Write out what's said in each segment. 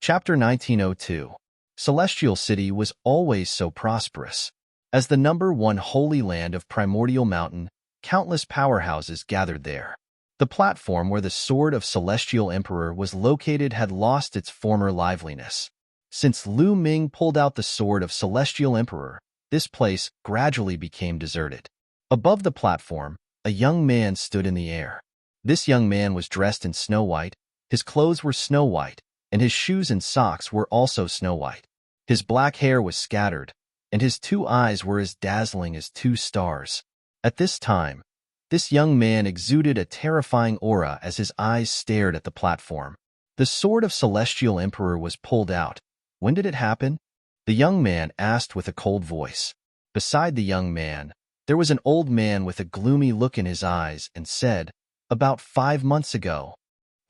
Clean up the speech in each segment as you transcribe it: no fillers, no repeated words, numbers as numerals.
Chapter 1902. Celestial City was always so prosperous. As the #1 holy land of Primordial Mountain, countless powerhouses gathered there. The platform where the sword of Celestial Emperor was located had lost its former liveliness. Since Lu Ming pulled out the sword of Celestial Emperor, this place gradually became deserted. Above the platform, a young man stood in the air. This young man was dressed in snow white, his clothes were snow white, and his shoes and socks were also snow white. His black hair was scattered, and his 2 eyes were as dazzling as 2 stars. At this time, this young man exuded a terrifying aura as his eyes stared at the platform. The sword of Celestial Emperor was pulled out. When did it happen? The young man asked with a cold voice. Beside the young man, there was an old man with a gloomy look in his eyes and said, "About 5 months ago."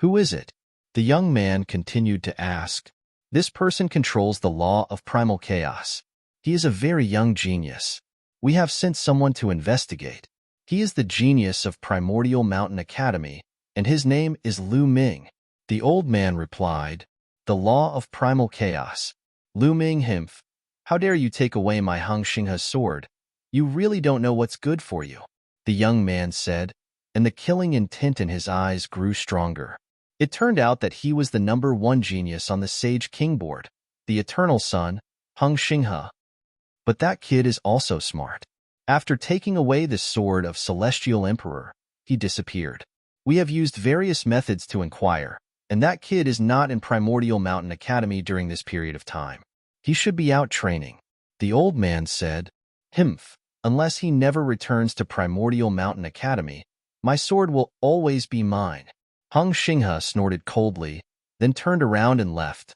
"Who is it?" The young man continued to ask. "This person controls the law of primal chaos. He is a very young genius. We have sent someone to investigate. He is the genius of Primordial Mountain Academy, and his name is Lu Ming." The old man replied, "The law of primal chaos. Lu Ming Himph, how dare you take away my Hung Xinghe's sword? You really don't know what's good for you," the young man said, and the killing intent in his eyes grew stronger. It turned out that he was the #1 genius on the Sage King board, the Eternal Son, Hung Xinghe. But that kid is also smart. After taking away the sword of Celestial Emperor, he disappeared. We have used various methods to inquire, and that kid is not in Primordial Mountain Academy during this period of time. He should be out training. The old man said, "Himph, unless he never returns to Primordial Mountain Academy, my sword will always be mine." Hung Xinghe snorted coldly, then turned around and left.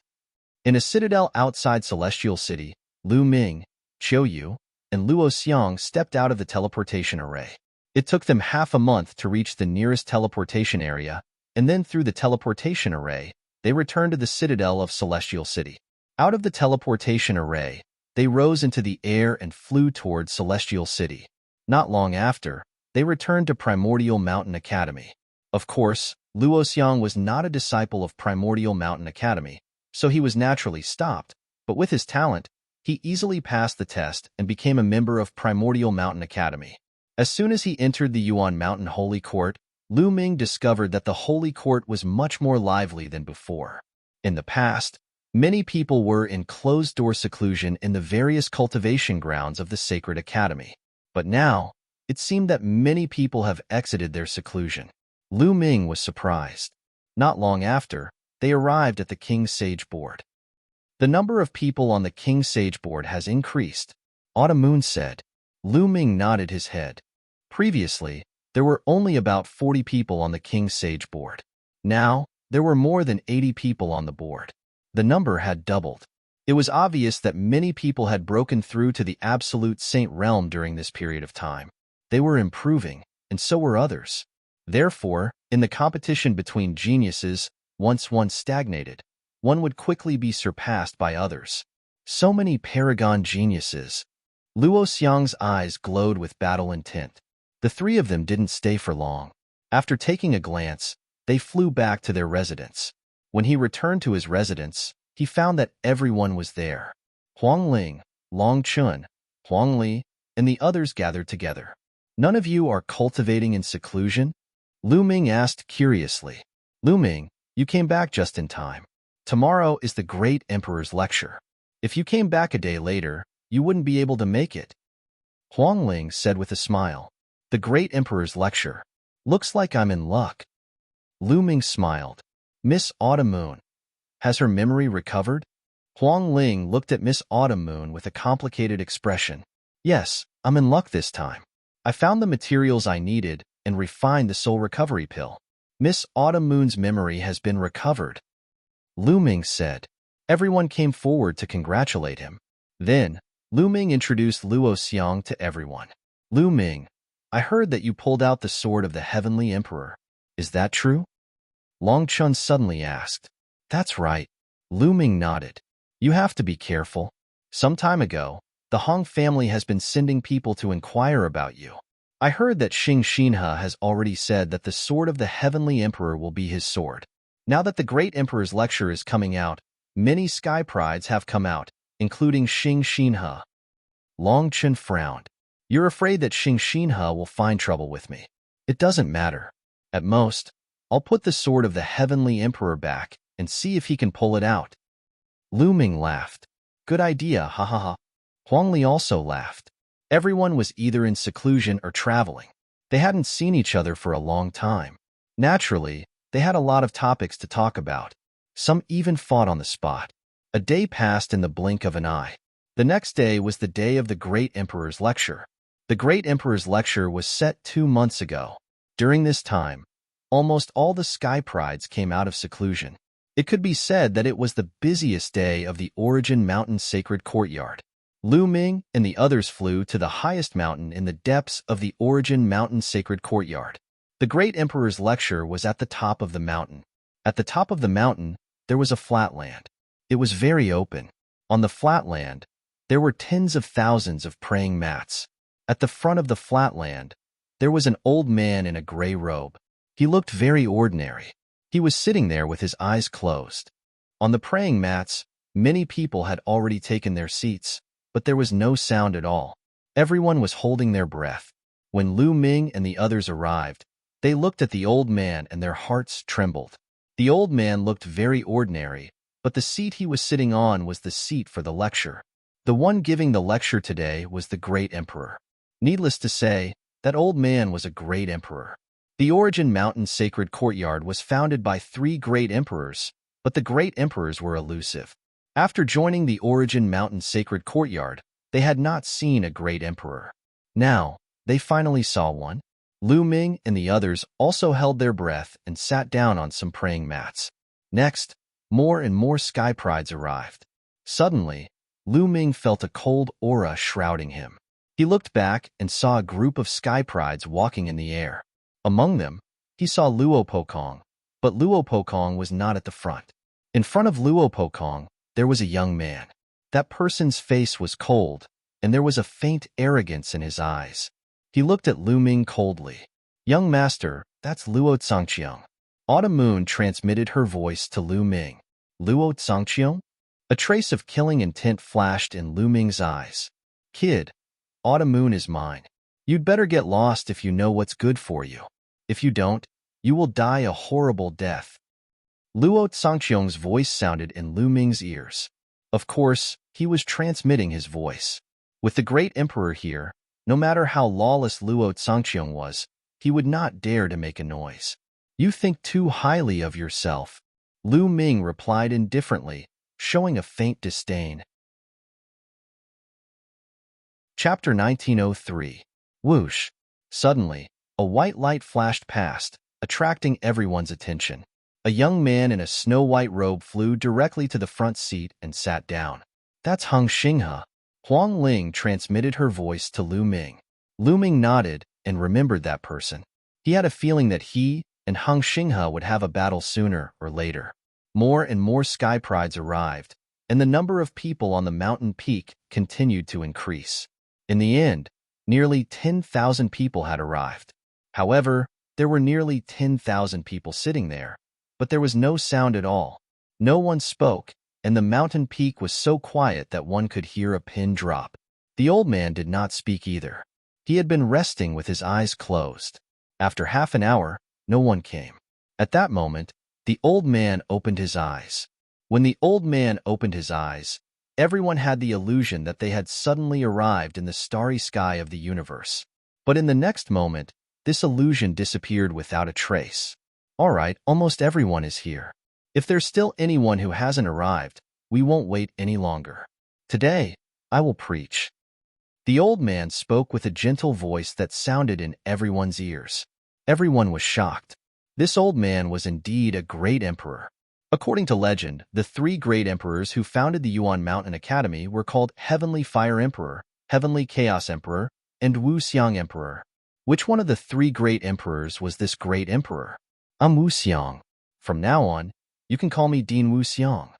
In a citadel outside Celestial City, Lu Ming, Qiu Yu, and Luo Xiang stepped out of the teleportation array. It took them half a month to reach the nearest teleportation area, and then through the teleportation array, they returned to the citadel of Celestial City. Out of the teleportation array, they rose into the air and flew towards Celestial City. Not long after, they returned to Primordial Mountain Academy. Of course, Luo Xiang was not a disciple of Primordial Mountain Academy, so he was naturally stopped, but with his talent, he easily passed the test and became a member of Primordial Mountain Academy. As soon as he entered the Yuan Mountain Holy Court, Lu Ming discovered that the Holy Court was much more lively than before. In the past, many people were in closed-door seclusion in the various cultivation grounds of the Sacred Academy. But now, it seemed that many people have exited their seclusion. Lu Ming was surprised. Not long after, they arrived at the King Sage board. "The number of people on the King Sage board has increased," Autumn Moon said. Lu Ming nodded his head. Previously, there were only about 40 people on the King Sage board. Now, there were more than 80 people on the board. The number had doubled. It was obvious that many people had broken through to the Absolute Saint realm during this period of time. They were improving, and so were others. Therefore, in the competition between geniuses, once one stagnated, one would quickly be surpassed by others. So many paragon geniuses. Luo Xiang's eyes glowed with battle intent. The 3 of them didn't stay for long. After taking a glance, they flew back to their residence. When he returned to his residence, he found that everyone was there. Huang Ling, Long Chun, Huang Li, and the others gathered together. "None of you are cultivating in seclusion?" Lu Ming asked curiously. "Lu Ming, you came back just in time. Tomorrow is the Great Emperor's lecture. If you came back a day later, you wouldn't be able to make it." Huang Ling said with a smile, "The Great Emperor's lecture. Looks like I'm in luck." Lu Ming smiled. "Miss Autumn Moon. Has her memory recovered?" Huang Ling looked at Miss Autumn Moon with a complicated expression. "Yes, I'm in luck this time. I found the materials I needed and refined the soul recovery pill. Miss Autumn Moon's memory has been recovered." Lu Ming said. Everyone came forward to congratulate him. Then, Lu Ming introduced Luo Xiang to everyone. "Lu Ming, I heard that you pulled out the sword of the Heavenly Emperor. Is that true?" Long Chun suddenly asked. "That's right." Lu Ming nodded. "You have to be careful. Some time ago, the Hong family has been sending people to inquire about you. I heard that Xing Xinhe has already said that the sword of the Heavenly Emperor will be his sword. Now that the Great Emperor's lecture is coming out, Many sky prides have come out, including Xing Xinhe. Long Chen frowned. You're afraid that Xing Xinhe will find trouble with me. It doesn't matter. At most, I'll put the sword of the Heavenly Emperor back and see if he can pull it out. Lu Ming laughed. Good idea, ha ha ha. Huang Li also laughed. Everyone was either in seclusion or traveling. They hadn't seen each other for a long time. Naturally, they had a lot of topics to talk about. Some even fought on the spot. A day passed in the blink of an eye. The next day was the day of the Great Emperor's lecture. The Great Emperor's lecture was set 2 months ago. During this time, almost all the sky prides came out of seclusion. It could be said that it was the busiest day of the Origin Mountain Sacred Courtyard. Lu Ming and the others flew to the highest mountain in the depths of the Origin Mountain Sacred Courtyard. The Great Emperor's lecture was at the top of the mountain. At the top of the mountain, there was a flatland. It was very open. On the flatland, there were tens of thousands of praying mats. At the front of the flatland, there was an old man in a gray robe. He looked very ordinary. He was sitting there with his eyes closed. On the praying mats, many people had already taken their seats, but there was no sound at all. Everyone was holding their breath. When Lu Ming and the others arrived, they looked at the old man and their hearts trembled. The old man looked very ordinary, but the seat he was sitting on was the seat for the lecture. The one giving the lecture today was the Great Emperor. Needless to say, that old man was a great emperor. The Origin Mountain Sacred Courtyard was founded by 3 great emperors, but the great emperors were elusive. After joining the Origin Mountain Sacred Courtyard, they had not seen a great emperor. Now, they finally saw one. Lu Ming and the others also held their breath and sat down on some praying mats. Next, more and more sky prides arrived. Suddenly, Lu Ming felt a cold aura shrouding him. He looked back and saw a group of sky prides walking in the air. Among them, he saw Luo Pokong, but Luo Pokong was not at the front. In front of Luo Pokong, there was a young man. That person's face was cold, and there was a faint arrogance in his eyes. He looked at Lu Ming coldly. Young master, that's Luo Tsangqiang. Autumn Moon transmitted her voice to Lu Ming. Luo Tsangqiang? A trace of killing intent flashed in Lu Ming's eyes. Kid, Autumn Moon is mine. You'd better get lost if you know what's good for you. If you don't, you will die a horrible death. Luo Tsangqiang's voice sounded in Lu Ming's ears. Of course, he was transmitting his voice. With the great emperor here, no matter how lawless Luo Tsangqiang was, he would not dare to make a noise. You think too highly of yourself, Lu Ming replied indifferently, showing a faint disdain. Chapter 1903. Whoosh! Suddenly, a white light flashed past, attracting everyone's attention. A young man in a snow-white robe flew directly to the front seat and sat down. That's Hung Xinghe. Huang Ling transmitted her voice to Lu Ming. Lu Ming nodded and remembered that person. He had a feeling that he and Hung Xinghe would have a battle sooner or later. More and more sky prides arrived, and the number of people on the mountain peak continued to increase. In the end, nearly 10,000 people had arrived. However, there were nearly 10,000 people sitting there, but there was no sound at all. No one spoke, and the mountain peak was so quiet that one could hear a pin drop. The old man did not speak either. He had been resting with his eyes closed. After half an hour, no one came. At that moment, the old man opened his eyes. When the old man opened his eyes, everyone had the illusion that they had suddenly arrived in the starry sky of the universe. But in the next moment, this illusion disappeared without a trace. All right, almost everyone is here. If there's still anyone who hasn't arrived, we won't wait any longer. Today, I will preach. The old man spoke with a gentle voice that sounded in everyone's ears. Everyone was shocked. This old man was indeed a great emperor. According to legend, the 3 great emperors who founded the Yuan Mountain Academy were called Heavenly Fire Emperor, Heavenly Chaos Emperor, and Wu Xiang Emperor. Which one of the 3 great emperors was this great emperor? I'm Wu Xiang. From now on, you can call me Dean Wu Xiang.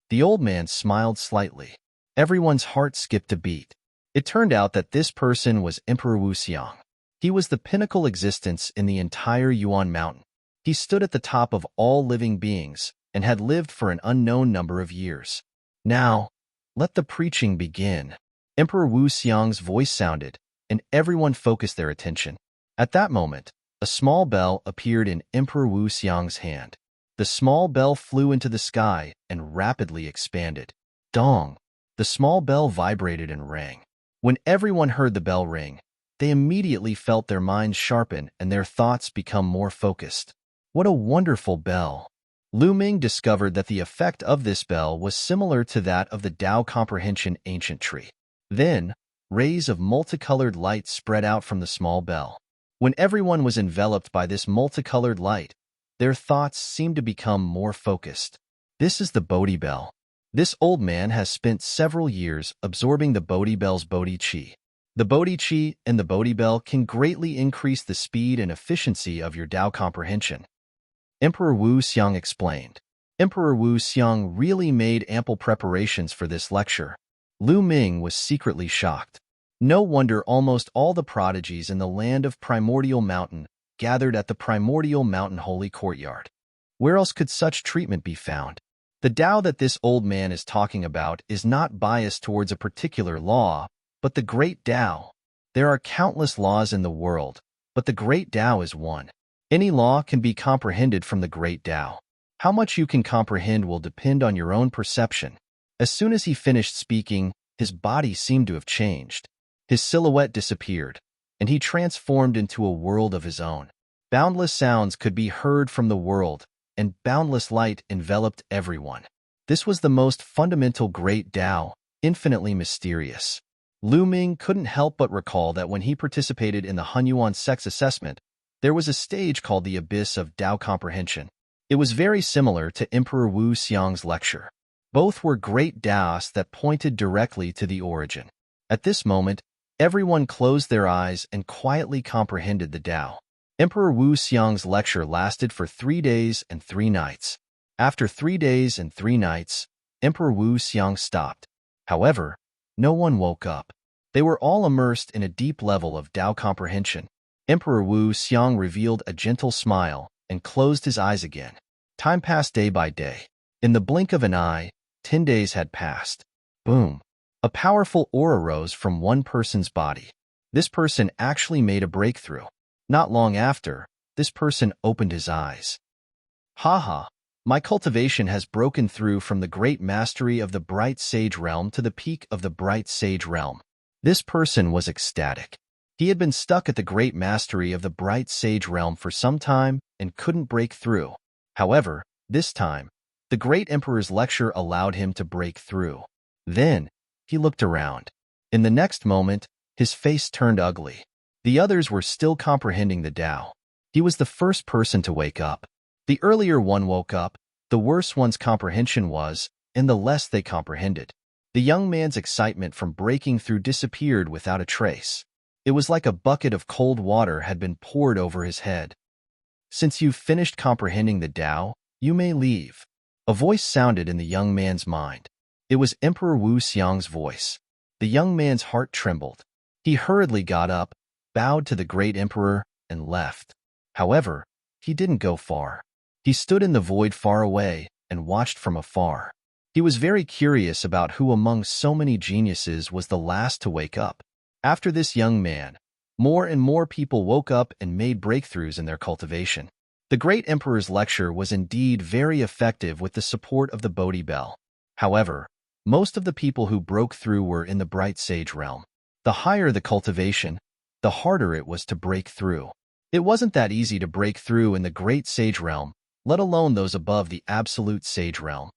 The old man smiled slightly. Everyone's heart skipped a beat. It turned out that this person was Emperor Wu Xiang. He was the pinnacle existence in the entire Yuan Mountain. He stood at the top of all living beings, and had lived for an unknown number of years. Now, let the preaching begin. Emperor Wu Xiang's voice sounded, and everyone focused their attention. At that moment, a small bell appeared in Emperor Wu Xiang's hand. The small bell flew into the sky and rapidly expanded. Dong! The small bell vibrated and rang. When everyone heard the bell ring, they immediately felt their minds sharpen and their thoughts become more focused. What a wonderful bell! Lu Ming discovered that the effect of this bell was similar to that of the Tao Comprehension ancient tree. Then, rays of multicolored light spread out from the small bell. When everyone was enveloped by this multicolored light, their thoughts seemed to become more focused. This is the Bodhi bell. This old man has spent several years absorbing the Bodhi bell's Bodhi Chi. The Bodhi Chi and the Bodhi bell can greatly increase the speed and efficiency of your Tao comprehension. Emperor Wu Xiang explained. Emperor Wu Xiang really made ample preparations for this lecture. Lu Ming was secretly shocked. No wonder almost all the prodigies in the land of Primordial Mountain gathered at the Primordial Mountain Holy Courtyard. Where else could such treatment be found? The Tao that this old man is talking about is not biased towards a particular law, but the Great Tao. There are countless laws in the world, but the Great Tao is one. Any law can be comprehended from the Great Tao. How much you can comprehend will depend on your own perception. As soon as he finished speaking, his body seemed to have changed. His silhouette disappeared, and he transformed into a world of his own. Boundless sounds could be heard from the world, and boundless light enveloped everyone. This was the most fundamental Great Tao, infinitely mysterious. Lu Ming couldn't help but recall that when he participated in the Hunyuan sex assessment, there was a stage called the Abyss of Tao Comprehension. It was very similar to Emperor Wu Xiang's lecture. Both were great Taoists that pointed directly to the origin. At this moment, everyone closed their eyes and quietly comprehended the Tao. Emperor Wu Xiang's lecture lasted for 3 days and 3 nights. After 3 days and 3 nights, Emperor Wu Xiang stopped. However, no one woke up. They were all immersed in a deep level of Tao comprehension. Emperor Wu Xiang revealed a gentle smile and closed his eyes again. Time passed day by day. In the blink of an eye, 10 days had passed. Boom! A powerful aura rose from one person's body. This person actually made a breakthrough. Not long after, this person opened his eyes. Haha! My cultivation has broken through from the great mastery of the Bright Sage Realm to the peak of the Bright Sage Realm. This person was ecstatic. He had been stuck at the great mastery of the Bright Sage Realm for some time and couldn't break through. However, this time, the great emperor's lecture allowed him to break through. Then, he looked around. In the next moment, his face turned ugly. The others were still comprehending the Tao. He was the first person to wake up. The earlier one woke up, the worse one's comprehension was, and the less they comprehended. The young man's excitement from breaking through disappeared without a trace. It was like a bucket of cold water had been poured over his head. Since you've finished comprehending the Tao, you may leave. A voice sounded in the young man's mind. It was Emperor Wu Xiang's voice. The young man's heart trembled. He hurriedly got up, bowed to the great emperor, and left. However, he didn't go far. He stood in the void far away and watched from afar. He was very curious about who among so many geniuses was the last to wake up. After this young man, more and more people woke up and made breakthroughs in their cultivation. The great emperor's lecture was indeed very effective with the support of the Bodhi bell. However, most of the people who broke through were in the Bright Sage realm. The higher the cultivation, the harder it was to break through. It wasn't that easy to break through in the Great Sage realm, let alone those above the Absolute Sage realm.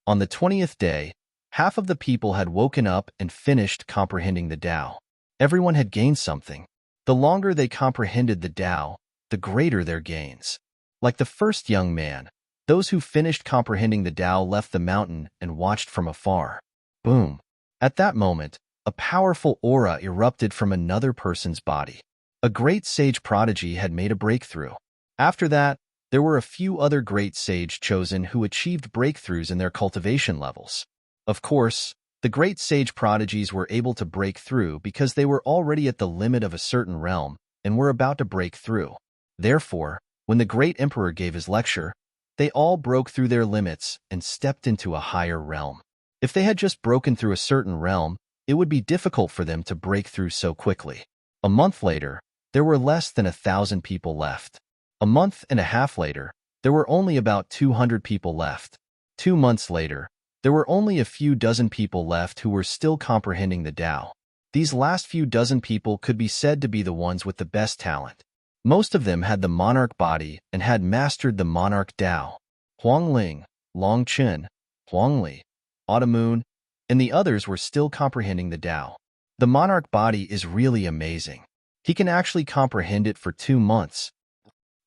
On the 20th day, half of the people had woken up and finished comprehending the Tao. Everyone had gained something. The longer they comprehended the Tao, the greater their gains. Like the first young man, those who finished comprehending the Tao left the mountain and watched from afar. Boom! At that moment, a powerful aura erupted from another person's body. A great sage prodigy had made a breakthrough. After that, there were a few other great sage chosen who achieved breakthroughs in their cultivation levels. Of course, the great sage prodigies were able to break through because they were already at the limit of a certain realm and were about to break through. Therefore, when the great emperor gave his lecture, They all broke through their limits and stepped into a higher realm. If they had just broken through a certain realm, it would be difficult for them to break through so quickly. A month later, there were less than 1,000 people left. A month and a half later, there were only about 200 people left. 2 months later, there were only a few dozen people left who were still comprehending the Tao. These last few dozen people could be said to be the ones with the best talent. Most of them had the monarch body and had mastered the monarch Tao. Huang Ling, Long Chen, Huang Li, Autumn, and the others were still comprehending the Tao. The monarch body is really amazing. He can actually comprehend it for 2 months.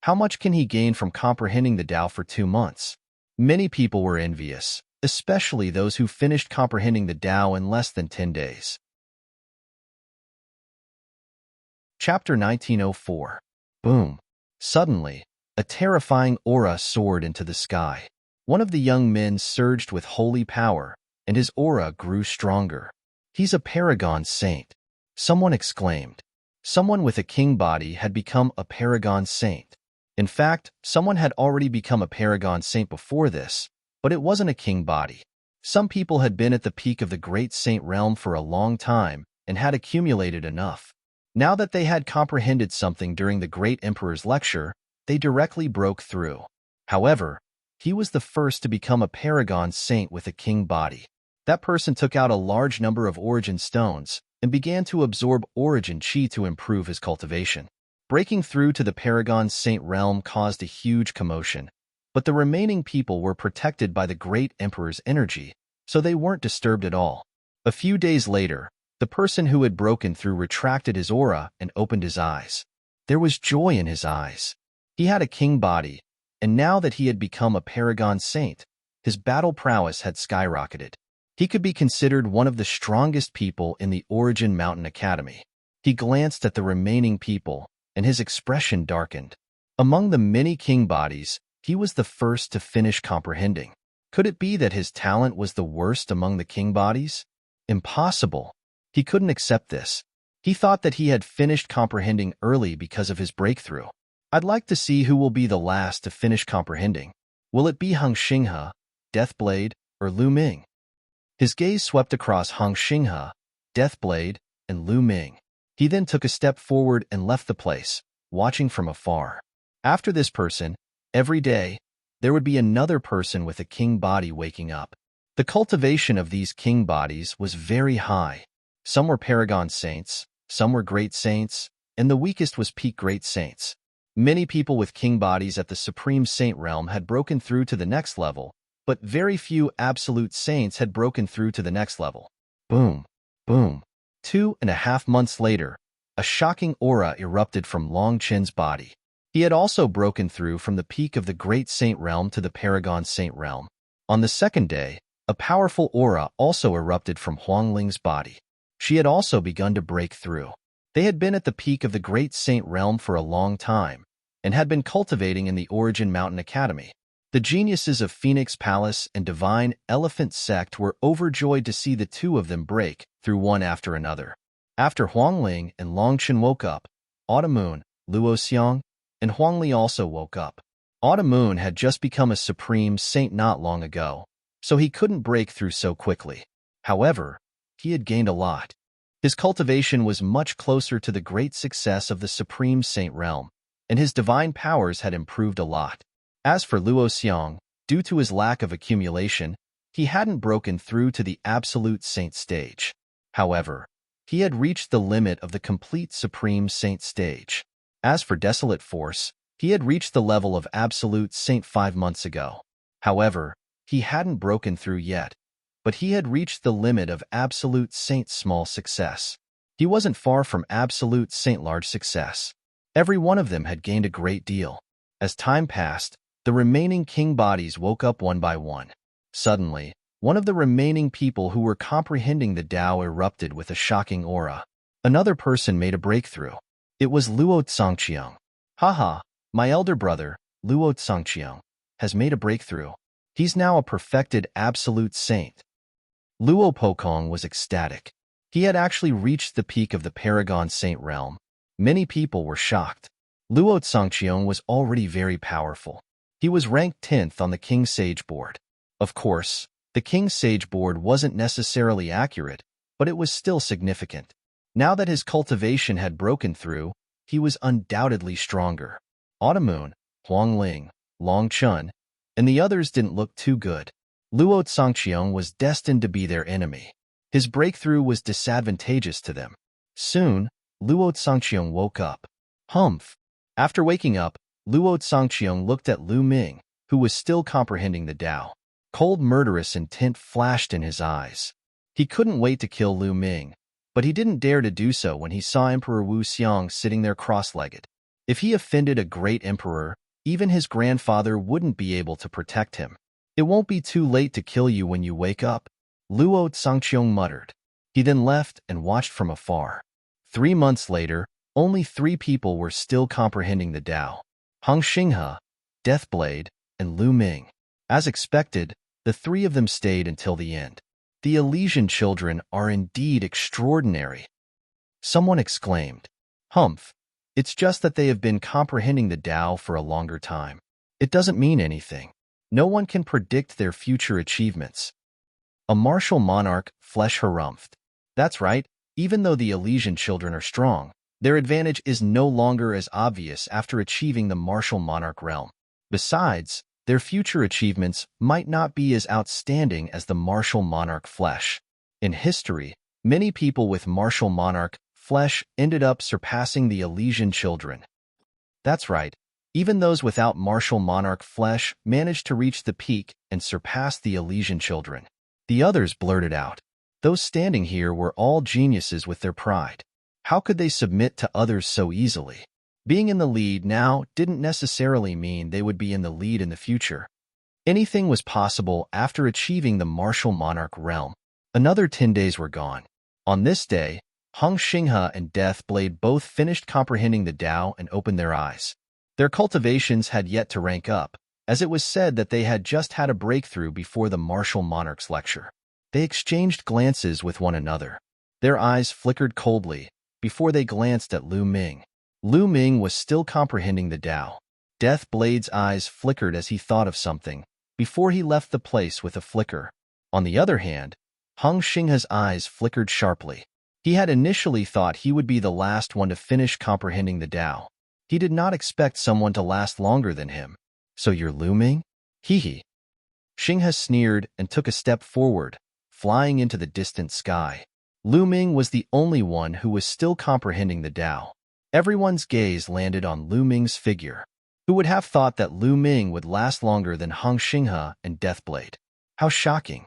How much can he gain from comprehending the Tao for 2 months? Many people were envious, especially those who finished comprehending the Tao in less than 10 days. Chapter 1904. Boom. Suddenly, a terrifying aura soared into the sky. One of the young men surged with holy power, and his aura grew stronger. He's a paragon saint, someone exclaimed. Someone with a king body had become a paragon saint. In fact, someone had already become a paragon saint before this, but it wasn't a king body. Some people had been at the peak of the great saint realm for a long time and had accumulated enough. Now that they had comprehended something during the great emperor's lecture, they directly broke through. However, he was the first to become a paragon saint with a king body. That person took out a large number of origin stones and began to absorb origin chi to improve his cultivation. Breaking through to the paragon saint realm caused a huge commotion, but the remaining people were protected by the great emperor's energy, so they weren't disturbed at all. A few days later, the person who had broken through retracted his aura and opened his eyes. There was joy in his eyes. He had a king body, and now that he had become a paragon saint, his battle prowess had skyrocketed. He could be considered one of the strongest people in the Origin Mountain Academy. He glanced at the remaining people, and his expression darkened. Among the many king bodies, he was the first to finish comprehending. Could it be that his talent was the worst among the king bodies? Impossible. He couldn't accept this. He thought that he had finished comprehending early because of his breakthrough. I'd like to see who will be the last to finish comprehending. Will it be Hung Xinghe, Deathblade, or Lu Ming? His gaze swept across Hung Xinghe, Deathblade, and Lu Ming. He then took a step forward and left the place, watching from afar. After this person, every day, there would be another person with a king body waking up. The cultivation of these king bodies was very high. Some were paragon saints, some were great saints, and the weakest was peak great saints. Many people with king bodies at the supreme saint realm had broken through to the next level, but very few absolute saints had broken through to the next level. Boom, boom. 2.5 months later, a shocking aura erupted from Long Chen's body. He had also broken through from the peak of the great saint realm to the paragon saint realm. On the second day, a powerful aura also erupted from Huang Ling's body. She had also begun to break through. They had been at the peak of the great saint realm for a long time and had been cultivating in the Origin Mountain Academy. The geniuses of Phoenix Palace and Divine Elephant Sect were overjoyed to see the two of them break through one after another. After Huang Ling and Long Chen woke up, Autumn, Luo Xiang, and Huang Li also woke up. Autumn had just become a supreme saint not long ago, so he couldn't break through so quickly. However, he had gained a lot. His cultivation was much closer to the great success of the supreme saint realm, and his divine powers had improved a lot. As for Luo Xiang, due to his lack of accumulation, he hadn't broken through to the absolute saint stage. However, he had reached the limit of the complete supreme saint stage. As for Desolate Force, he had reached the level of absolute saint 5 months ago. However, he hadn't broken through yet, but he had reached the limit of absolute saint small success. He wasn't far from absolute saint large success. Every one of them had gained a great deal. As time passed, the remaining king bodies woke up one by one. Suddenly, one of the remaining people who were comprehending the Tao erupted with a shocking aura. Another person made a breakthrough. It was Luo Tsangqiang. Haha, my elder brother, Luo Tsangqiang, has made a breakthrough. He's now a perfected absolute saint. Luo Pokong was ecstatic. He had actually reached the peak of the paragon saint realm. Many people were shocked. Luo Tsangqiang was already very powerful. He was ranked 10th on the King Sage board. Of course, the King Sage board wasn't necessarily accurate, but it was still significant. Now that his cultivation had broken through, he was undoubtedly stronger. Autumn, Huangling, Long Chun, and the others didn't look too good. Luo Tsangqiang was destined to be their enemy. His breakthrough was disadvantageous to them. Soon, Luo Tsangqiang woke up. Humph! After waking up, Luo Tsangqiang looked at Lu Ming, who was still comprehending the Tao. Cold murderous intent flashed in his eyes. He couldn't wait to kill Lu Ming, but he didn't dare to do so when he saw Emperor Wu Xiang sitting there cross-legged. If he offended a great emperor, even his grandfather wouldn't be able to protect him. It won't be too late to kill you when you wake up, Luo Tsangqiang muttered. He then left and watched from afar. 3 months later, only 3 people were still comprehending the Tao: Hong Xinghe, Deathblade, and Lu Ming. As expected, the 3 of them stayed until the end. The Elysian children are indeed extraordinary, someone exclaimed. Humph! It's just that they have been comprehending the Tao for a longer time. It doesn't mean anything. No one can predict their future achievements. A martial monarch, flesh harumphed. That's right, even though the Elysian children are strong, their advantage is no longer as obvious after achieving the martial monarch realm. Besides, their future achievements might not be as outstanding as the martial monarch flesh. In history, many people with martial monarch flesh ended up surpassing the Elysian children. That's right, even those without martial monarch flesh managed to reach the peak and surpass the Elysian children. The others blurted out. Those standing here were all geniuses with their pride. How could they submit to others so easily? Being in the lead now didn't necessarily mean they would be in the lead in the future. Anything was possible after achieving the martial monarch realm. Another 10 days were gone. On this day, Hong Xinghe and Deathblade both finished comprehending the Tao and opened their eyes. Their cultivations had yet to rank up, as it was said that they had just had a breakthrough before the martial monarch's lecture. They exchanged glances with one another. Their eyes flickered coldly before they glanced at Lu Ming. Lu Ming was still comprehending the Tao. Deathblade's eyes flickered as he thought of something before he left the place with a flicker. On the other hand, Hong Xinghe's eyes flickered sharply. He had initially thought he would be the last one to finish comprehending the Tao. He did not expect someone to last longer than him. So you're Lu Ming? Hee. Xinghe sneered and took a step forward, flying into the distant sky. Lu Ming was the only one who was still comprehending the Tao. Everyone's gaze landed on Lu Ming's figure. Who would have thought that Lu Ming would last longer than Hong Xinghe and Deathblade? How shocking.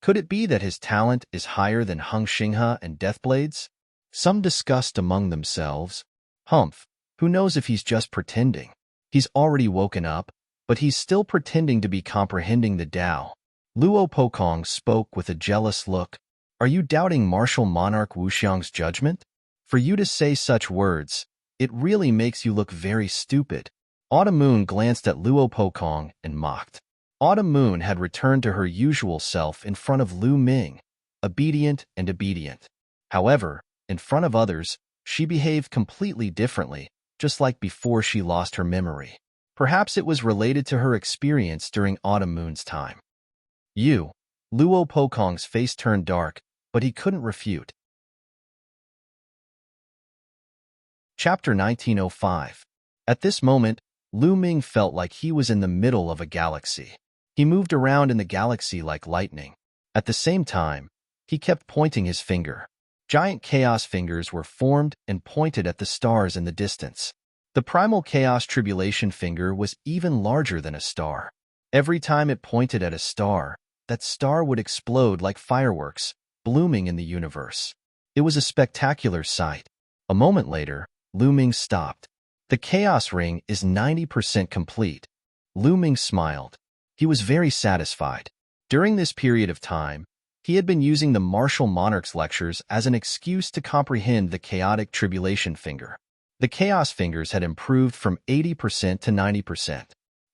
Could it be that his talent is higher than Hong Xinghe and Deathblade's? Some discussed among themselves. Humph, who knows if he's just pretending? He's already woken up, but he's still pretending to be comprehending the Tao. Luo Pokong spoke with a jealous look. Are you doubting martial monarch Wu Xiang's judgment? For you to say such words, it really makes you look very stupid. Autumn Moon glanced at Luo Pokong and mocked. Autumn Moon had returned to her usual self in front of Lu Ming, obedient and obedient. However, in front of others, she behaved completely differently, just like before she lost her memory. Perhaps it was related to her experience during Autumn Moon's time. Luo Pokong's face turned dark, but he couldn't refute. Chapter 1905. At this moment, Lu Ming felt like he was in the middle of a galaxy. He moved around in the galaxy like lightning. At the same time, he kept pointing his finger. Giant chaos fingers were formed and pointed at the stars in the distance. The primal chaos tribulation finger was even larger than a star. Every time it pointed at a star, that star would explode like fireworks, blooming in the universe. It was a spectacular sight. A moment later, Lu Ming stopped. The chaos ring is 90% complete. Lu Ming smiled. He was very satisfied. During this period of time, he had been using the martial monarch's lectures as an excuse to comprehend the chaotic tribulation finger. The chaos fingers had improved from 80% to 90%.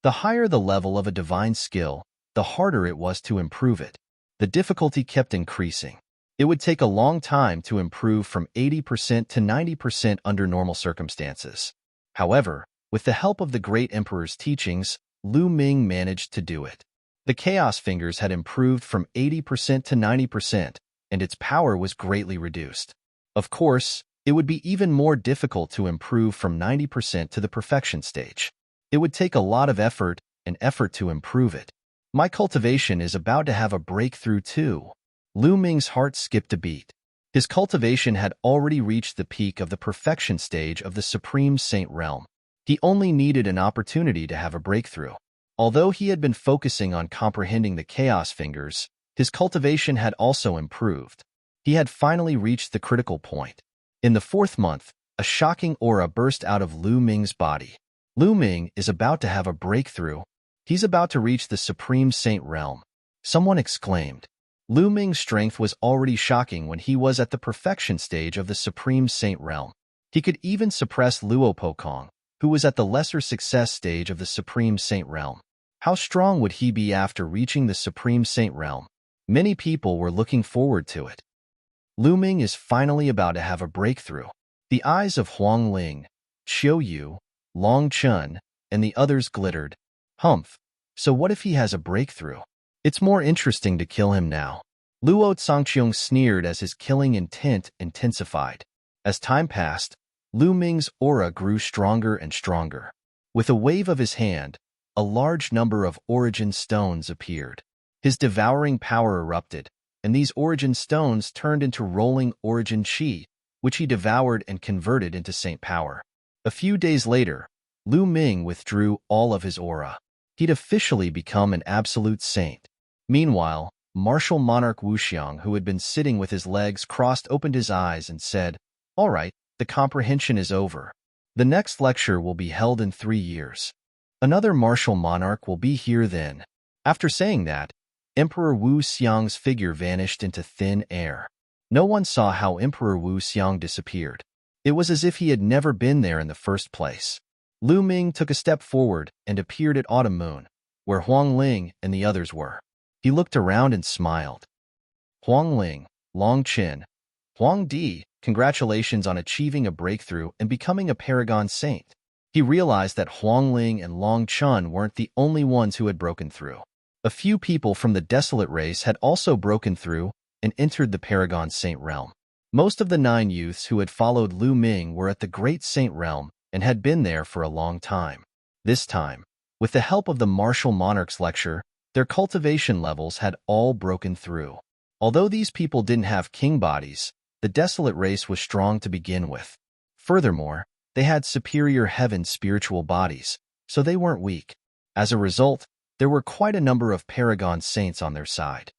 The higher the level of a divine skill, the harder it was to improve it. The difficulty kept increasing. It would take a long time to improve from 80% to 90% under normal circumstances. However, with the help of the great emperor's teachings, Lu Ming managed to do it. The Chaos Fingers had improved from 80% to 90%, and its power was greatly reduced. Of course, it would be even more difficult to improve from 90% to the perfection stage. It would take a lot of effort and effort to improve it. My cultivation is about to have a breakthrough too. Lu Ming's heart skipped a beat. His cultivation had already reached the peak of the perfection stage of the Supreme Saint realm. He only needed an opportunity to have a breakthrough. Although he had been focusing on comprehending the Chaos Fingers, his cultivation had also improved. He had finally reached the critical point. In the 4th month, a shocking aura burst out of Lu Ming's body. Lu Ming is about to have a breakthrough. He's about to reach the Supreme Saint realm. Someone exclaimed. Lu Ming's strength was already shocking when he was at the perfection stage of the Supreme Saint realm. He could even suppress Luo Pokong, who was at the lesser success stage of the Supreme Saint realm. How strong would he be after reaching the Supreme Saint realm? Many people were looking forward to it. Lu Ming is finally about to have a breakthrough. The eyes of Huang Ling, Qiu Yu, Long Chun, and the others glittered. Humph. So what if he has a breakthrough? It's more interesting to kill him now. Luo Zhangqiong sneered as his killing intent intensified. As time passed, Lu Ming's aura grew stronger and stronger. With a wave of his hand, a large number of origin stones appeared. His devouring power erupted, and these origin stones turned into rolling origin qi, which he devoured and converted into saint power. A few days later, Lu Ming withdrew all of his aura. He'd officially become an absolute saint. Meanwhile, martial monarch Wuxiang, who had been sitting with his legs crossed, opened his eyes and said, "All right, the comprehension is over. The next lecture will be held in 3 years. Another martial monarch will be here then." After saying that, Emperor Wu Xiang's figure vanished into thin air. No one saw how Emperor Wu Xiang disappeared. It was as if he had never been there in the first place. Lu Ming took a step forward and appeared at Autumn Moon, where Huang Ling and the others were. He looked around and smiled. Huang Ling, Long Qin, Huang Di, congratulations on achieving a breakthrough and becoming a paragon saint. He realized that Huang Ling and Long Chun weren't the only ones who had broken through. A few people from the Desolate race had also broken through and entered the paragon saint realm. Most of the 9 youths who had followed Lu Ming were at the great saint realm and had been there for a long time. This time, with the help of the martial monarch's lecture, their cultivation levels had all broken through. Although these people didn't have king bodies, the Desolate race was strong to begin with. Furthermore, they had superior heaven spiritual bodies, so they weren't weak. As a result, there were quite a number of paragon saints on their side.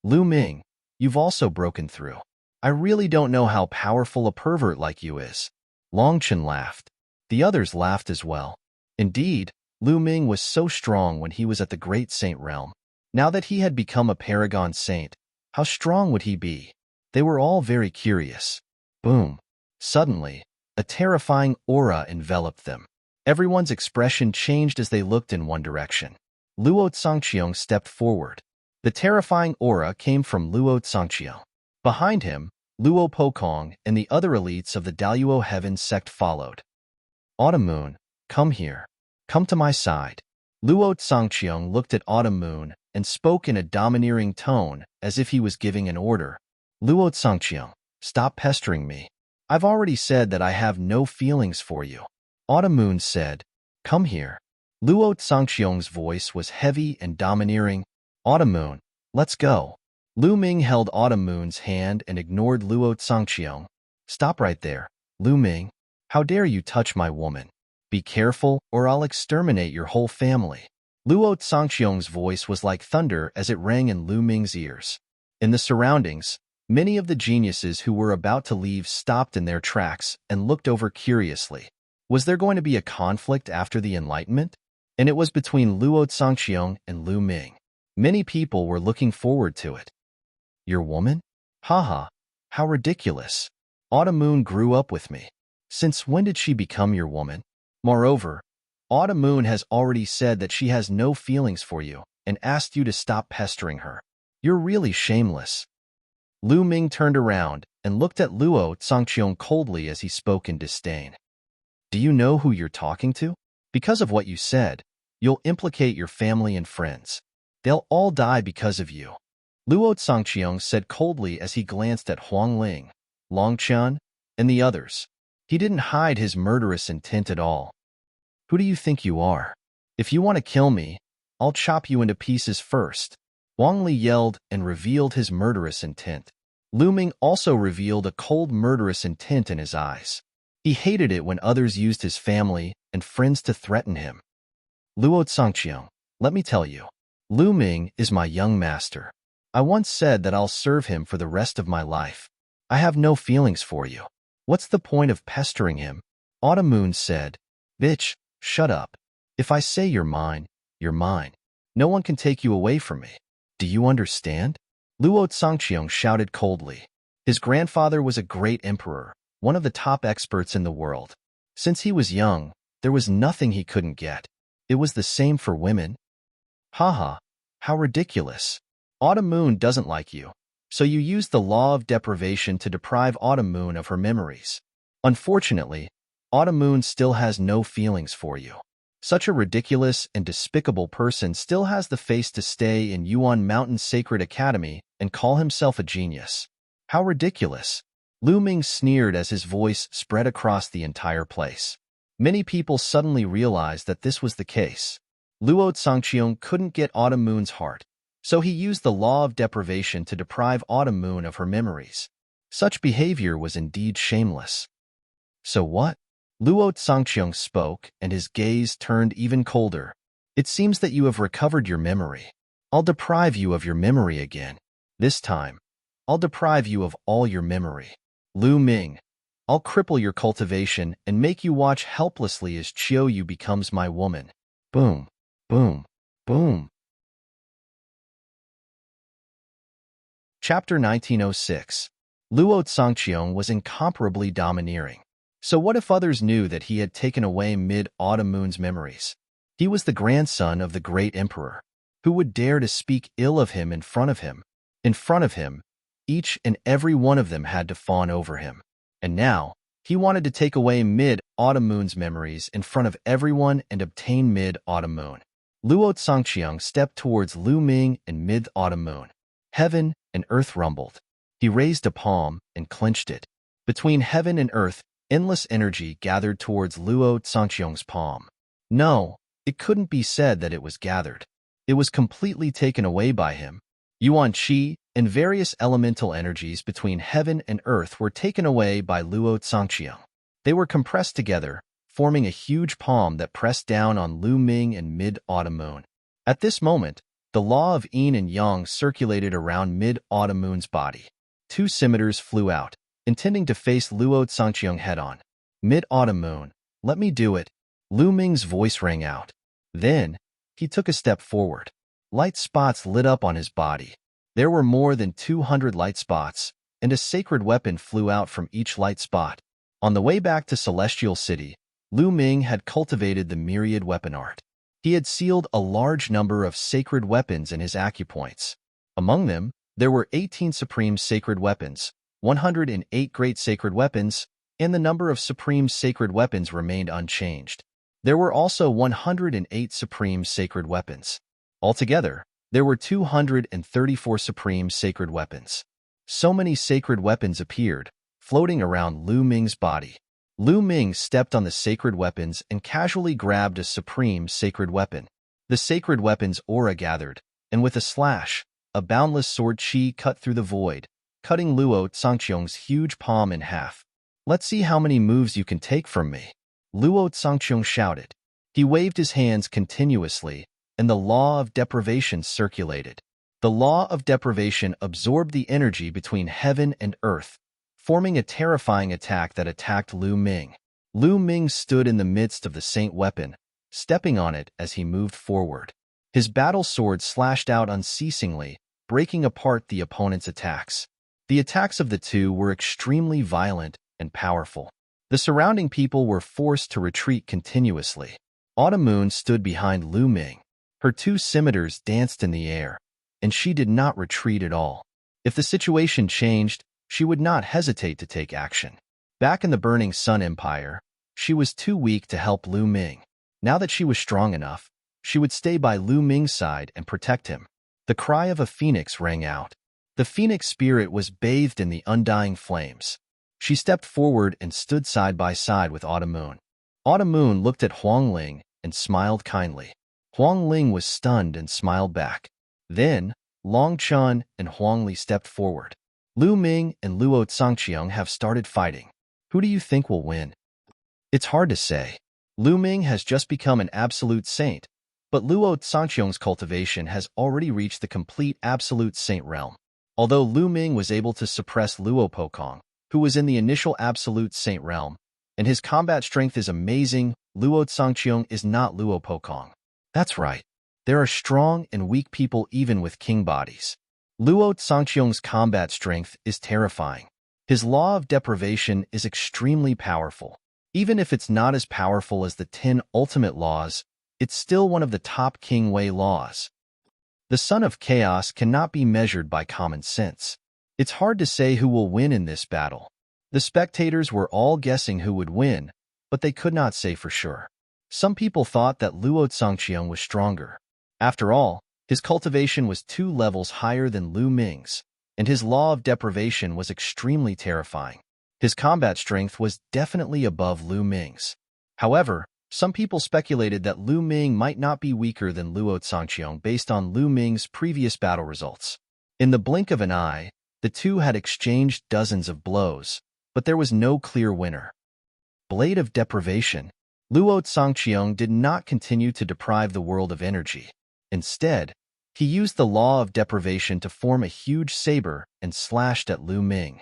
Lu Ming, you've also broken through. I really don't know how powerful a pervert like you is. Longchen laughed. The others laughed as well. Indeed, Lu Ming was so strong when he was at the great saint realm. Now that he had become a paragon saint, how strong would he be? They were all very curious. Boom. Suddenly, a terrifying aura enveloped them. Everyone's expression changed as they looked in one direction. Luo Zhangqiong stepped forward. The terrifying aura came from Luo Zhangqiong. Behind him, Luo Pokong and the other elites of the Daluo Heaven sect followed. Autumn Moon, come here. Come to my side. Luo Zhangqiong looked at Autumn Moon and spoke in a domineering tone as if he was giving an order. Luo Zhangqiong, stop pestering me. I've already said that I have no feelings for you. Autumn Moon said, come here. Luo Zhangqiong's voice was heavy and domineering. Autumn Moon, let's go. Lu Ming held Autumn Moon's hand and ignored Luo Zhangqiong. Stop right there, Lu Ming. How dare you touch my woman? Be careful, or I'll exterminate your whole family. Luo Zhangqiong's voice was like thunder as it rang in Lu Ming's ears. In the surroundings, many of the geniuses who were about to leave stopped in their tracks and looked over curiously. Was there going to be a conflict after the Enlightenment? And it was between Luo Zhangqiong and Lu Ming. Many people were looking forward to it. Your woman? Haha, how ridiculous. Autumn Moon grew up with me. Since when did she become your woman? Moreover, Autumn Moon has already said that she has no feelings for you and asked you to stop pestering her. You're really shameless. Lu Ming turned around and looked at Luo Zhangqiong coldly as he spoke in disdain. Do you know who you're talking to? Because of what you said, You'll implicate your family and friends. They'll all die because of you. Luo Zhangqiang said coldly as he glanced at Huang Ling, Long Qian, and the others. He didn't hide his murderous intent at all. Who do you think you are? If you want to kill me, I'll chop you into pieces first. Wang Li yelled and revealed his murderous intent. Lu Ming also revealed a cold murderous intent in his eyes. He hated it when others used his family and friends to threaten him. Luo Zhangqiang, let me tell you, Lu Ming is my young master. I once said that I'll serve him for the rest of my life. I have no feelings for you. What's the point of pestering him? Autumn Moon said, Bitch, shut up. If I say you're mine, you're mine. No one can take you away from me. Do you understand? Luo Zhangqiang shouted coldly. His grandfather was a great emperor, one of the top experts in the world. Since he was young, there was nothing he couldn't get. It was the same for women. Haha, how ridiculous. Autumn Moon doesn't like you, so you used the law of deprivation to deprive Autumn Moon of her memories. Unfortunately, Autumn Moon still has no feelings for you. Such a ridiculous and despicable person still has the face to stay in Yuan Mountain Sacred Academy and call himself a genius. How ridiculous. Lu Ming sneered as his voice spread across the entire place. Many people suddenly realized that this was the case. Luo Zhangqiang couldn't get Autumn Moon's heart, so he used the law of deprivation to deprive Autumn Moon of her memories. Such behavior was indeed shameless. So what? Luo Zhangqiang spoke, and his gaze turned even colder. It seems that you have recovered your memory. I'll deprive you of your memory again. This time, I'll deprive you of all your memory. Lu Ming, I'll cripple your cultivation and make you watch helplessly as Qiu Yu becomes my woman. Boom, boom, boom. Chapter 1906. Luo Zhangqiang was incomparably domineering. So what if others knew that he had taken away Mid-Autumn Moon's memories? He was the grandson of the great emperor. Who would dare to speak ill of him in front of him? In front of him, each and every one of them had to fawn over him. And now, he wanted to take away Mid-Autumn Moon's memories in front of everyone and obtain Mid-Autumn Moon. Luo Zhangqiang stepped towards Lu Ming and Mid-Autumn Moon. Heaven and earth rumbled. He raised a palm and clenched it. Between heaven and earth, endless energy gathered towards Luo Zhangqiang's palm. No, it couldn't be said that it was gathered. It was completely taken away by him. Yuan Qi and various elemental energies between heaven and earth were taken away by Luo Zhangqiang. They were compressed together, forming a huge palm that pressed down on Lu Ming and Mid-Autumn Moon. At this moment, the law of yin and yang circulated around Mid-Autumn Moon's body. Two scimitars flew out, intending to face Luo Zhangqiang head-on. Mid-Autumn Moon, let me do it. Lu Ming's voice rang out. Then, he took a step forward. Light spots lit up on his body. There were more than 200 light spots, and a sacred weapon flew out from each light spot. On the way back to Celestial City, Lu Ming had cultivated the myriad weapon art. He had sealed a large number of sacred weapons in his acupoints. Among them, there were 18 supreme sacred weapons, 108 great sacred weapons, and the number of supreme sacred weapons remained unchanged. There were also 108 supreme sacred weapons. Altogether, there were 234 supreme sacred weapons. So many sacred weapons appeared, floating around Lu Ming's body. Lu Ming stepped on the sacred weapons and casually grabbed a supreme sacred weapon. The sacred weapon's aura gathered, and with a slash, a boundless sword qi cut through the void, cutting Luo Zhangqiang's huge palm in half. Let's see how many moves you can take from me. Luo Zhangqiang shouted. He waved his hands continuously, and the law of deprivation circulated. The law of deprivation absorbed the energy between heaven and earth, forming a terrifying attack that attacked Lu Ming. Lu Ming stood in the midst of the saint weapon, stepping on it as he moved forward. His battle sword slashed out unceasingly, breaking apart the opponent's attacks. The attacks of the two were extremely violent and powerful. The surrounding people were forced to retreat continuously. Autumn Moon stood behind Lu Ming. Her two scimitars danced in the air, and she did not retreat at all. If the situation changed, she would not hesitate to take action. Back in the Burning Sun Empire, she was too weak to help Lu Ming. Now that she was strong enough, She would stay by Lu Ming's side and protect him. The cry of a phoenix rang out. The phoenix spirit was bathed in the undying flames. She stepped forward and stood side by side with Autumn Moon. Autumn Moon looked at Huang Ling and smiled kindly. Huang Ling was stunned and smiled back. Then, Long Chun and Huang Li stepped forward. Lu Ming and Luo Tsangqiang have started fighting. Who do you think will win? It's hard to say. Lu Ming has just become an absolute saint, but Luo Tsangqiang's cultivation has already reached the complete absolute saint realm. Although Lu Ming was able to suppress Luo Pokong, who was in the initial absolute saint realm, and his combat strength is amazing, Luo Tsangqiang is not Luo Pokong. That's right. There are strong and weak people even with king bodies. Luo Tsangqiang's combat strength is terrifying. His law of deprivation is extremely powerful. Even if it's not as powerful as the 10 ultimate laws, it's still one of the top King Wei laws. The Son of Chaos cannot be measured by common sense. It's hard to say who will win in this battle. The spectators were all guessing who would win, but they could not say for sure. Some people thought that Luo Tsangqiang was stronger. After all, his cultivation was 2 levels higher than Lu Ming's, and his law of deprivation was extremely terrifying. His combat strength was definitely above Lu Ming's. However, some people speculated that Lu Ming might not be weaker than Luo Tsangqiang based on Lu Ming's previous battle results. In the blink of an eye, the two had exchanged dozens of blows, but there was no clear winner. Blade of Deprivation. Luo Tsangqiang did not continue to deprive the world of energy. Instead, he used the law of deprivation to form a huge saber and slashed at Lu Ming.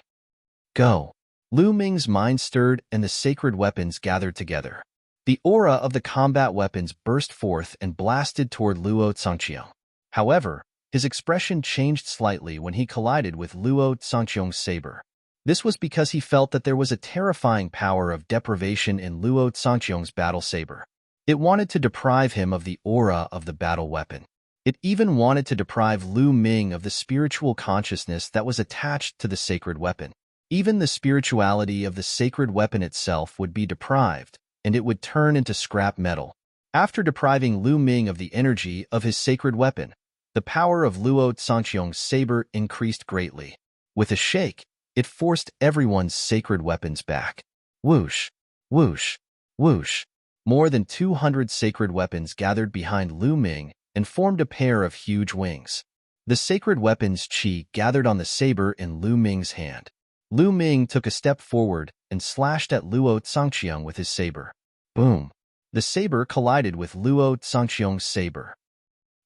Go! Lu Ming's mind stirred and the sacred weapons gathered together. The aura of the combat weapons burst forth and blasted toward Luo Tsangqiang. However, his expression changed slightly when he collided with Luo Tsangqiang's saber. This was because he felt that there was a terrifying power of deprivation in Luo Tsangqiang's battle saber. It wanted to deprive him of the aura of the battle weapon. It even wanted to deprive Lu Ming of the spiritual consciousness that was attached to the sacred weapon. Even the spirituality of the sacred weapon itself would be deprived, and it would turn into scrap metal. After depriving Lu Ming of the energy of his sacred weapon, the power of Luo Tsangqiang's saber increased greatly. With a shake, it forced everyone's sacred weapons back. Whoosh, whoosh, whoosh. More than 200 sacred weapons gathered behind Lu Ming and formed a pair of huge wings. The sacred weapon's chi gathered on the saber in Lu Ming's hand. Lu Ming took a step forward and slashed at Luo Tsangqiang with his saber. Boom! The saber collided with Luo Tsangqiang's saber.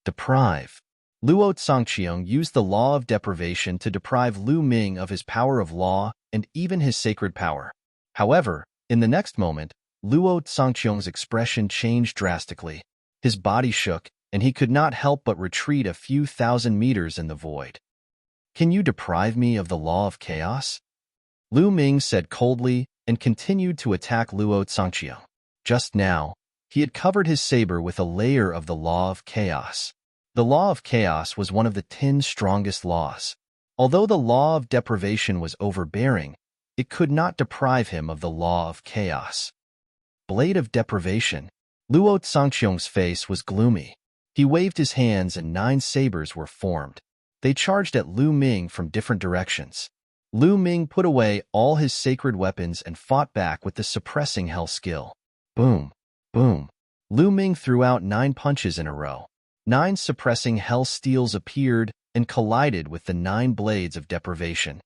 Deprive. Luo Tsangqiang used the law of deprivation to deprive Lu Ming of his power of law and even his sacred power. However, in the next moment, Luo Tsangqiang's expression changed drastically. His body shook, and he could not help but retreat a few thousand meters in the void. Can you deprive me of the law of chaos? Lu Ming said coldly and continued to attack Luo Tsangqiang. Just now, he had covered his saber with a layer of the law of chaos. The law of chaos was one of the 10 strongest laws. Although the law of deprivation was overbearing, it could not deprive him of the law of chaos. Blade of Deprivation. Luo Tsangqiang's face was gloomy. He waved his hands and 9 sabers were formed. They charged at Lu Ming from different directions. Lu Ming put away all his sacred weapons and fought back with the suppressing hell skill. Boom, boom. Lu Ming threw out 9 punches in a row. 9 suppressing hell steels appeared and collided with the 9 blades of deprivation.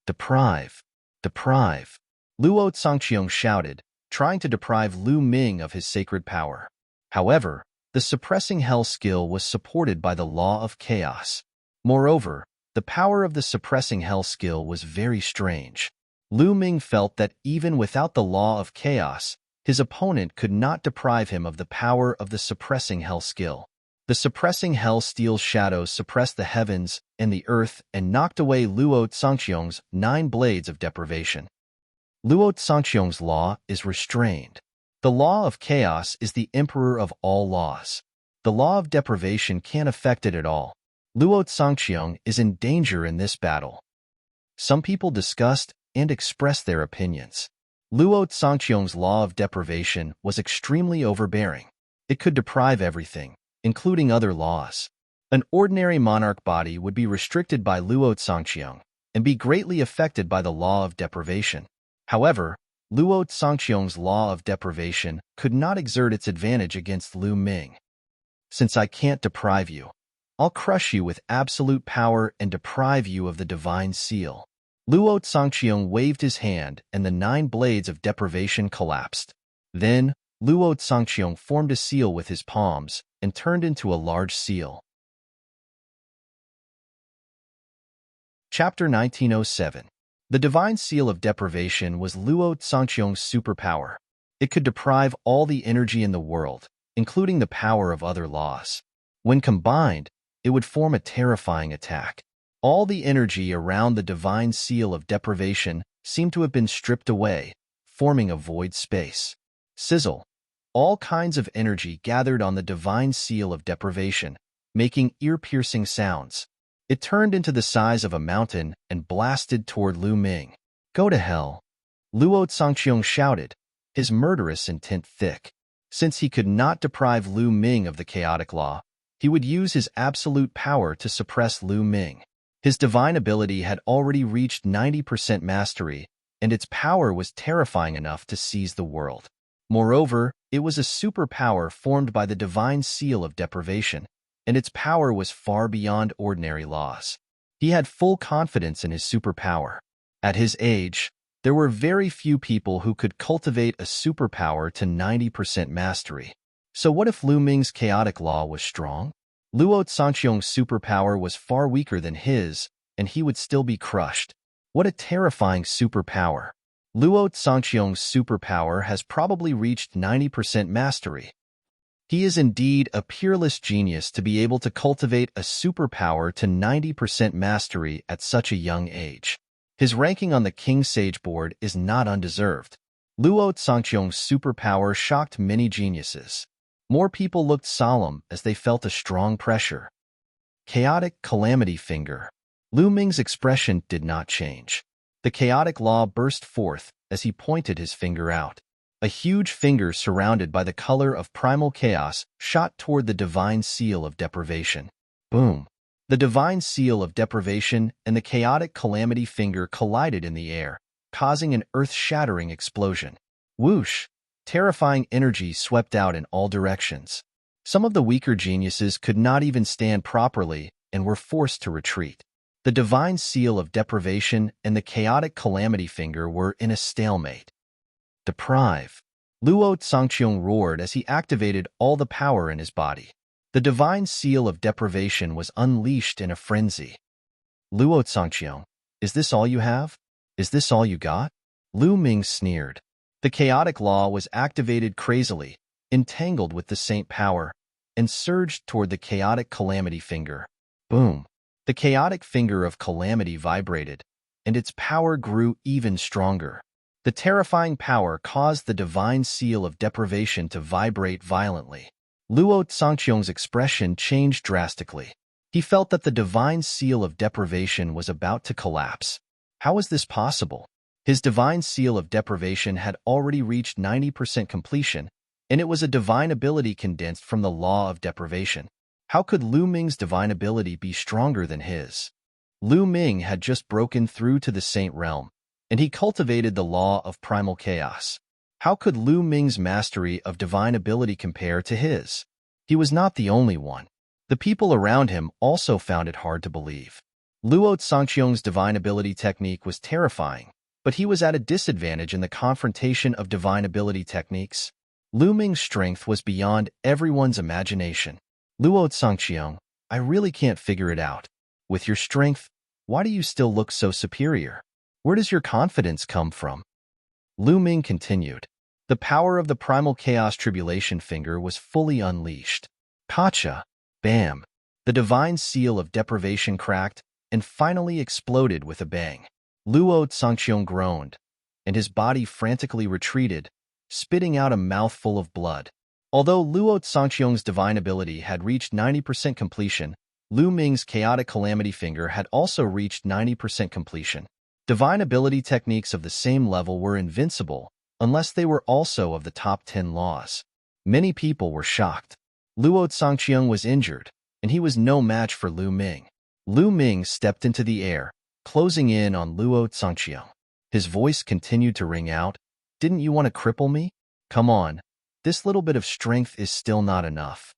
Deprive, deprive. Luo Tsangqiang shouted, trying to deprive Lu Ming of his sacred power. However, the suppressing hell skill was supported by the law of chaos. Moreover, the power of the suppressing hell skill was very strange. Lu Ming felt that even without the law of chaos, his opponent could not deprive him of the power of the suppressing hell skill. The suppressing hell steel's shadows suppressed the heavens and the earth and knocked away Luo Tsangqiang's 9 blades of deprivation. Luo Tsangqiang's law is restrained. The law of chaos is the emperor of all laws. The law of deprivation can't affect it at all. Luo Tsangqiang is in danger in this battle. Some people discussed and expressed their opinions. Luo Tsangqiang's law of deprivation was extremely overbearing. It could deprive everything, including other laws. An ordinary monarch body would be restricted by Luo Zhangqiang and be greatly affected by the law of deprivation. However, Luo Zhangqiang's law of deprivation could not exert its advantage against Lu Ming. Since I can't deprive you, I'll crush you with absolute power and deprive you of the divine seal. Luo Zhangqiang waved his hand and the 9 blades of deprivation collapsed. Then, Luo Zhangqiang formed a seal with his palms and turned into a large seal. Chapter 1907. The divine seal of deprivation was Luo Zhangqiang's superpower. It could deprive all the energy in the world, including the power of other laws. When combined, it would form a terrifying attack. All the energy around the divine seal of deprivation seemed to have been stripped away, forming a void space. Sizzle. All kinds of energy gathered on the divine seal of deprivation, making ear-piercing sounds. It turned into the size of a mountain and blasted toward Lu Ming. Go to hell. Luo Zhangqiang shouted, his murderous intent thick. Since he could not deprive Lu Ming of the chaotic law, he would use his absolute power to suppress Lu Ming. His divine ability had already reached 90% mastery, and its power was terrifying enough to seize the world. Moreover, it was a superpower formed by the divine seal of deprivation, and its power was far beyond ordinary laws. He had full confidence in his superpower. At his age, there were very few people who could cultivate a superpower to 90% mastery. So what if Lu Ming's chaotic law was strong? Luo Zhangqiang's superpower was far weaker than his, and he would still be crushed. What a terrifying superpower. Luo Zhangqiang's superpower has probably reached 90% mastery. He is indeed a peerless genius to be able to cultivate a superpower to 90% mastery at such a young age. His ranking on the King Sage board is not undeserved. Luo Zhangqiang's superpower shocked many geniuses. More people looked solemn as they felt a strong pressure. Chaotic calamity finger. Lu Ming's expression did not change. The chaotic law burst forth as he pointed his finger out. A huge finger surrounded by the color of primal chaos shot toward the divine seal of deprivation. Boom! The divine seal of deprivation and the chaotic calamity finger collided in the air, causing an earth-shattering explosion. Whoosh! Terrifying energy swept out in all directions. Some of the weaker geniuses could not even stand properly and were forced to retreat. The divine seal of deprivation and the chaotic calamity finger were in a stalemate. Deprive. Luo Zhangqiang roared as he activated all the power in his body. The divine seal of deprivation was unleashed in a frenzy. Luo Zhangqiang, is this all you have? Is this all you got? Lu Ming sneered. The chaotic law was activated crazily, entangled with the saint power, and surged toward the chaotic calamity finger. Boom! The chaotic finger of calamity vibrated, and its power grew even stronger. The terrifying power caused the divine seal of deprivation to vibrate violently. Luo Zhangqiang's expression changed drastically. He felt that the divine seal of deprivation was about to collapse. How was this possible? His divine seal of deprivation had already reached 90% completion, and it was a divine ability condensed from the law of deprivation. How could Lu Ming's divine ability be stronger than his? Lu Ming had just broken through to the saint realm, and he cultivated the law of primal chaos. How could Lu Ming's mastery of divine ability compare to his? He was not the only one. The people around him also found it hard to believe. Luo Zhangqiang's divine ability technique was terrifying, but he was at a disadvantage in the confrontation of divine ability techniques. Lu Ming's strength was beyond everyone's imagination. Luo Zhangqiang, I really can't figure it out. With your strength, why do you still look so superior? Where does your confidence come from? Lu Ming continued. The power of the primal chaos tribulation finger was fully unleashed. Kacha! Bam! The divine seal of deprivation cracked and finally exploded with a bang. Luo Zhangqiang groaned, and his body frantically retreated, spitting out a mouthful of blood. Although Luo Zhangqiang's divine ability had reached 90% completion, Lu Ming's chaotic calamity finger had also reached 90% completion. Divine ability techniques of the same level were invincible, unless they were also of the top 10 laws. Many people were shocked. Luo Zhangqiang was injured, and he was no match for Lu Ming. Lu Ming stepped into the air, closing in on Luo Zhangqiang. His voice continued to ring out, "Didn't you want to cripple me? Come on, this little bit of strength is still not enough."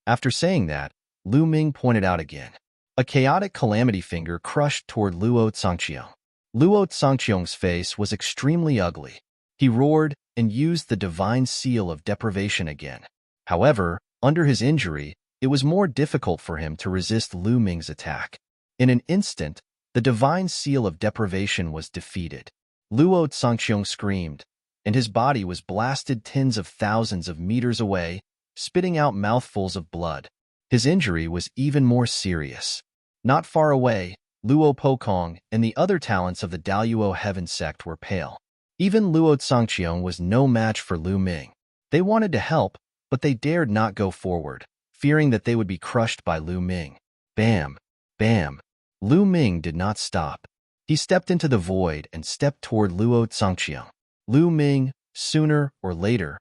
After saying that, Lu Ming pointed out again. A chaotic calamity finger crushed toward Luo Zhangqiang. Luo Zhangqiang's face was extremely ugly. He roared and used the divine seal of deprivation again. However, under his injury, it was more difficult for him to resist Lu Ming's attack. In an instant, the divine seal of deprivation was defeated. Luo Zhangqiang screamed, and his body was blasted tens of thousands of meters away, spitting out mouthfuls of blood. His injury was even more serious. Not far away, Luo Pokong and the other talents of the Daluo Heaven sect were pale. Even Luo Zhangqiang was no match for Lu Ming. They wanted to help, but they dared not go forward, fearing that they would be crushed by Lu Ming. Bam! Bam! Lu Ming did not stop. He stepped into the void and stepped toward Luo Zhangqiang. "Lu Ming, sooner or later,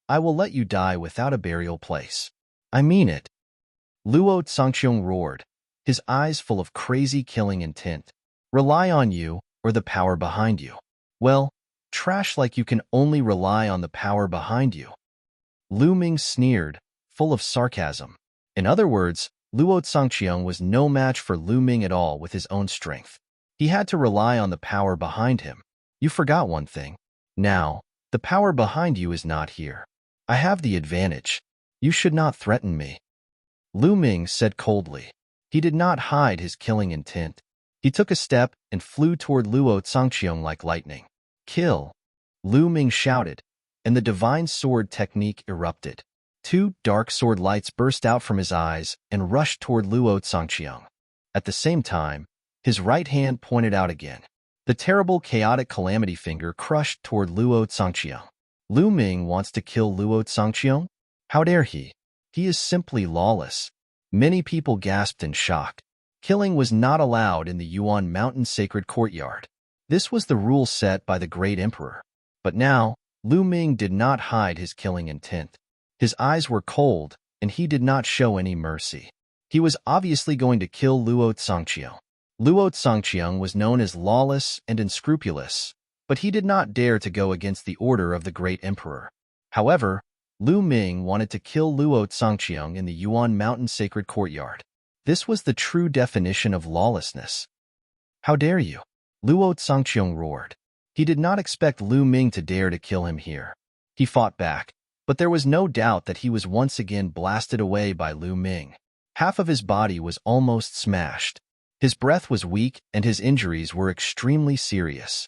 I will let you die without a burial place. I mean it." Luo Zhangqiang roared, his eyes full of crazy killing intent. "Rely on you or the power behind you. Well, trash like you can only rely on the power behind you." Lu Ming sneered, full of sarcasm. In other words, Luo Zhangqiang was no match for Lu Ming at all with his own strength. He had to rely on the power behind him. "You forgot one thing. Now, the power behind you is not here. I have the advantage. You should not threaten me." Lu Ming said coldly. He did not hide his killing intent. He took a step and flew toward Luo Zhangqiang like lightning. "Kill!" Lu Ming shouted, and the divine sword technique erupted. Two dark sword lights burst out from his eyes and rushed toward Luo Zhangqiang. At the same time, his right hand pointed out again. The terrible chaotic calamity finger crushed toward Luo Zhangqiang. Lu Ming wants to kill Luo Zhangqiang? How dare he? He is simply lawless. Many people gasped in shock. Killing was not allowed in the Yuan Mountain Sacred Courtyard. This was the rule set by the great emperor. But now, Lu Ming did not hide his killing intent. His eyes were cold, and he did not show any mercy. He was obviously going to kill Luo Zhangqiang. Luo Zhangqiang was known as lawless and unscrupulous, but he did not dare to go against the order of the great emperor. However, Lu Ming wanted to kill Luo Zhangqiang in the Yuan Mountain Sacred Courtyard. This was the true definition of lawlessness. "How dare you?" Luo Zhangqiang roared. He did not expect Lu Ming to dare to kill him here. He fought back, but there was no doubt that he was once again blasted away by Lu Ming. Half of his body was almost smashed. His breath was weak and his injuries were extremely serious.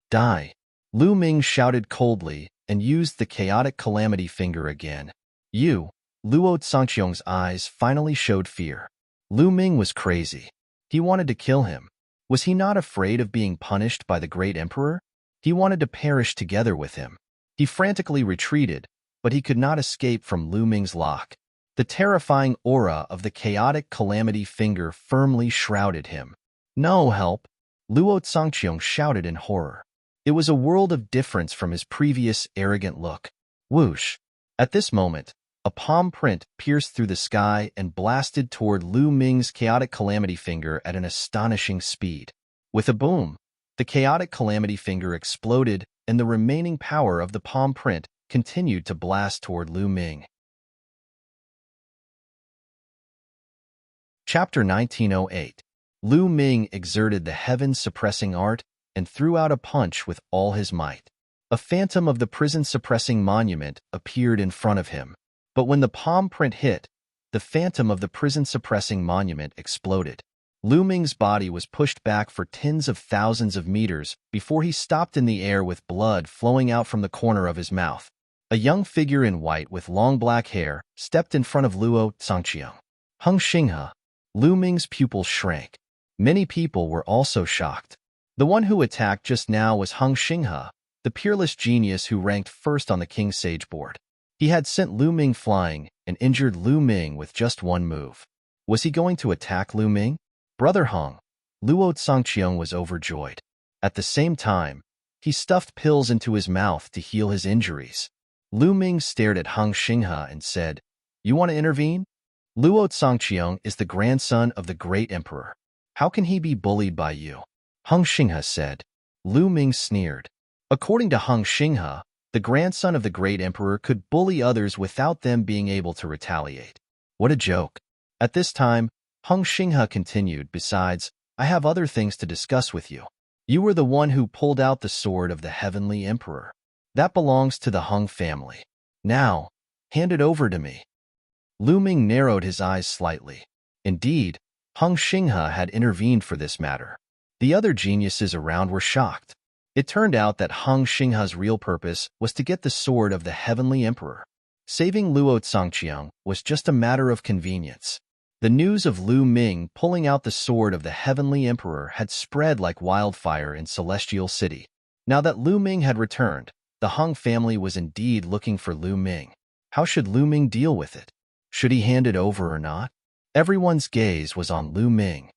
"Die!" Lu Ming shouted coldly and used the chaotic calamity finger again. Luo Zhangqiang's eyes finally showed fear. Lu Ming was crazy. He wanted to kill him. Was he not afraid of being punished by the great emperor? He wanted to perish together with him. He frantically retreated, but he could not escape from Lu Ming's lock. The terrifying aura of the chaotic calamity finger firmly shrouded him. "No help!" Luo Zhangqiang shouted in horror. It was a world of difference from his previous arrogant look. Whoosh! At this moment, a palm print pierced through the sky and blasted toward Lu Ming's chaotic calamity finger at an astonishing speed. With a boom, the chaotic calamity finger exploded and the remaining power of the palm print continued to blast toward Lu Ming. Chapter 1908. Lu Ming exerted the heaven-suppressing art and threw out a punch with all his might. A phantom of the prison-suppressing monument appeared in front of him. But when the palm print hit, the phantom of the prison-suppressing monument exploded. Lu Ming's body was pushed back for tens of thousands of meters before he stopped in the air with blood flowing out from the corner of his mouth. A young figure in white with long black hair stepped in front of Luo Zhangqiang. Hung Xinghe. Lu Ming's pupils shrank. Many people were also shocked. The one who attacked just now was Hung Xinghe, the peerless genius who ranked first on the King's Sage board. He had sent Lu Ming flying and injured Lu Ming with just one move. Was he going to attack Lu Ming? Brother Hung. Luo Zhangqiang was overjoyed. At the same time, he stuffed pills into his mouth to heal his injuries. Lu Ming stared at Hung Xinghe and said, "You want to intervene? Luo Zongqiang is the grandson of the great emperor. How can he be bullied by you?" Hung Xinghe said. Lu Ming sneered. According to Hung Xinghe, the grandson of the great emperor could bully others without them being able to retaliate. What a joke. At this time, Hung Xinghe continued, "Besides, I have other things to discuss with you. You were the one who pulled out the sword of the heavenly emperor. That belongs to the Hung family. Now, hand it over to me." Lu Ming narrowed his eyes slightly. Indeed, Hung Xinghe had intervened for this matter. The other geniuses around were shocked. It turned out that Hung Xinghe's real purpose was to get the sword of the heavenly emperor. Saving Luo Zongqiang was just a matter of convenience. The news of Lu Ming pulling out the sword of the heavenly emperor had spread like wildfire in Celestial City. Now that Lu Ming had returned, the Hung family was indeed looking for Lu Ming. How should Lu Ming deal with it? Should he hand it over or not? Everyone's gaze was on Lu Ming.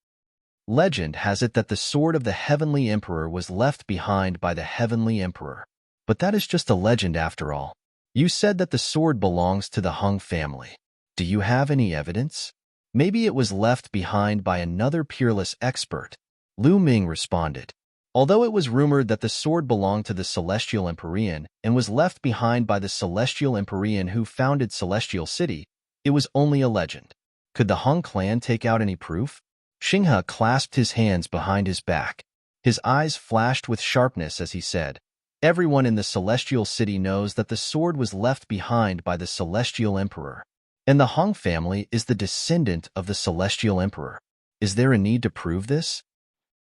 Legend has it that the sword of the heavenly emperor was left behind by the heavenly emperor. But that is just a legend after all. You said that the sword belongs to the Hung family. Do you have any evidence? Maybe it was left behind by another peerless expert. Lu Ming responded. Although it was rumored that the sword belonged to the Celestial Empyrean and was left behind by the Celestial Empyrean who founded Celestial City, it was only a legend. Could the Hung clan take out any proof? Xinghe clasped his hands behind his back. His eyes flashed with sharpness as he said, "Everyone in the Celestial City knows that the sword was left behind by the Celestial Emperor. And the Hung family is the descendant of the Celestial Emperor. Is there a need to prove this?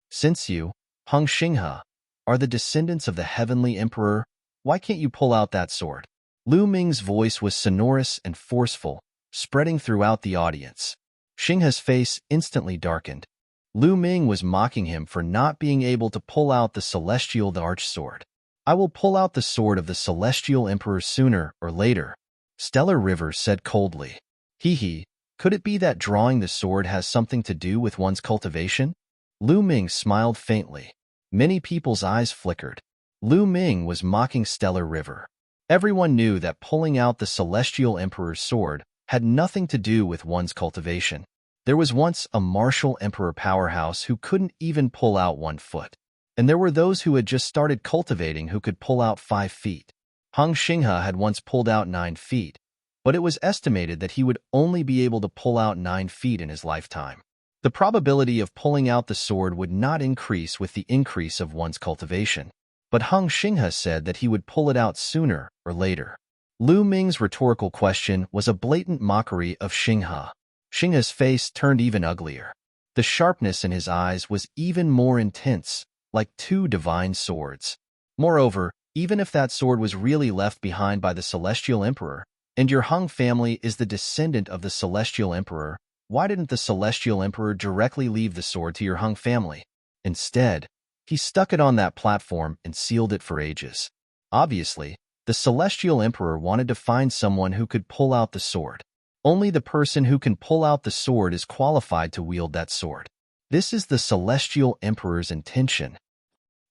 Since you, Hung Xinghe, are the descendants of the Heavenly Emperor, why can't you pull out that sword?" Lu Ming's voice was sonorous and forceful, spreading throughout the audience. Xinghe's face instantly darkened. Lu Ming was mocking him for not being able to pull out the Celestial Arch-Sword. "I will pull out the sword of the Celestial Emperor sooner or later," Stellar River said coldly. "Hee, could it be that drawing the sword has something to do with one's cultivation?" Lu Ming smiled faintly. Many people's eyes flickered. Lu Ming was mocking Stellar River. Everyone knew that pulling out the Celestial Emperor's sword had nothing to do with one's cultivation. There was once a martial emperor powerhouse who couldn't even pull out 1 foot. And there were those who had just started cultivating who could pull out 5 feet. Hung Xinghe had once pulled out 9 feet, but it was estimated that he would only be able to pull out 9 feet in his lifetime. The probability of pulling out the sword would not increase with the increase of one's cultivation. But Hung Xinghe said that he would pull it out sooner or later. Lu Ming's rhetorical question was a blatant mockery of Xinghe. Xinghe's face turned even uglier. The sharpness in his eyes was even more intense, like 2 divine swords. Moreover, even if that sword was really left behind by the Celestial Emperor, and your Hung family is the descendant of the Celestial Emperor, why didn't the Celestial Emperor directly leave the sword to your Hung family? Instead, he stuck it on that platform and sealed it for ages. Obviously, the Celestial Emperor wanted to find someone who could pull out the sword. Only the person who can pull out the sword is qualified to wield that sword. This is the Celestial Emperor's intention.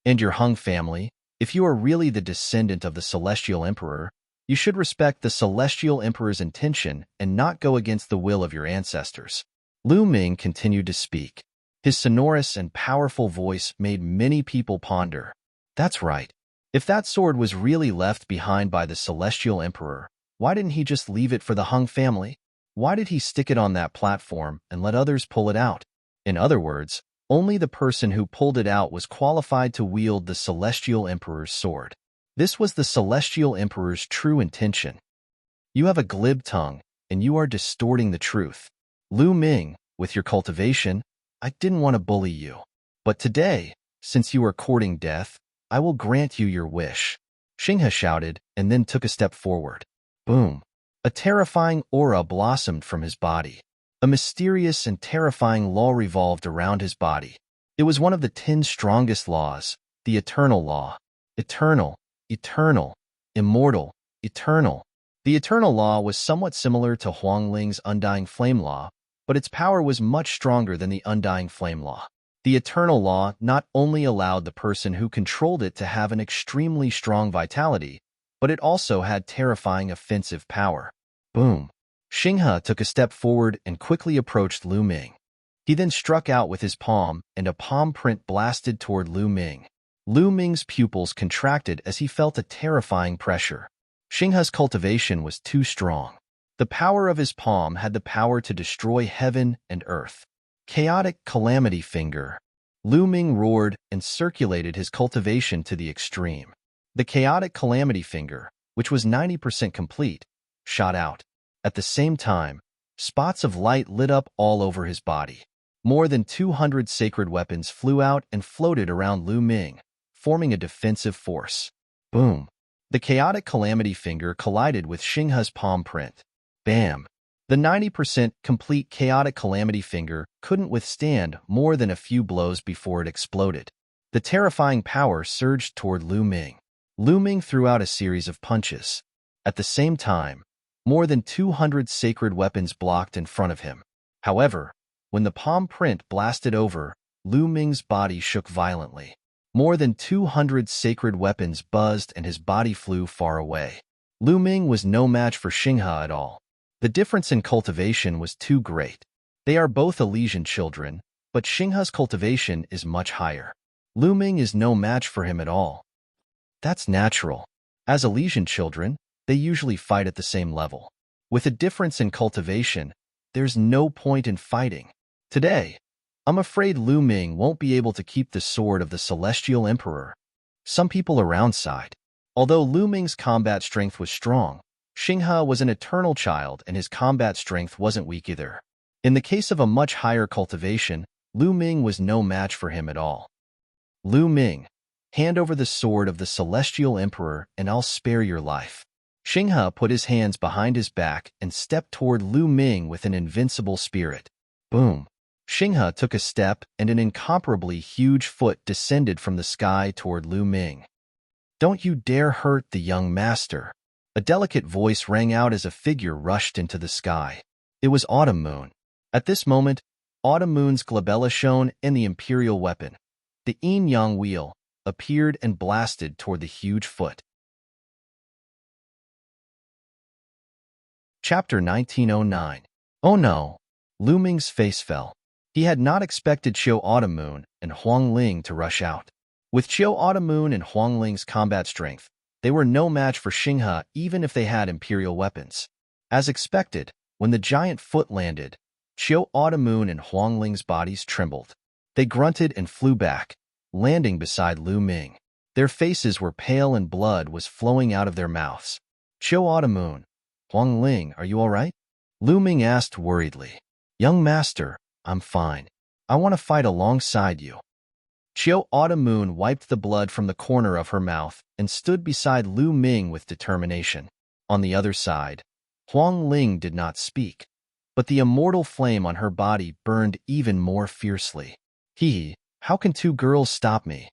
And your Hung family, if you are really the descendant of the Celestial Emperor, you should respect the Celestial Emperor's intention and not go against the will of your ancestors. Lu Ming continued to speak. His sonorous and powerful voice made many people ponder. That's right. If that sword was really left behind by the Celestial Emperor, why didn't he just leave it for the Hung family? Why did he stick it on that platform and let others pull it out? In other words, only the person who pulled it out was qualified to wield the Celestial Emperor's sword. This was the Celestial Emperor's true intention. You have a glib tongue, and you are distorting the truth. Lu Ming, with your cultivation, I didn't want to bully you. But today, since you are courting death, I will grant you your wish. Xinghe shouted and then took a step forward. Boom! A terrifying aura blossomed from his body. A mysterious and terrifying law revolved around his body. It was one of the 10 strongest laws, the Eternal Law. Eternal, eternal, immortal, eternal. The Eternal Law was somewhat similar to Huangling's Undying Flame Law, but its power was much stronger than the Undying Flame Law. The Eternal Law not only allowed the person who controlled it to have an extremely strong vitality, but it also had terrifying offensive power. Boom! Xinghe took a step forward and quickly approached Lu Ming. He then struck out with his palm, and a palm print blasted toward Lu Ming. Lu Ming's pupils contracted as he felt a terrifying pressure. Xinghe's cultivation was too strong. The power of his palm had the power to destroy heaven and earth. Chaotic calamity finger. Lu Ming roared and circulated his cultivation to the extreme. The chaotic calamity finger, which was 90% complete, shot out. At the same time, spots of light lit up all over his body. More than 200 sacred weapons flew out and floated around Lu Ming, forming a defensive force. Boom! The chaotic calamity finger collided with Xinghe's palm print. Bam! The 90% complete chaotic calamity finger couldn't withstand more than a few blows before it exploded. The terrifying power surged toward Lu Ming. Lu Ming threw out a series of punches. At the same time, more than 200 sacred weapons blocked in front of him. However, when the palm print blasted over, Lu Ming's body shook violently. More than 200 sacred weapons buzzed and his body flew far away. Lu Ming was no match for Xinghe at all. The difference in cultivation was too great. They are both Elysian children, but Xinghe's cultivation is much higher. Lu Ming is no match for him at all. That's natural. As Elysian children, they usually fight at the same level. With a difference in cultivation, there's no point in fighting. Today, I'm afraid Lu Ming won't be able to keep the sword of the Celestial Emperor. Some people around sighed. Although Lu Ming's combat strength was strong, Xinghe was an eternal child and his combat strength wasn't weak either. In the case of a much higher cultivation, Lu Ming was no match for him at all. Lu Ming, hand over the sword of the Celestial Emperor and I'll spare your life. Xinghe put his hands behind his back and stepped toward Lu Ming with an invincible spirit. Boom! Xinghe took a step and an incomparably huge foot descended from the sky toward Lu Ming. Don't you dare hurt the young master. A delicate voice rang out as a figure rushed into the sky. It was Autumn Moon. At this moment, Autumn Moon's glabella shone and the imperial weapon, the yin-yang wheel, appeared and blasted toward the huge foot. Chapter 1909. Oh no! Lu Ming's face fell. He had not expected Qiu Autumn Moon and Huang Ling to rush out. With Qiu Autumn Moon and Huang Ling's combat strength, they were no match for Xinghe even if they had imperial weapons. As expected, when the giant foot landed, Qiu Autumn Moon and Huang Ling's bodies trembled. They grunted and flew back, landing beside Lu Ming. Their faces were pale and blood was flowing out of their mouths. Qiu Autumn Moon, Huang Ling, are you all right? Lu Ming asked worriedly. Young master, I'm fine. I want to fight alongside you. Qiu Autumn Moon wiped the blood from the corner of her mouth and stood beside Lu Ming with determination. On the other side, Huang Ling did not speak, but the immortal flame on her body burned even more fiercely. How can two girls stop me?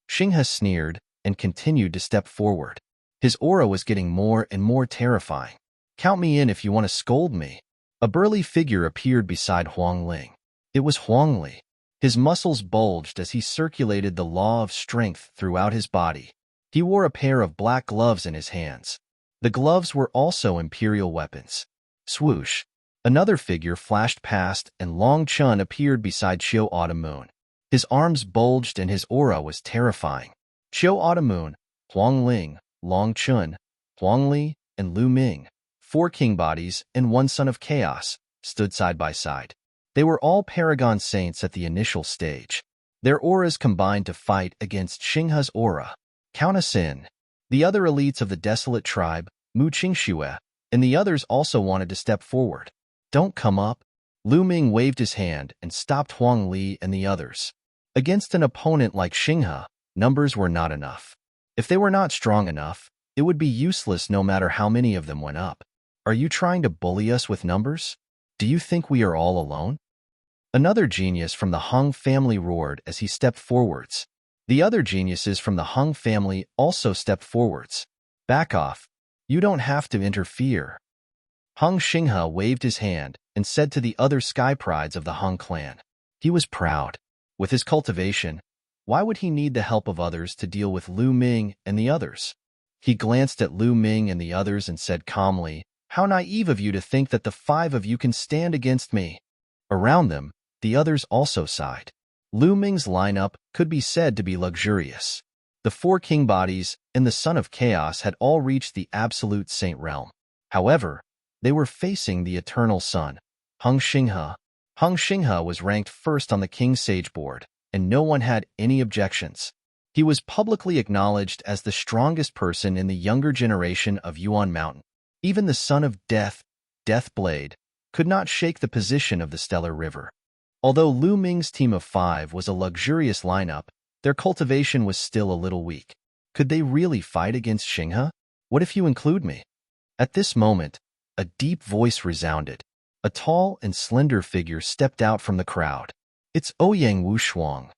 Xinghe sneered and continued to step forward. His aura was getting more and more terrifying. Count me in if you want to scold me. A burly figure appeared beside Huang Ling. It was Huang Li. His muscles bulged as he circulated the law of strength throughout his body. He wore a pair of black gloves in his hands. The gloves were also imperial weapons. Swoosh! Another figure flashed past and Long Chun appeared beside Qiu Autumn Moon. His arms bulged and his aura was terrifying. Qiu Autumn Moon, Huang Ling, Long Chun, Huang Li, and Lu Ming, 4 king bodies and 1 son of chaos, stood side by side. They were all paragon saints at the initial stage. Their auras combined to fight against Xinghe's aura. Count us in. The other elites of the desolate tribe, Mu Qingxue, and the others also wanted to step forward. Don't come up. Lu Ming waved his hand and stopped Huang Li and the others. Against an opponent like Xinghe, numbers were not enough. If they were not strong enough, it would be useless no matter how many of them went up. Are you trying to bully us with numbers? Do you think we are all alone? Another genius from the Hung family roared as he stepped forwards. The other geniuses from the Hung family also stepped forwards. Back off. You don't have to interfere. Hung Xinghe waved his hand and said to the other sky prides of the Hung clan. He was proud. With his cultivation, why would he need the help of others to deal with Lu Ming and the others? He glanced at Lu Ming and the others and said calmly, "How naive of you to think that the 5 of you can stand against me." Around them, the others also sighed. Lu Ming's lineup could be said to be luxurious. The 4 king bodies and the Son of Chaos had all reached the absolute saint realm. However, they were facing the eternal sun, Hung Xinghe. Hung Xinghe was ranked first on the King Sage board, and no one had any objections. He was publicly acknowledged as the strongest person in the younger generation of Yuan Mountain. Even the Son of Death, Deathblade, could not shake the position of the Stellar River. Although Lu Ming's team of 5 was a luxurious lineup, their cultivation was still a little weak. Could they really fight against Xinghe? What if you include me? At this moment, a deep voice resounded. A tall and slender figure stepped out from the crowd. It's Ouyang Wushuang.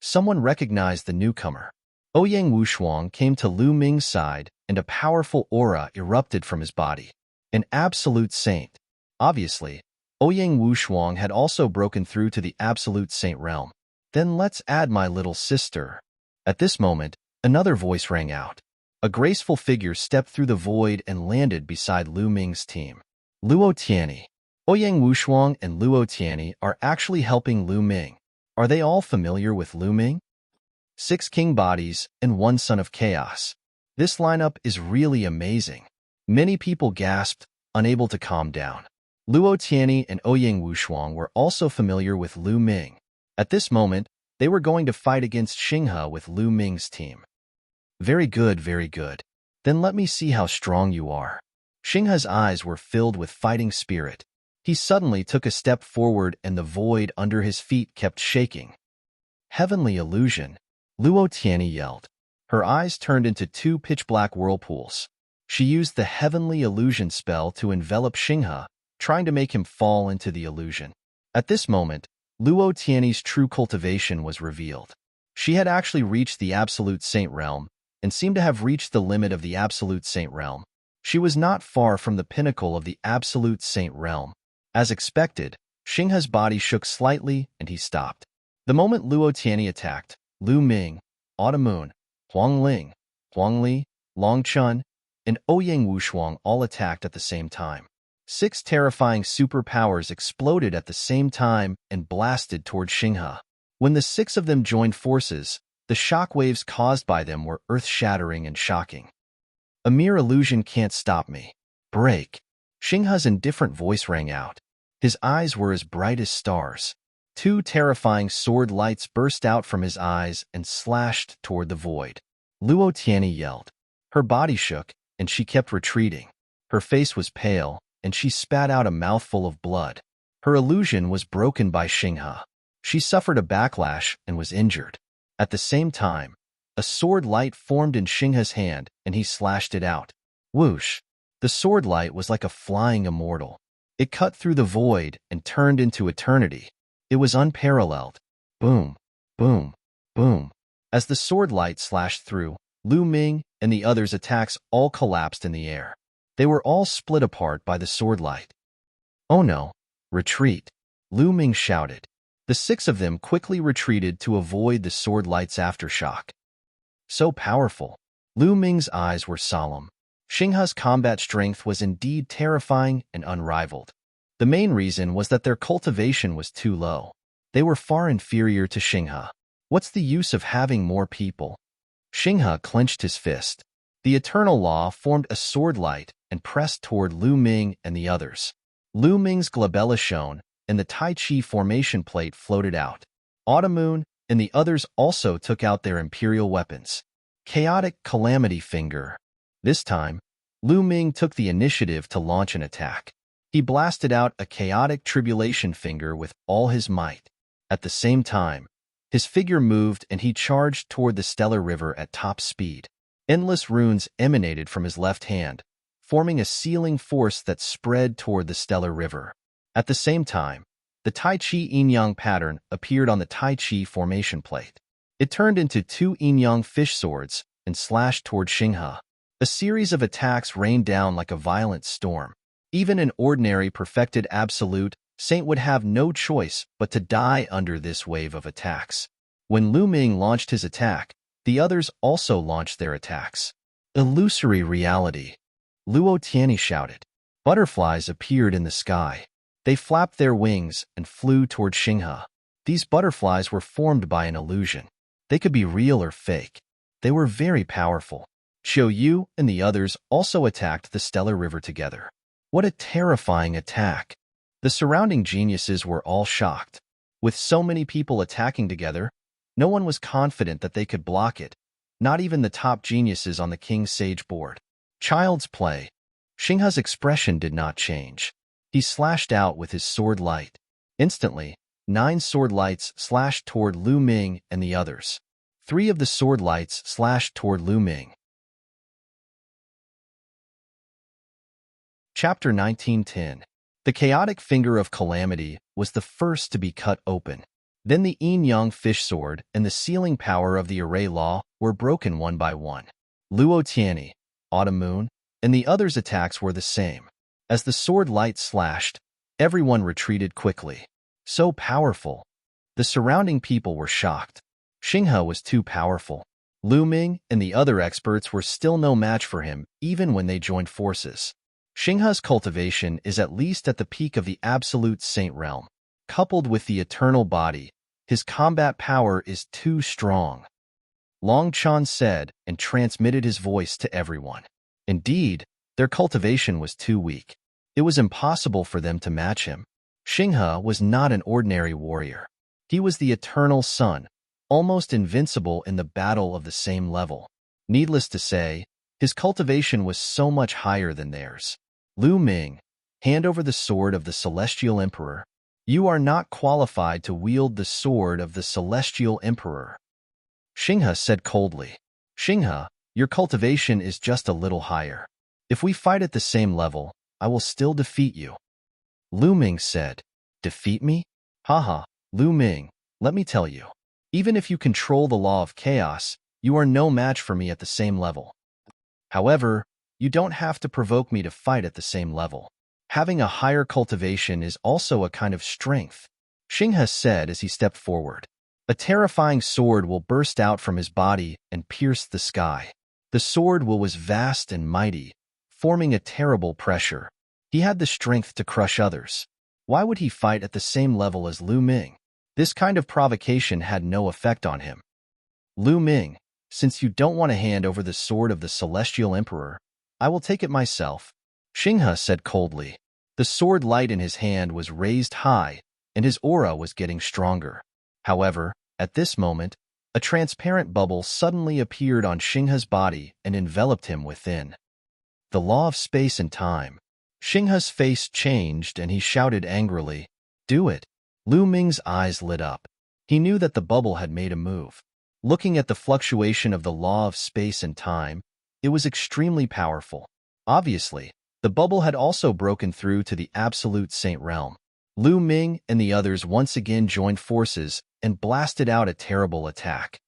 Someone recognized the newcomer. Ouyang Wushuang came to Lu Ming's side, and a powerful aura erupted from his body. An absolute saint. Obviously, Ouyang Wushuang had also broken through to the absolute saint realm. Then let's add my little sister. At this moment, another voice rang out. A graceful figure stepped through the void and landed beside Lu Ming's team. Luo Tianyi. Ouyang Wushuang and Luo Tianyi are actually helping Lu Ming. Are they all familiar with Lu Ming? 6 king bodies and 1 Son of Chaos. This lineup is really amazing. Many people gasped, unable to calm down. Luo Tianyi and Ouyang Wushuang were also familiar with Lu Ming. At this moment, they were going to fight against Xinghe with Lu Ming's team. Very good, very good. Then let me see how strong you are. Xinghe's eyes were filled with fighting spirit. He suddenly took a step forward and the void under his feet kept shaking. Heavenly illusion, Luo Tianyi yelled. Her eyes turned into 2 pitch-black whirlpools. She used the heavenly illusion spell to envelop Xinghe, trying to make him fall into the illusion. At this moment, Luo Tianyi's true cultivation was revealed. She had actually reached the absolute saint realm, and seemed to have reached the limit of the absolute saint realm. She was not far from the pinnacle of the absolute saint realm. As expected, Xinghe's body shook slightly and he stopped. The moment Luo Tianyi attacked, Lu Ming, Autumn Moon, Huang Ling, Huang Li, Long Chun, and Ouyang Wushuang all attacked at the same time. 6 terrifying superpowers exploded at the same time and blasted toward Xinghe. When the 6 of them joined forces, the shockwaves caused by them were earth-shattering and shocking. A mere illusion can't stop me. Break. Xinghe's indifferent voice rang out. His eyes were as bright as stars. 2 terrifying sword lights burst out from his eyes and slashed toward the void. Luo Tianyi yelled. Her body shook, and she kept retreating. Her face was pale, and she spat out a mouthful of blood. Her illusion was broken by Xinghe. She suffered a backlash and was injured. At the same time, a sword light formed in Xinghe's hand, and he slashed it out. Whoosh! The sword light was like a flying immortal. It cut through the void and turned into eternity. It was unparalleled. Boom, boom, boom. As the sword light slashed through, Lu Ming and the others' attacks all collapsed in the air. They were all split apart by the sword light. Oh no, retreat! Lu Ming shouted. The 6 of them quickly retreated to avoid the sword light's aftershock. So powerful. Lu Ming's eyes were solemn. Xinghe's combat strength was indeed terrifying and unrivaled. The main reason was that their cultivation was too low. They were far inferior to Xinghe. What's the use of having more people? Xinghe clenched his fist. The Eternal Law formed a sword light and pressed toward Lu Ming and the others. Lu Ming's glabella shone, and the Tai Chi formation plate floated out. Autumn Moon and the others also took out their imperial weapons. Chaotic Calamity Finger. This time, Lu Ming took the initiative to launch an attack. He blasted out a chaotic tribulation finger with all his might. At the same time, his figure moved and he charged toward the Stellar River at top speed. Endless runes emanated from his left hand, forming a sealing force that spread toward the Stellar River. At the same time, the Tai Chi Yin-Yang pattern appeared on the Tai Chi formation plate. It turned into 2 Yin-Yang fish swords and slashed toward Xinghe. A series of attacks rained down like a violent storm. Even an ordinary perfected absolute saint would have no choice but to die under this wave of attacks. When Lu Ming launched his attack, the others also launched their attacks. Illusory reality, Luo Tianyi shouted. Butterflies appeared in the sky. They flapped their wings and flew toward Xinghe. These butterflies were formed by an illusion. They could be real or fake. They were very powerful. Qiu Yu and the others also attacked the stellar river together. What a terrifying attack! The surrounding geniuses were all shocked. With so many people attacking together, no one was confident that they could block it, not even the top geniuses on the King's Sage board. Child's play. Xinghe's expression did not change. He slashed out with his sword light. Instantly, 9 sword lights slashed toward Lu Ming and the others. 3 of the sword lights slashed toward Lu Ming. Chapter 1910. The chaotic finger of calamity was the first to be cut open. Then the yin-yang fish sword and the sealing power of the array law were broken one by one. Luo Tianyi, Autumn Moon, and the others' attacks were the same. As the sword light slashed, everyone retreated quickly. So powerful. The surrounding people were shocked. Xinghe was too powerful. Lu Ming and the other experts were still no match for him, even when they joined forces. Xinghe's cultivation is at least at the peak of the absolute saint realm. Coupled with the eternal body, his combat power is too strong. Long Chan said and transmitted his voice to everyone. Indeed, their cultivation was too weak. It was impossible for them to match him. Xinghe was not an ordinary warrior. He was the eternal sun, almost invincible in the battle of the same level. Needless to say, his cultivation was so much higher than theirs. Lu Ming, hand over the sword of the Celestial Emperor. You are not qualified to wield the sword of the Celestial Emperor. Xinghe said coldly. Xinghe, your cultivation is just a little higher. If we fight at the same level, I will still defeat you. Lu Ming said. Defeat me? Haha, Lu Ming, let me tell you. Even if you control the law of chaos, you are no match for me at the same level. However, you don't have to provoke me to fight at the same level. Having a higher cultivation is also a kind of strength, Xinghe said as he stepped forward. A terrifying sword will burst out from his body and pierce the sky. The sword was vast and mighty, forming a terrible pressure. He had the strength to crush others. Why would he fight at the same level as Lu Ming? This kind of provocation had no effect on him. Lu Ming, since you don't want to hand over the sword of the Celestial Emperor, I will take it myself, Xinghe said coldly. The sword light in his hand was raised high, and his aura was getting stronger. However, at this moment, a transparent bubble suddenly appeared on Xinghe's body and enveloped him within. The law of space and time. Xinghe's face changed and he shouted angrily, Do it. Lu Ming's eyes lit up. He knew that the bubble had made a move. Looking at the fluctuation of the law of space and time, it was extremely powerful. Obviously, the bubble had also broken through to the absolute saint realm. Lu Ming and the others once again joined forces and blasted out a terrible attack.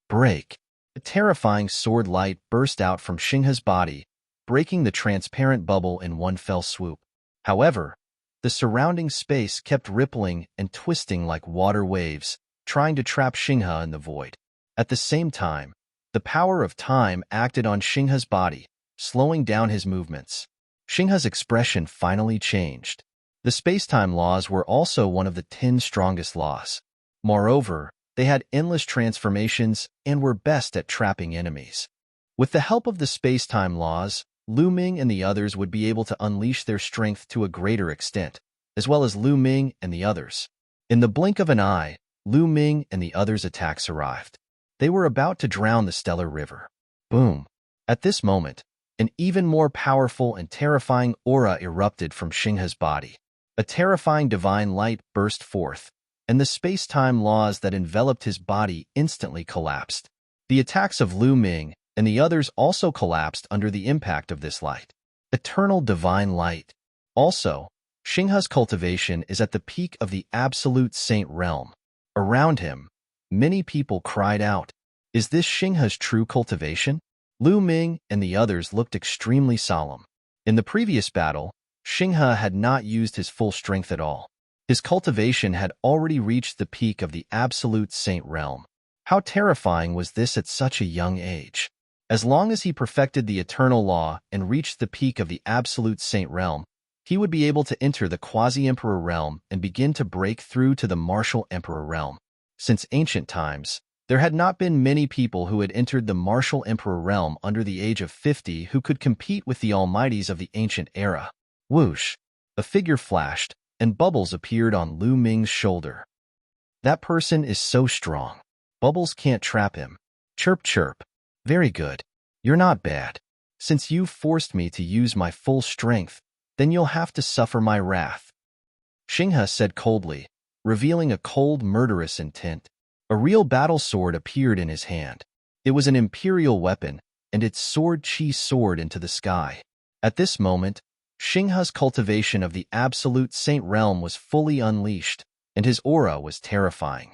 Break! A terrifying sword light burst out from Xinghe's body, breaking the transparent bubble in one fell swoop. However, the surrounding space kept rippling and twisting like water waves, trying to trap Xinghe in the void. At the same time, the power of time acted on Xinghe's body, slowing down his movements. Xinghe's expression finally changed. The space-time laws were also one of the 10 strongest laws. Moreover, they had endless transformations and were best at trapping enemies. With the help of the space-time laws, Lu Ming and the others would be able to unleash their strength to a greater extent, as well as Lu Ming and the others. In the blink of an eye, Lu Ming and the others' attacks arrived. They were about to drown the stellar river. Boom! At this moment, an even more powerful and terrifying aura erupted from Xinghe's body. A terrifying divine light burst forth, and the space-time laws that enveloped his body instantly collapsed. The attacks of Lu Ming and the others also collapsed under the impact of this light. Eternal divine light. Also, Xinghe's cultivation is at the peak of the absolute saint realm. Around him, many people cried out, Is this Xinghe's true cultivation? Lu Ming and the others looked extremely solemn. In the previous battle, Xinghe had not used his full strength at all. His cultivation had already reached the peak of the absolute saint realm. How terrifying was this at such a young age? As long as he perfected the eternal law and reached the peak of the absolute saint realm, he would be able to enter the quasi-emperor realm and begin to break through to the martial emperor realm. Since ancient times, there had not been many people who had entered the martial emperor realm under the age of 50 who could compete with the almighties of the ancient era. Whoosh! A figure flashed, and Bubbles appeared on Lu Ming's shoulder. That person is so strong. Bubbles can't trap him. Chirp chirp. Very good. You're not bad. Since you've forced me to use my full strength, then you'll have to suffer my wrath. Xinghe said coldly, revealing a cold, murderous intent. A real battle sword appeared in his hand. It was an imperial weapon, and its sword chi soared into the sky. At this moment, Xinghe's cultivation of the absolute saint realm was fully unleashed, and his aura was terrifying.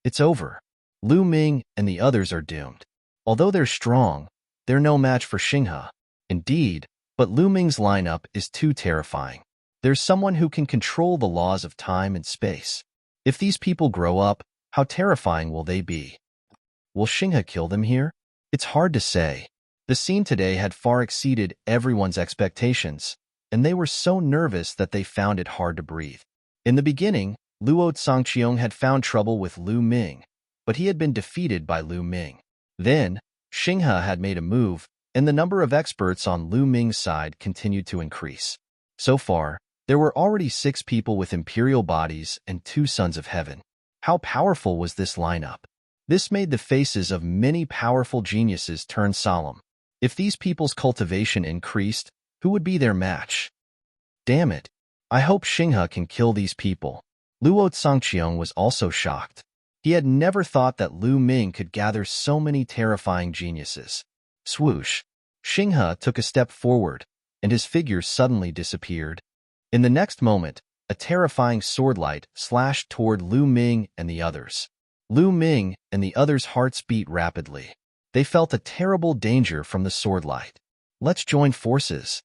It's over. Lu Ming and the others are doomed. Although they're strong, they're no match for Xinghe. Indeed, but Lu Ming's lineup is too terrifying. There's someone who can control the laws of time and space. If these people grow up, how terrifying will they be? Will Xinghe kill them here? It's hard to say. The scene today had far exceeded everyone's expectations, and they were so nervous that they found it hard to breathe. In the beginning, Luo Tsangqiong had found trouble with Lu Ming, but he had been defeated by Lu Ming. Then, Xinghe had made a move, and the number of experts on Lu Ming's side continued to increase. So far, there were already 6 people with imperial bodies and 2 sons of heaven. How powerful was this lineup? This made the faces of many powerful geniuses turn solemn. If these people's cultivation increased, who would be their match? Damn it. I hope Xinghe can kill these people. Luo Tsangqiong was also shocked. He had never thought that Lu Ming could gather so many terrifying geniuses. Swoosh! Xinghe took a step forward, and his figure suddenly disappeared. In the next moment, a terrifying swordlight slashed toward Lu Ming and the others. Lu Ming and the others' hearts beat rapidly. They felt a terrible danger from the swordlight. Let's join forces,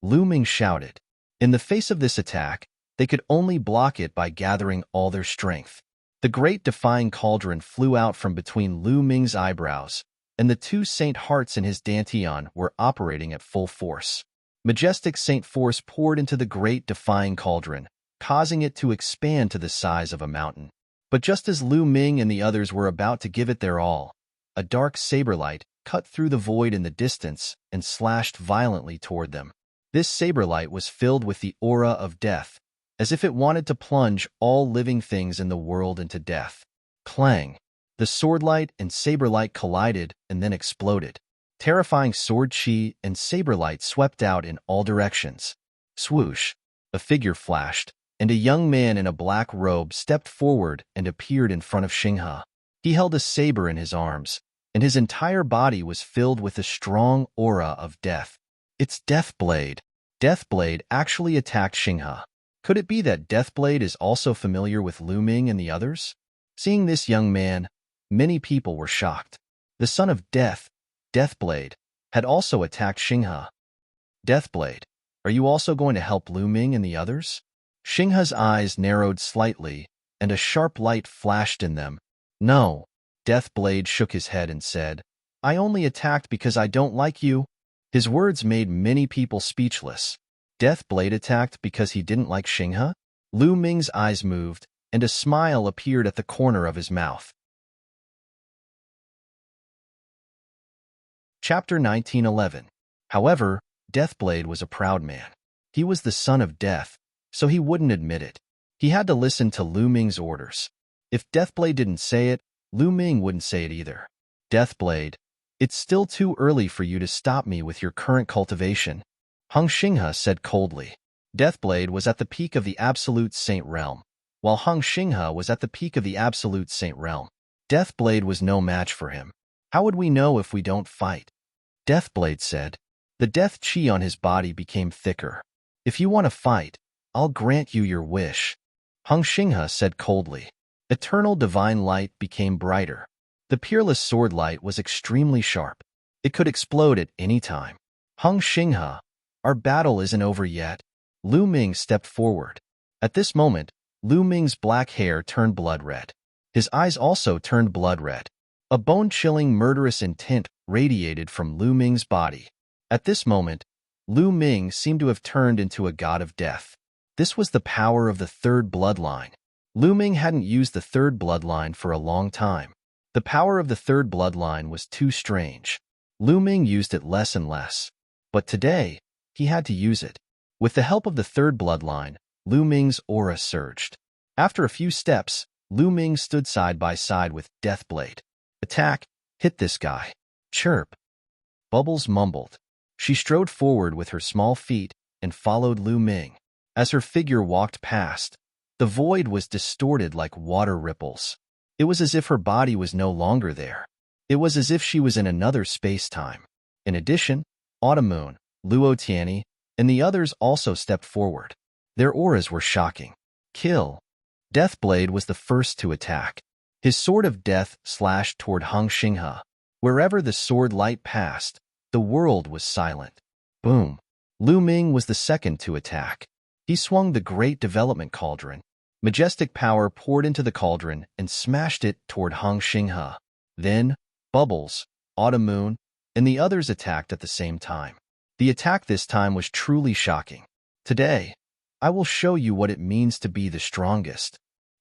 Lu Ming shouted. In the face of this attack, they could only block it by gathering all their strength. The great defying cauldron flew out from between Lu Ming's eyebrows, and the 2 saint hearts in his dantian were operating at full force. Majestic saint force poured into the great defying cauldron, causing it to expand to the size of a mountain. But just as Lu Ming and the others were about to give it their all, a dark saber light cut through the void in the distance and slashed violently toward them. This saber light was filled with the aura of death, as if it wanted to plunge all living things in the world into death. Clang! The swordlight and saberlight collided and then exploded. Terrifying sword chi and saberlight swept out in all directions. Swoosh! A figure flashed, and a young man in a black robe stepped forward and appeared in front of Xinghe. He held a saber in his arms, and his entire body was filled with a strong aura of death. It's Deathblade. Deathblade actually attacked Xinghe. Could it be that Deathblade is also familiar with Lu Ming and the others? Seeing this young man, many people were shocked. The son of death, Deathblade, had also attacked Xinghe. Deathblade, are you also going to help Lu Ming and the others? Xinghe's eyes narrowed slightly, and a sharp light flashed in them. No. Deathblade shook his head and said, I only attacked because I don't like you. His words made many people speechless. Deathblade attacked because he didn't like Xinghe? Lu Ming's eyes moved, and a smile appeared at the corner of his mouth. Chapter 1911. However, Deathblade was a proud man. He was the son of death, so he wouldn't admit it. He had to listen to Lu Ming's orders. If Deathblade didn't say it, Lu Ming wouldn't say it either. Deathblade, it's still too early for you to stop me with your current cultivation, Hung Xinghe said coldly. Deathblade was at the peak of the absolute saint realm, while Hung Xinghe was at the peak of the absolute saint realm. Deathblade was no match for him. How would we know if we don't fight? Deathblade said. The death chi on his body became thicker. If you want to fight, I'll grant you your wish, Hung Xinghe said coldly. Eternal divine light became brighter. The peerless sword light was extremely sharp. It could explode at any time. Hung Xinghe, our battle isn't over yet. Lu Ming stepped forward. At this moment, Lu Ming's black hair turned blood red. His eyes also turned blood red. A bone-chilling, murderous intent radiated from Lu Ming's body. At this moment, Lu Ming seemed to have turned into a god of death. This was the power of the third bloodline. Lu Ming hadn't used the third bloodline for a long time. The power of the third bloodline was too strange. Lu Ming used it less and less. But today, he had to use it. With the help of the third bloodline, Lu Ming's aura surged. After a few steps, Lu Ming stood side by side with Deathblade. Attack, hit this guy. Chirp. Bubbles mumbled. She strode forward with her small feet and followed Lu Ming. As her figure walked past, the void was distorted like water ripples. It was as if her body was no longer there. It was as if she was in another space-time. In addition, Autumn, Luo Tianyi, and the others also stepped forward. Their auras were shocking. Kill. Deathblade was the first to attack. His sword of death slashed toward Heng Xinghe. Wherever the sword light passed, the world was silent. Boom. Lu Ming was the second to attack. He swung the Great Development Cauldron. Majestic power poured into the cauldron and smashed it toward Heng Xinghe. Then, Bubbles, Autumn, and the others attacked at the same time. The attack this time was truly shocking. Today, I will show you what it means to be the strongest.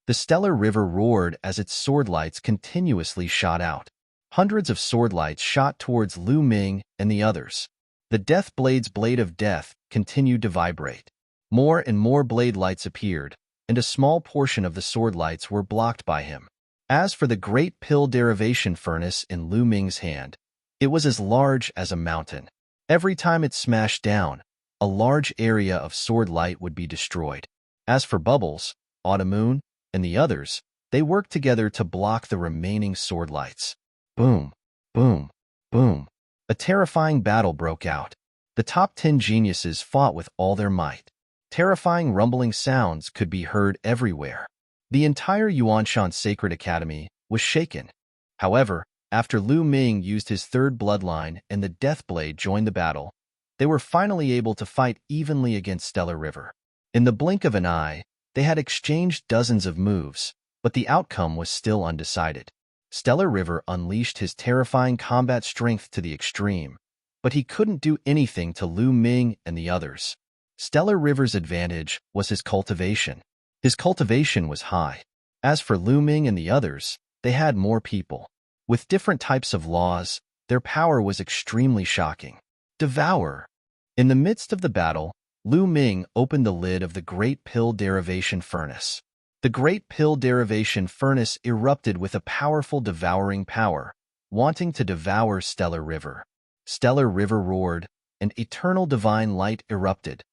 The stellar river roared as its sword lights continuously shot out. Hundreds of sword lights shot towards Lu Ming and the others. The Deathblade's blade of death continued to vibrate. More and more blade lights appeared, and a small portion of the sword lights were blocked by him. As for the great pill derivation furnace in Lu Ming's hand, it was as large as a mountain. Every time it smashed down, a large area of sword light would be destroyed. As for Bubbles, Autumn, and the others, they worked together to block the remaining sword lights. Boom, boom, boom. A terrifying battle broke out. The top 10 geniuses fought with all their might. Terrifying rumbling sounds could be heard everywhere. The entire Yuanshan Sacred Academy was shaken. However, after Lu Ming used his third bloodline and the Deathblade joined the battle, they were finally able to fight evenly against Stellar River. In the blink of an eye, they had exchanged dozens of moves, but the outcome was still undecided. Stellar River unleashed his terrifying combat strength to the extreme, but he couldn't do anything to Lu Ming and the others. Stellar River's advantage was his cultivation. His cultivation was high. As for Lu Ming and the others, they had more people. With different types of laws, their power was extremely shocking. Devour. In the midst of the battle, Lu Ming opened the lid of the Great Pill Derivation Furnace. The Great Pill Derivation Furnace erupted with a powerful devouring power, wanting to devour Stellar River. Stellar River roared, and eternal divine light erupted,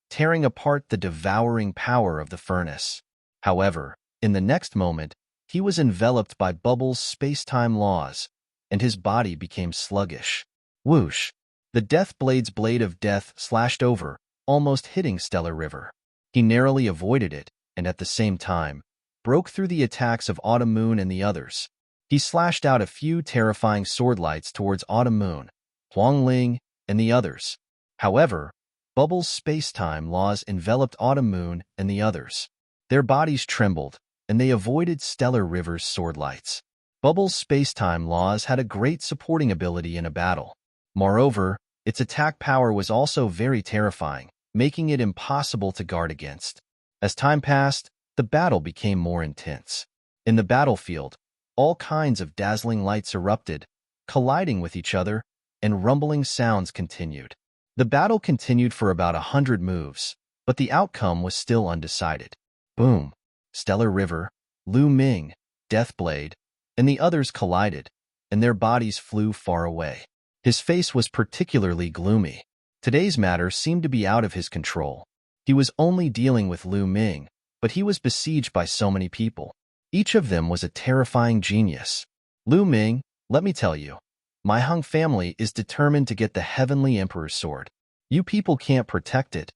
tearing apart the devouring power of the furnace. However, in the next moment, he was enveloped by Bubbles' space-time laws, and his body became sluggish. Whoosh! The Deathblade's blade of death slashed over, almost hitting Stellar River. He narrowly avoided it, and at the same time, broke through the attacks of Autumn and the others. He slashed out a few terrifying sword lights towards Autumn, Huangling, and the others. However, Bubbles' space-time laws enveloped Autumn and the others. Their bodies trembled, and they avoided Stellar River's sword lights. Bubbles' space-time laws had a great supporting ability in a battle. Moreover, its attack power was also very terrifying, making it impossible to guard against. As time passed, the battle became more intense. In the battlefield, all kinds of dazzling lights erupted, colliding with each other, and rumbling sounds continued. The battle continued for about 100 moves, but the outcome was still undecided. Boom! Stellar River, Lu Ming, Deathblade, and the others collided, and their bodies flew far away. His face was particularly gloomy. Today's matter seemed to be out of his control. He was only dealing with Lu Ming, but he was besieged by so many people. Each of them was a terrifying genius. Lu Ming, let me tell you, my Heng family is determined to get the Heavenly Emperor's sword. You people can't protect it.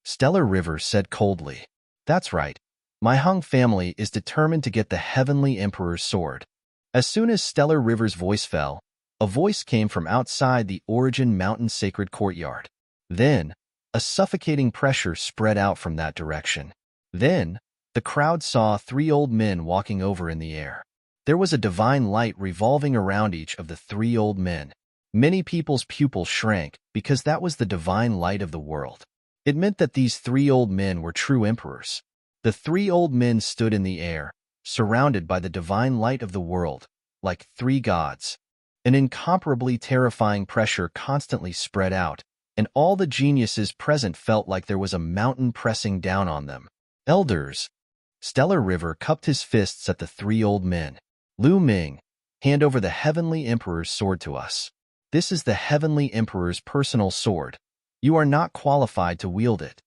Stellar River said coldly. That's right. My Heng family is determined to get the Heavenly Emperor's sword. As soon as Stellar River's voice fell, a voice came from outside the Origin Mountain Sacred Courtyard. Then, a suffocating pressure spread out from that direction. Then, the crowd saw 3 old men walking over in the air. There was a divine light revolving around each of the three old men. Many people's pupils shrank because that was the divine light of the world. It meant that these three old men were true emperors. The three old men stood in the air, surrounded by the divine light of the world, like three gods. An incomparably terrifying pressure constantly spread out, and all the geniuses present felt like there was a mountain pressing down on them. Elders. Stellar River cupped his fists at the three old men. Lu Ming, hand over the Heavenly Emperor's sword to us. This is the Heavenly Emperor's personal sword. You are not qualified to wield it.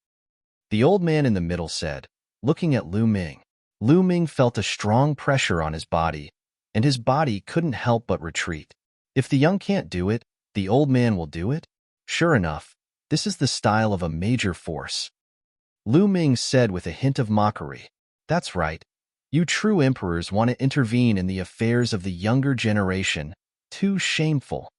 The old man in the middle said, looking at Lu Ming. Lu Ming felt a strong pressure on his body, and his body couldn't help but retreat. If the young can't do it, the old man will do it? Sure enough, this is the style of a major force. Lu Ming said with a hint of mockery. That's right. You true emperors want to intervene in the affairs of the younger generation. Too shameful.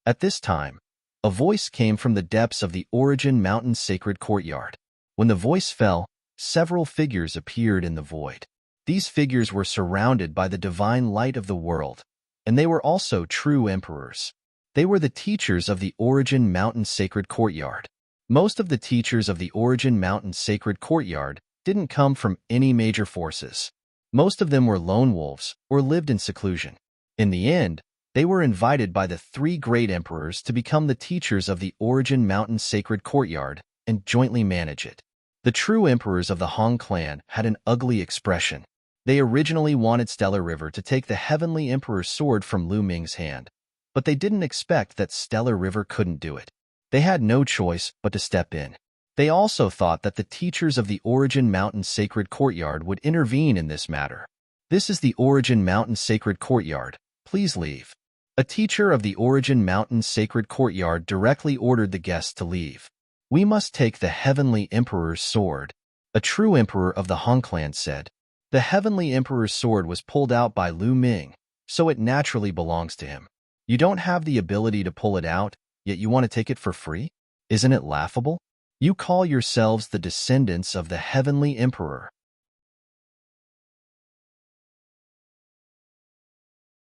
At this time, a voice came from the depths of the Origin Mountain sacred courtyard. When the voice fell, several figures appeared in the void. These figures were surrounded by the divine light of the world, and they were also true emperors. They were the teachers of the Origin Mountain sacred courtyard. Most of the teachers of the Origin Mountain sacred courtyard didn't come from any major forces. Most of them were lone wolves or lived in seclusion. In the end, they were invited by the three great emperors to become the teachers of the Origin Mountain sacred courtyard and jointly manage it. The true emperors of the Hong clan had an ugly expression. They originally wanted Stellar River to take the Heavenly Emperor's sword from Lu Ming's hand, but they didn't expect that Stellar River couldn't do it. They had no choice but to step in. They also thought that the teachers of the Origin Mountain sacred courtyard would intervene in this matter. This is the Origin Mountain sacred courtyard. Please leave. A teacher of the Origin Mountain sacred courtyard directly ordered the guests to leave. We must take the Heavenly Emperor's sword. A true emperor of the Hong clan said. The Heavenly Emperor's sword was pulled out by Lu Ming, so it naturally belongs to him. You don't have the ability to pull it out, yet you want to take it for free? Isn't it laughable? You call yourselves the descendants of the Heavenly Emperor.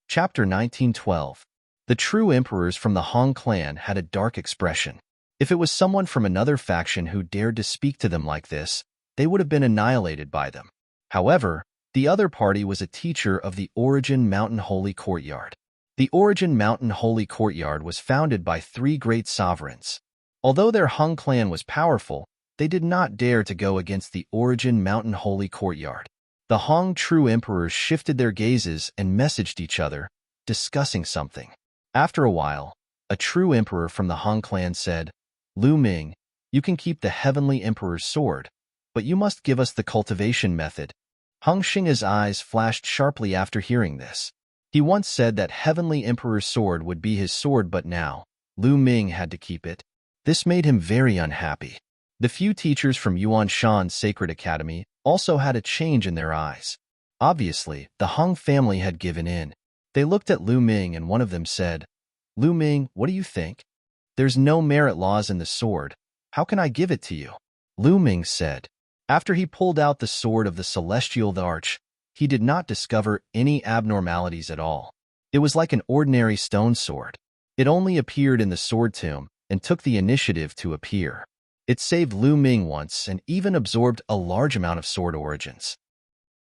Chapter 1912. The true emperors from the Hong clan had a dark expression. If it was someone from another faction who dared to speak to them like this, they would have been annihilated by them. However, the other party was a teacher of the Origin Mountain Holy Courtyard. The Origin Mountain Holy Courtyard was founded by three great sovereigns. Although their Hong clan was powerful, they did not dare to go against the Origin Mountain Holy Courtyard. The Hong true emperors shifted their gazes and messaged each other, discussing something. After a while, a true emperor from the Hong clan said, Lu Ming, you can keep the Heavenly Emperor's sword, but you must give us the cultivation method. Hung Xing's eyes flashed sharply after hearing this. He once said that Heavenly Emperor's sword would be his sword, but now, Lu Ming had to keep it. This made him very unhappy. The few teachers from Yuan Shan's Sacred Academy also had a change in their eyes. Obviously, the Hung family had given in. They looked at Lu Ming and one of them said, Lu Ming, what do you think? There's no merit laws in the sword. How can I give it to you? Lu Ming said. After he pulled out the sword of the Celestial Arch, he did not discover any abnormalities at all. It was like an ordinary stone sword. It only appeared in the sword tomb and took the initiative to appear. It saved Lu Ming once and even absorbed a large amount of sword origins.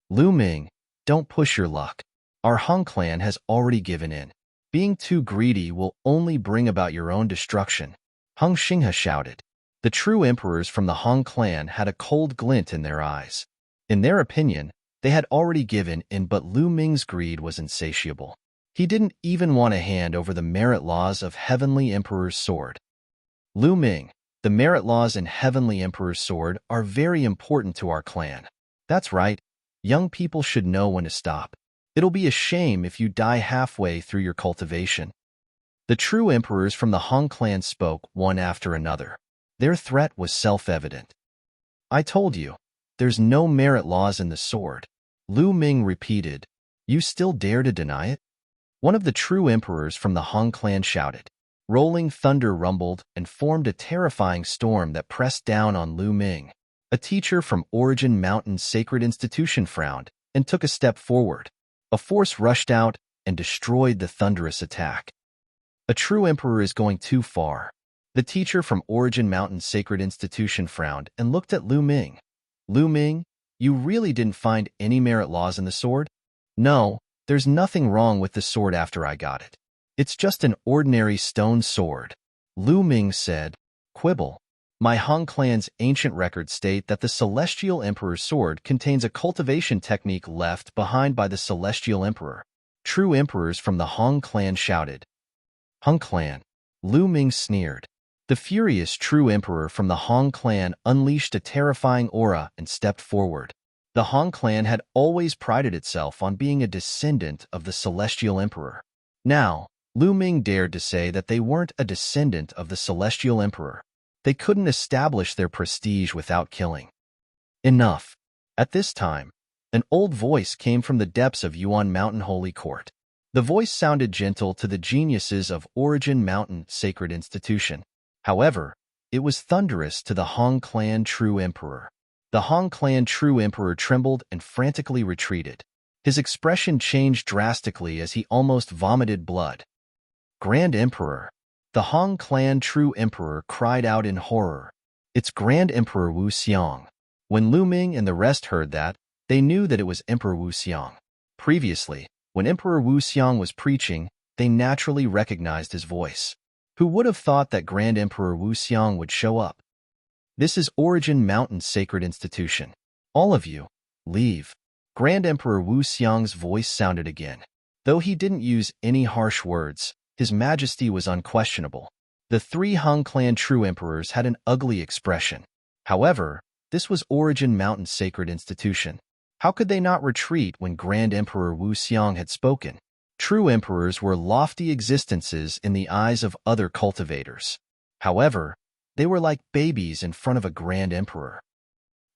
Lu Ming, don't push your luck. Our Hung clan has already given in. Being too greedy will only bring about your own destruction. Hung Xinghe shouted. The true emperors from the Hong clan had a cold glint in their eyes. In their opinion, they had already given in, but Lu Ming's greed was insatiable. He didn't even want to hand over the merit laws of Heavenly Emperor's sword. Lu Ming, the merit laws in Heavenly Emperor's sword are very important to our clan. That's right, young people should know when to stop. It'll be a shame if you die halfway through your cultivation. The true emperors from the Hong clan spoke one after another. Their threat was self-evident. I told you, there's no merit laws in the sword. Lu Ming repeated. You still dare to deny it? One of the true emperors from the Hong clan shouted. Rolling thunder rumbled and formed a terrifying storm that pressed down on Lu Ming. A teacher from Origin Mountain's sacred institution frowned and took a step forward. A force rushed out and destroyed the thunderous attack. A true emperor is going too far. The teacher from Origin Mountain's sacred institution frowned and looked at Lu Ming. Lu Ming, you really didn't find any merit laws in the sword? No, there's nothing wrong with the sword after I got it. It's just an ordinary stone sword. Lu Ming said, Quibble. My Han clan's ancient records state that the Celestial Emperor's sword contains a cultivation technique left behind by the Celestial Emperor. True emperors from the Han clan shouted. Han clan. Lu Ming sneered. The furious true emperor from the Han clan unleashed a terrifying aura and stepped forward. The Han clan had always prided itself on being a descendant of the Celestial Emperor. Now, Lu Ming dared to say that they weren't a descendant of the Celestial Emperor. They couldn't establish their prestige without killing. Enough. At this time, an old voice came from the depths of Yuan Mountain Holy Court. The voice sounded gentle to the geniuses of Origin Mountain Sacred Institution. However, it was thunderous to the Han clan True Emperor. The Han clan True Emperor trembled and frantically retreated. His expression changed drastically as he almost vomited blood. Grand Emperor. The Han clan True Emperor cried out in horror. It's Grand Emperor Wu Xiang. When Lu Ming and the rest heard that, they knew that it was Emperor Wu Xiang. Previously, when Emperor Wu Xiang was preaching, they naturally recognized his voice. Who would have thought that Grand Emperor Wu Xiang would show up? This is Origin Mountain Sacred Institution. All of you, leave. Grand Emperor Wu Xiang's voice sounded again. Though he didn't use any harsh words, His Majesty was unquestionable. The three Han clan True Emperors had an ugly expression. However, this was Origin Mountain Sacred Institution. How could they not retreat when Grand Emperor Wu Xiang had spoken? True Emperors were lofty existences in the eyes of other cultivators. However, they were like babies in front of a Grand Emperor.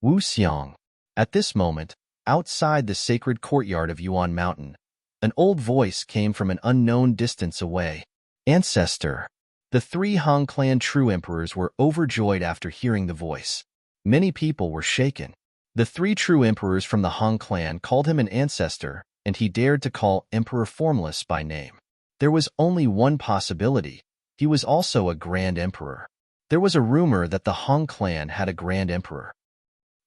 Wu Xiang. At this moment, outside the sacred courtyard of Yuan Mountain, an old voice came from an unknown distance away. Ancestor. The three Han clan True Emperors were overjoyed after hearing the voice. Many people were shaken. The three True Emperors from the Han clan called him an ancestor, and he dared to call Emperor Formless by name. There was only one possibility. He was also a Grand Emperor. There was a rumor that the Han clan had a Grand Emperor.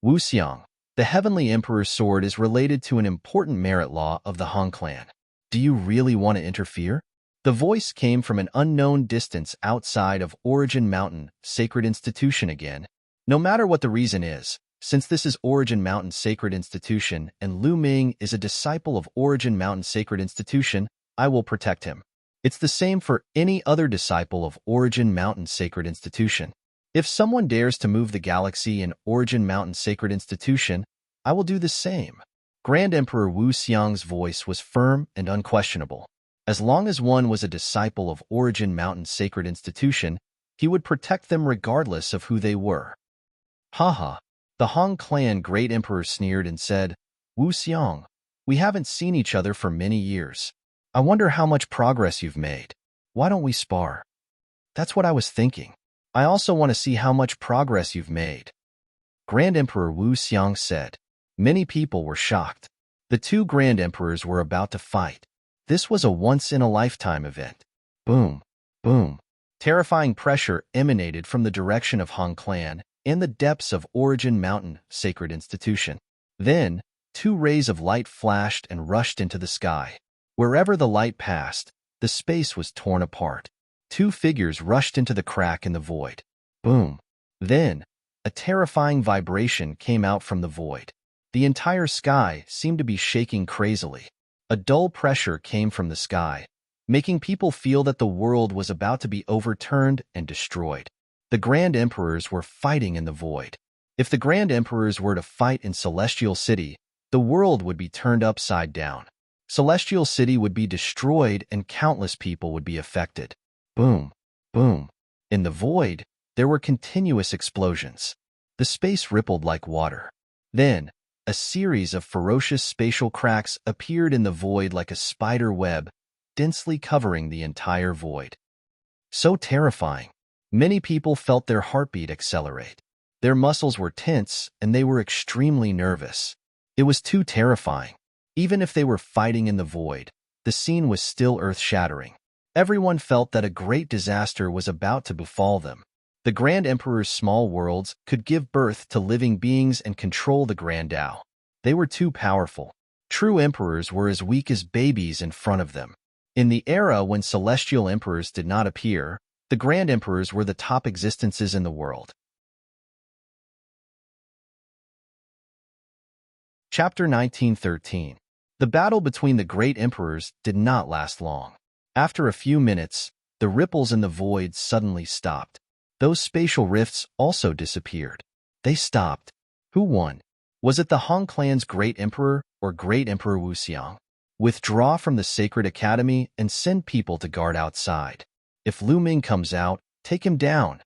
Wu Xiang. The Heavenly Emperor's sword is related to an important merit law of the Han clan. Do you really want to interfere? The voice came from an unknown distance outside of Origin Mountain Sacred Institution again. No matter what the reason is, since this is Origin Mountain Sacred Institution and Lu Ming is a disciple of Origin Mountain Sacred Institution, I will protect him. It's the same for any other disciple of Origin Mountain Sacred Institution. If someone dares to move the galaxy in Origin Mountain Sacred Institution, I will do the same. Grand Emperor Wu Xiang's voice was firm and unquestionable. As long as one was a disciple of Origin Mountain Sacred Institution, he would protect them regardless of who they were. Haha. The Han clan Great Emperor sneered and said, Wu Xiang, we haven't seen each other for many years. I wonder how much progress you've made. Why don't we spar? That's what I was thinking. I also want to see how much progress you've made. Grand Emperor Wu Xiang said. Many people were shocked. The two Grand Emperors were about to fight. This was a once-in-a-lifetime event. Boom, boom. Terrifying pressure emanated from the direction of Han clan and the depths of Origin Mountain Sacred Institution. Then, two rays of light flashed and rushed into the sky. Wherever the light passed, the space was torn apart. Two figures rushed into the crack in the void. Boom. Then, a terrifying vibration came out from the void. The entire sky seemed to be shaking crazily. A dull pressure came from the sky, making people feel that the world was about to be overturned and destroyed. The Grand Emperors were fighting in the void. If the Grand Emperors were to fight in Celestial City, the world would be turned upside down. Celestial City would be destroyed and countless people would be affected. Boom, boom. In the void, there were continuous explosions. The space rippled like water. Then, a series of ferocious spatial cracks appeared in the void like a spider web, densely covering the entire void. So terrifying. Many people felt their heartbeat accelerate. Their muscles were tense, and they were extremely nervous. It was too terrifying. Even if they were fighting in the void, the scene was still earth-shattering. Everyone felt that a great disaster was about to befall them. The Grand Emperor's small worlds could give birth to living beings and control the Grand Tao. They were too powerful. True emperors were as weak as babies in front of them. In the era when celestial emperors did not appear, the Grand Emperors were the top existences in the world. Chapter 1913. The battle between the great emperors did not last long. After a few minutes, the ripples in the void suddenly stopped. Those spatial rifts also disappeared. They stopped. Who won? Was it the Han clan's great emperor or great emperor Wuxiang? Withdraw from the sacred academy and send people to guard outside. If Lu Ming comes out, take him down.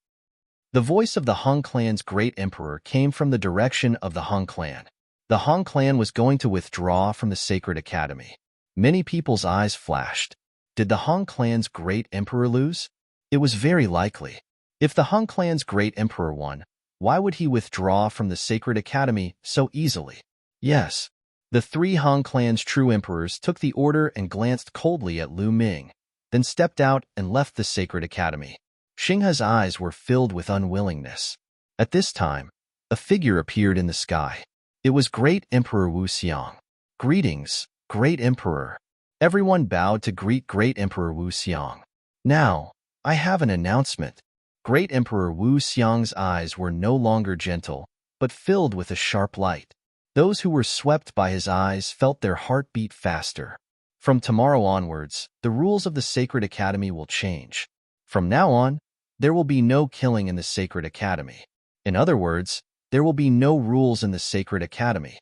The voice of the Han clan's great emperor came from the direction of the Han clan. The Han clan was going to withdraw from the sacred academy. Many people's eyes flashed. Did the Han clan's great emperor lose? It was very likely. If the Han clan's great emperor won, why would he withdraw from the sacred academy so easily? Yes. The three Han clan's true emperors took the order and glanced coldly at Lu Ming, then stepped out and left the sacred academy. Xinghe's eyes were filled with unwillingness. At this time, a figure appeared in the sky. It was Great Emperor Wuxiang. Greetings, Great Emperor. Everyone bowed to greet Great Emperor Wuxiang. Now, I have an announcement. Great Emperor Wuxiang's eyes were no longer gentle, but filled with a sharp light. Those who were swept by his eyes felt their heart beat faster. From tomorrow onwards, the rules of the Sacred Academy will change. From now on, there will be no killing in the Sacred Academy. In other words, there will be no rules in the Sacred Academy.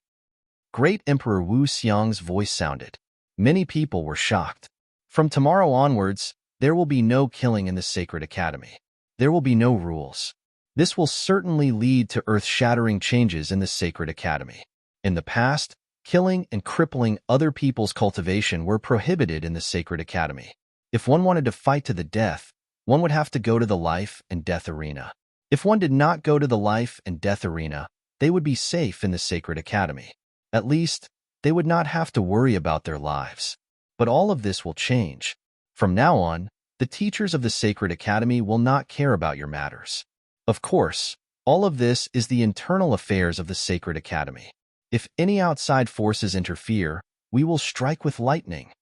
Great Emperor Wuxiang's voice sounded. Many people were shocked. From tomorrow onwards, there will be no killing in the Sacred Academy. There will be no rules. This will certainly lead to earth-shattering changes in the Sacred Academy. In the past, killing and crippling other people's cultivation were prohibited in the Sacred Academy. If one wanted to fight to the death, one would have to go to the life and death arena. If one did not go to the life and death arena, they would be safe in the Sacred Academy. At least, they would not have to worry about their lives. But all of this will change. From now on, the teachers of the Sacred Academy will not care about your matters. Of course, all of this is the internal affairs of the Sacred Academy. If any outside forces interfere, we will strike with lightning.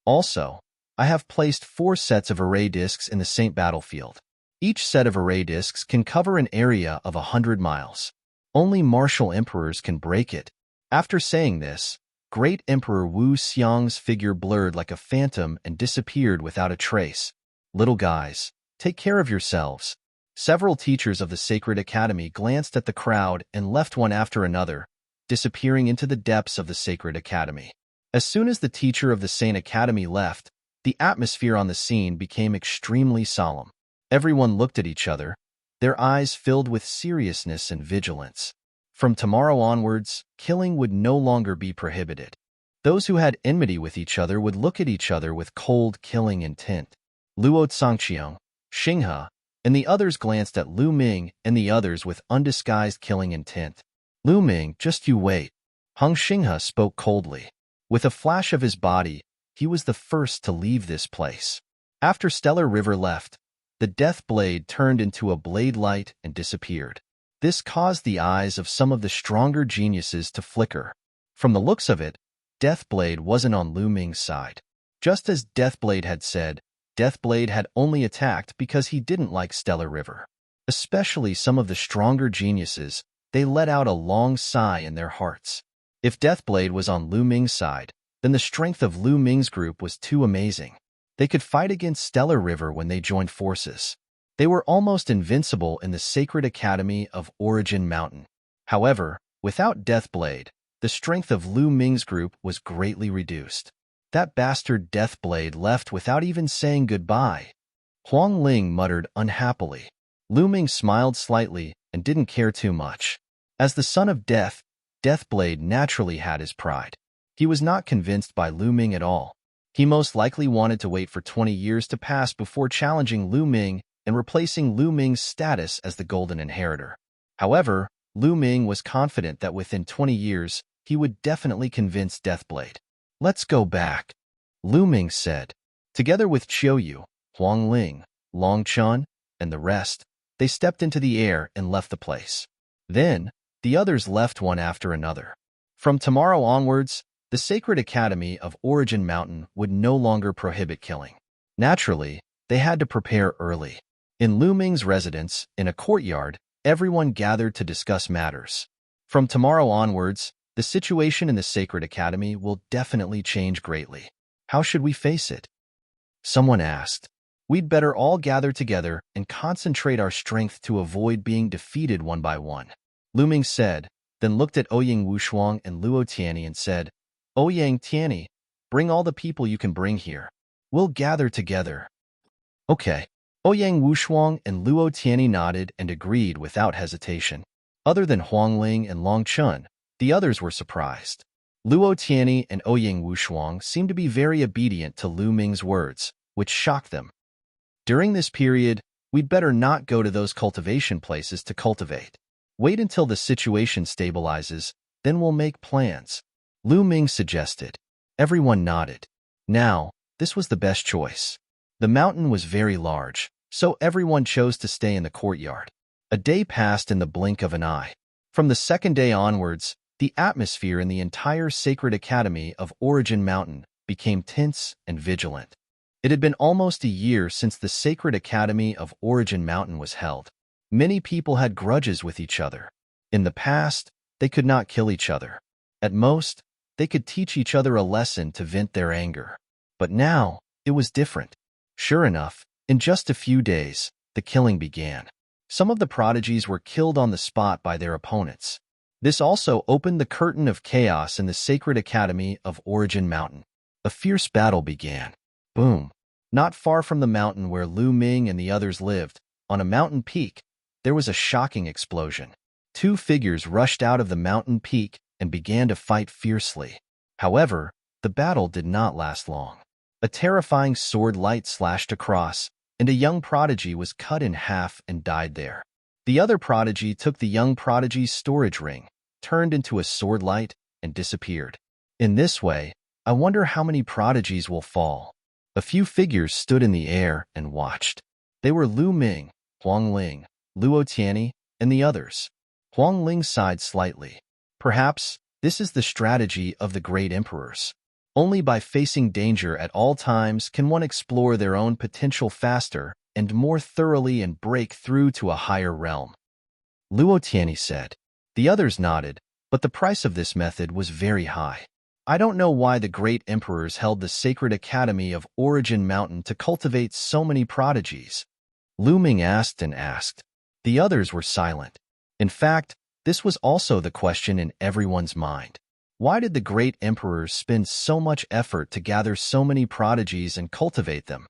Also, I have placed 4 sets of array discs in the Saint battlefield. Each set of array discs can cover an area of 100 miles. Only martial emperors can break it. After saying this, Great Emperor Wuxiang's figure blurred like a phantom and disappeared without a trace. Little guys, take care of yourselves. Several teachers of the Sacred Academy glanced at the crowd and left one after another, disappearing into the depths of the Sacred Academy. As soon as the teacher of the Saint Academy left, the atmosphere on the scene became extremely solemn. Everyone looked at each other, their eyes filled with seriousness and vigilance. From tomorrow onwards, killing would no longer be prohibited. Those who had enmity with each other would look at each other with cold, killing intent. Luo Zhangqiang, Xinghe, and the others glanced at Lu Ming and the others with undisguised killing intent. Lu Ming, just you wait. Hung Xinghe spoke coldly. With a flash of his body, he was the first to leave this place. After Stellar River left, the death blade turned into a blade light and disappeared. This caused the eyes of some of the stronger geniuses to flicker. From the looks of it, Deathblade wasn't on Lu Ming's side. Just as Deathblade had said, Deathblade had only attacked because he didn't like Stellar River. Especially some of the stronger geniuses, they let out a long sigh in their hearts. If Deathblade was on Lu Ming's side, then the strength of Lu Ming's group was too amazing. They could fight against Stellar River when they joined forces. They were almost invincible in the Sacred Academy of Origin Mountain. However, without Deathblade, the strength of Lu Ming's group was greatly reduced. That bastard Deathblade left without even saying goodbye. Huang Ling muttered unhappily. Lu Ming smiled slightly and didn't care too much. As the son of Death, Deathblade naturally had his pride. He was not convinced by Lu Ming at all. He most likely wanted to wait for 20 years to pass before challenging Lu Ming and replacing Lu Ming's status as the Golden Inheritor. However, Lu Ming was confident that within 20 years, he would definitely convince Deathblade. Let's go back, Lu Ming said. Together with Qiuyu, Huangling, Long Chun, and the rest, they stepped into the air and left the place. Then, the others left one after another. From tomorrow onwards, the Sacred Academy of Origin Mountain would no longer prohibit killing. Naturally, they had to prepare early. In Lu Ming's residence, in a courtyard, everyone gathered to discuss matters. From tomorrow onwards, the situation in the Sacred Academy will definitely change greatly. How should we face it? Someone asked. We'd better all gather together and concentrate our strength to avoid being defeated one by one, Lu Ming said, then looked at Ouyang Wushuang and Luo Tianyi and said, Ouyang Tianyi, bring all the people you can bring here. We'll gather together. Okay. Ouyang Wushuang and Luo Tianyi nodded and agreed without hesitation. Other than Huangling and Long Chun, the others were surprised. Luo Tianyi and Ouyang Wushuang seemed to be very obedient to Lu Ming's words, which shocked them. During this period, we'd better not go to those cultivation places to cultivate. Wait until the situation stabilizes, then we'll make plans, Lu Ming suggested. Everyone nodded. Now, this was the best choice. The mountain was very large, so everyone chose to stay in the courtyard. A day passed in the blink of an eye. From the second day onwards, the atmosphere in the entire Sacred Academy of Origin Mountain became tense and vigilant. It had been almost a year since the Sacred Academy of Origin Mountain was held. Many people had grudges with each other. In the past, they could not kill each other. At most, they could teach each other a lesson to vent their anger. But now, it was different. Sure enough, in just a few days, the killing began. Some of the prodigies were killed on the spot by their opponents. This also opened the curtain of chaos in the Sacred Academy of Origin Mountain. A fierce battle began. Boom. Not far from the mountain where Lu Ming and the others lived, on a mountain peak, there was a shocking explosion. Two figures rushed out of the mountain peak and began to fight fiercely. However, the battle did not last long. A terrifying sword light slashed across, and a young prodigy was cut in half and died there. The other prodigy took the young prodigy's storage ring, turned into a sword light, and disappeared. In this way, I wonder how many prodigies will fall. A few figures stood in the air and watched. They were Lu Ming, Huangling, Luo Tianyi, and the others. Huangling sighed slightly. Perhaps this is the strategy of the great emperors. Only by facing danger at all times can one explore their own potential faster and more thoroughly and break through to a higher realm. Luo Tianyi said. The others nodded, but the price of this method was very high. I don't know why the great emperors held the Sacred Academy of Origin Mountain to cultivate so many prodigies. Lu Ming asked and asked. The others were silent. In fact, this was also the question in everyone's mind. Why did the great emperors spend so much effort to gather so many prodigies and cultivate them?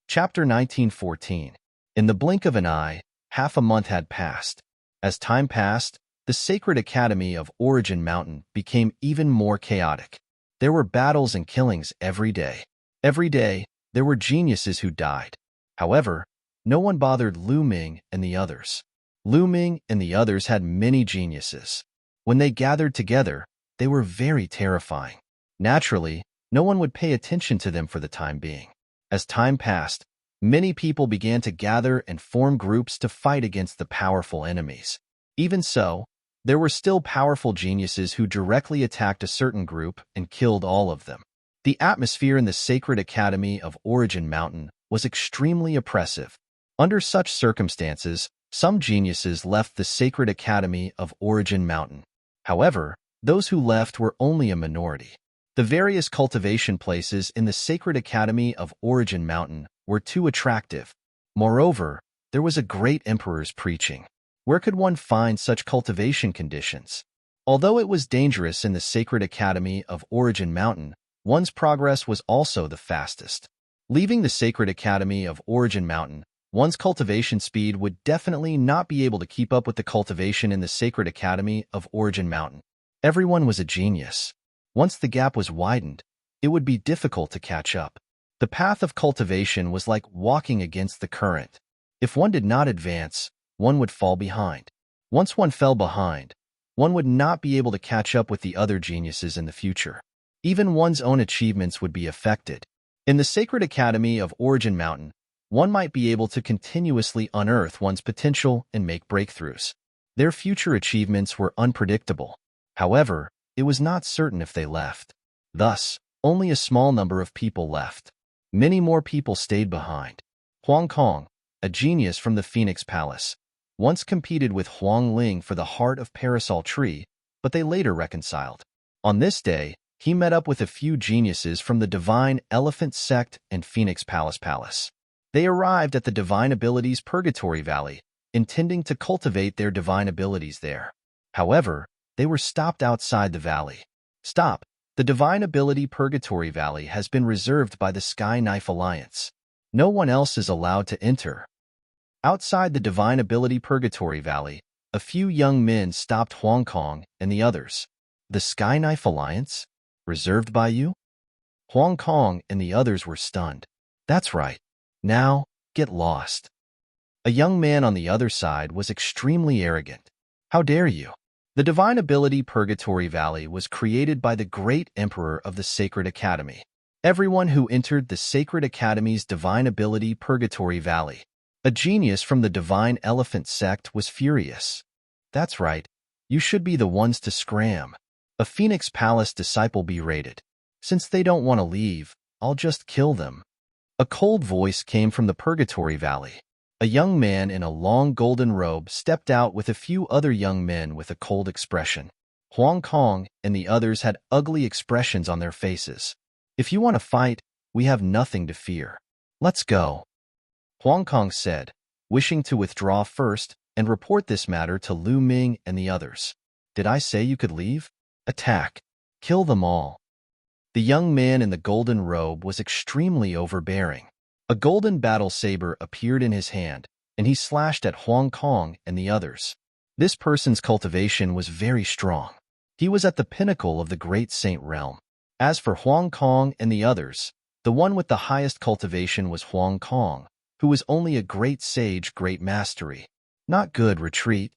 Chapter 1914. In the blink of an eye, half a month had passed. As time passed, the Sacred Academy of Origin Mountain became even more chaotic. There were battles and killings every day. Every day, there were geniuses who died. However, no one bothered Lu Ming and the others. Lu Ming and the others had many geniuses. When they gathered together, they were very terrifying. Naturally, no one would pay attention to them for the time being. As time passed, many people began to gather and form groups to fight against the powerful enemies. Even so, there were still powerful geniuses who directly attacked a certain group and killed all of them. The atmosphere in the Sacred Academy of Origin Mountain was extremely oppressive. Under such circumstances, some geniuses left the Sacred Academy of Origin Mountain. However, those who left were only a minority. The various cultivation places in the Sacred Academy of Origin Mountain were too attractive. Moreover, there was a great emperor's preaching. Where could one find such cultivation conditions? Although it was dangerous in the Sacred Academy of Origin Mountain, one's progress was also the fastest. Leaving the Sacred Academy of Origin Mountain, one's cultivation speed would definitely not be able to keep up with the cultivation in the Sacred Academy of Origin Mountain. Everyone was a genius. Once the gap was widened, it would be difficult to catch up. The path of cultivation was like walking against the current. If one did not advance, one would fall behind. Once one fell behind, one would not be able to catch up with the other geniuses in the future. Even one's own achievements would be affected. In the Sacred Academy of Origin Mountain, one might be able to continuously unearth one's potential and make breakthroughs. Their future achievements were unpredictable. However, it was not certain if they left. Thus, only a small number of people left. Many more people stayed behind. Huang Kong, a genius from the Phoenix Palace, once competed with Huang Ling for the heart of Parasol Tree, but they later reconciled. On this day, he met up with a few geniuses from the Divine Elephant Sect and Phoenix Palace. They arrived at the Divine Abilities Purgatory Valley, intending to cultivate their divine abilities there. However, they were stopped outside the valley. Stop! The Divine Ability Purgatory Valley has been reserved by the Sky Knife Alliance. No one else is allowed to enter. Outside the Divine Ability Purgatory Valley, a few young men stopped Huang Kong and the others. The Sky Knife Alliance? Reserved by you? Huang Kong and the others were stunned. That's right. Now, get lost. A young man on the other side was extremely arrogant. How dare you? The Divine Ability Purgatory Valley was created by the great Emperor of the Sacred Academy. Everyone who entered the Sacred Academy's Divine Ability Purgatory Valley, a genius from the Divine Elephant Sect, was furious. That's right. You should be the ones to scram. A Phoenix Palace disciple berated. Since they don't want to leave, I'll just kill them. A cold voice came from the Purgatory Valley. A young man in a long golden robe stepped out with a few other young men with a cold expression. Huang Kong and the others had ugly expressions on their faces. If you want to fight, we have nothing to fear. Let's go. Huang Kong said, wishing to withdraw first and report this matter to Lu Ming and the others. Did I say you could leave? Attack. Kill them all. The young man in the golden robe was extremely overbearing. A golden battle saber appeared in his hand, and he slashed at Huang Kong and the others. This person's cultivation was very strong. He was at the pinnacle of the Great Saint Realm. As for Huang Kong and the others, the one with the highest cultivation was Huang Kong, who was only a great sage, great mastery. Not good, retreat.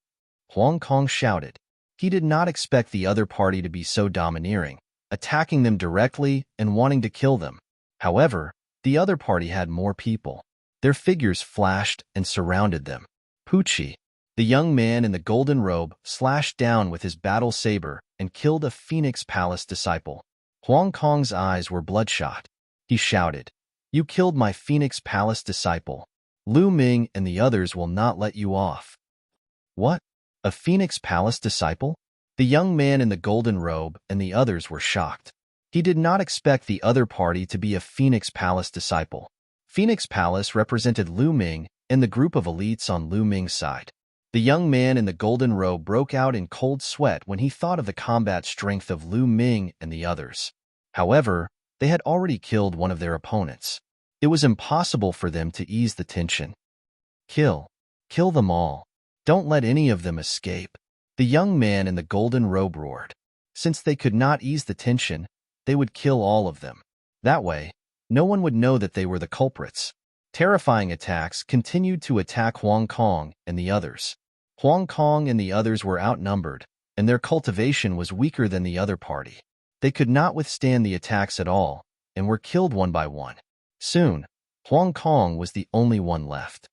Huang Kong shouted. He did not expect the other party to be so domineering, attacking them directly and wanting to kill them. However, the other party had more people. Their figures flashed and surrounded them. Poochie, the young man in the golden robe, slashed down with his battle saber and killed a Phoenix Palace disciple. Huang Kong's eyes were bloodshot. He shouted, You killed my Phoenix Palace disciple. Lu Ming and the others will not let you off. What? A Phoenix Palace disciple? The young man in the golden robe and the others were shocked. He did not expect the other party to be a Phoenix Palace disciple. Phoenix Palace represented Lu Ming and the group of elites on Lu Ming's side. The young man in the golden robe broke out in cold sweat when he thought of the combat strength of Lu Ming and the others. However, they had already killed one of their opponents. It was impossible for them to ease the tension. Kill. Kill them all. Don't let any of them escape. The young man in the golden robe roared. Since they could not ease the tension, they would kill all of them. That way, no one would know that they were the culprits. Terrifying attacks continued to attack Huang Kong and the others. Huang Kong and the others were outnumbered, and their cultivation was weaker than the other party. They could not withstand the attacks at all, and were killed one by one. Soon, Huang Kong was the only one left.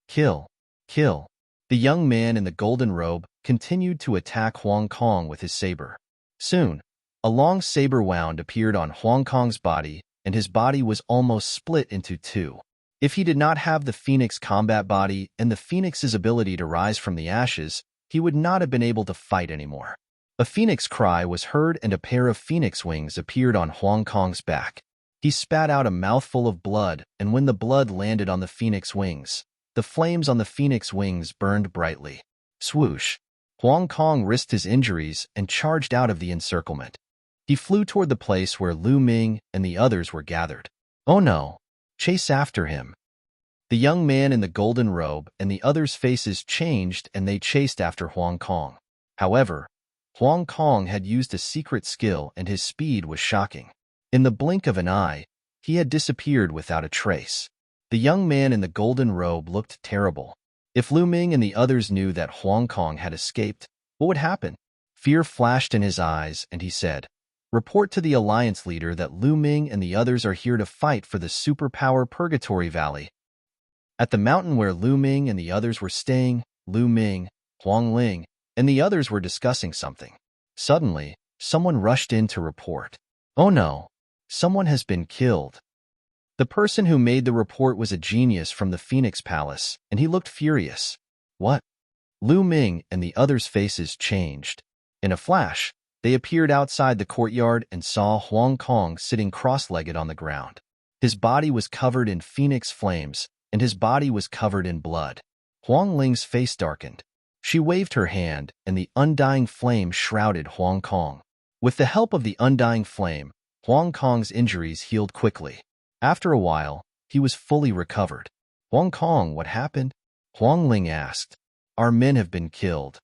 Kill. Kill. The young man in the golden robe continued to attack Huang Kong with his saber. Soon, a long saber wound appeared on Huang Kong's body, and his body was almost split into two. If he did not have the Phoenix combat body and the Phoenix's ability to rise from the ashes, he would not have been able to fight anymore. A Phoenix cry was heard and a pair of Phoenix wings appeared on Huang Kong's back. He spat out a mouthful of blood, and when the blood landed on the Phoenix wings, the flames on the Phoenix wings burned brightly. Swoosh! Huang Kong risked his injuries and charged out of the encirclement. He flew toward the place where Lu Ming and the others were gathered. Oh no! Chase after him! The young man in the golden robe and the others' faces changed and they chased after Huang Kong. However, Huang Kong had used a secret skill and his speed was shocking. In the blink of an eye, he had disappeared without a trace. The young man in the golden robe looked terrible. If Lu Ming and the others knew that Huang Kong had escaped, what would happen? Fear flashed in his eyes, and he said, "Report to the Alliance leader that Lu Ming and the others are here to fight for the superpower Purgatory Valley." At the mountain where Lu Ming and the others were staying, Lu Ming, Huang Ling, and the others were discussing something. Suddenly, someone rushed in to report. "Oh no, someone has been killed." The person who made the report was a genius from the Phoenix Palace, and he looked furious. "What?" Lu Ming and the others' faces changed. In a flash, they appeared outside the courtyard and saw Huang Kong sitting cross-legged on the ground. His body was covered in phoenix flames, and his body was covered in blood. Huang Ling's face darkened. She waved her hand, and the undying flame shrouded Huang Kong. With the help of the undying flame, Huang Kong's injuries healed quickly. After a while, he was fully recovered. "Huang Kong, what happened?" Huang Ling asked. "Our men have been killed."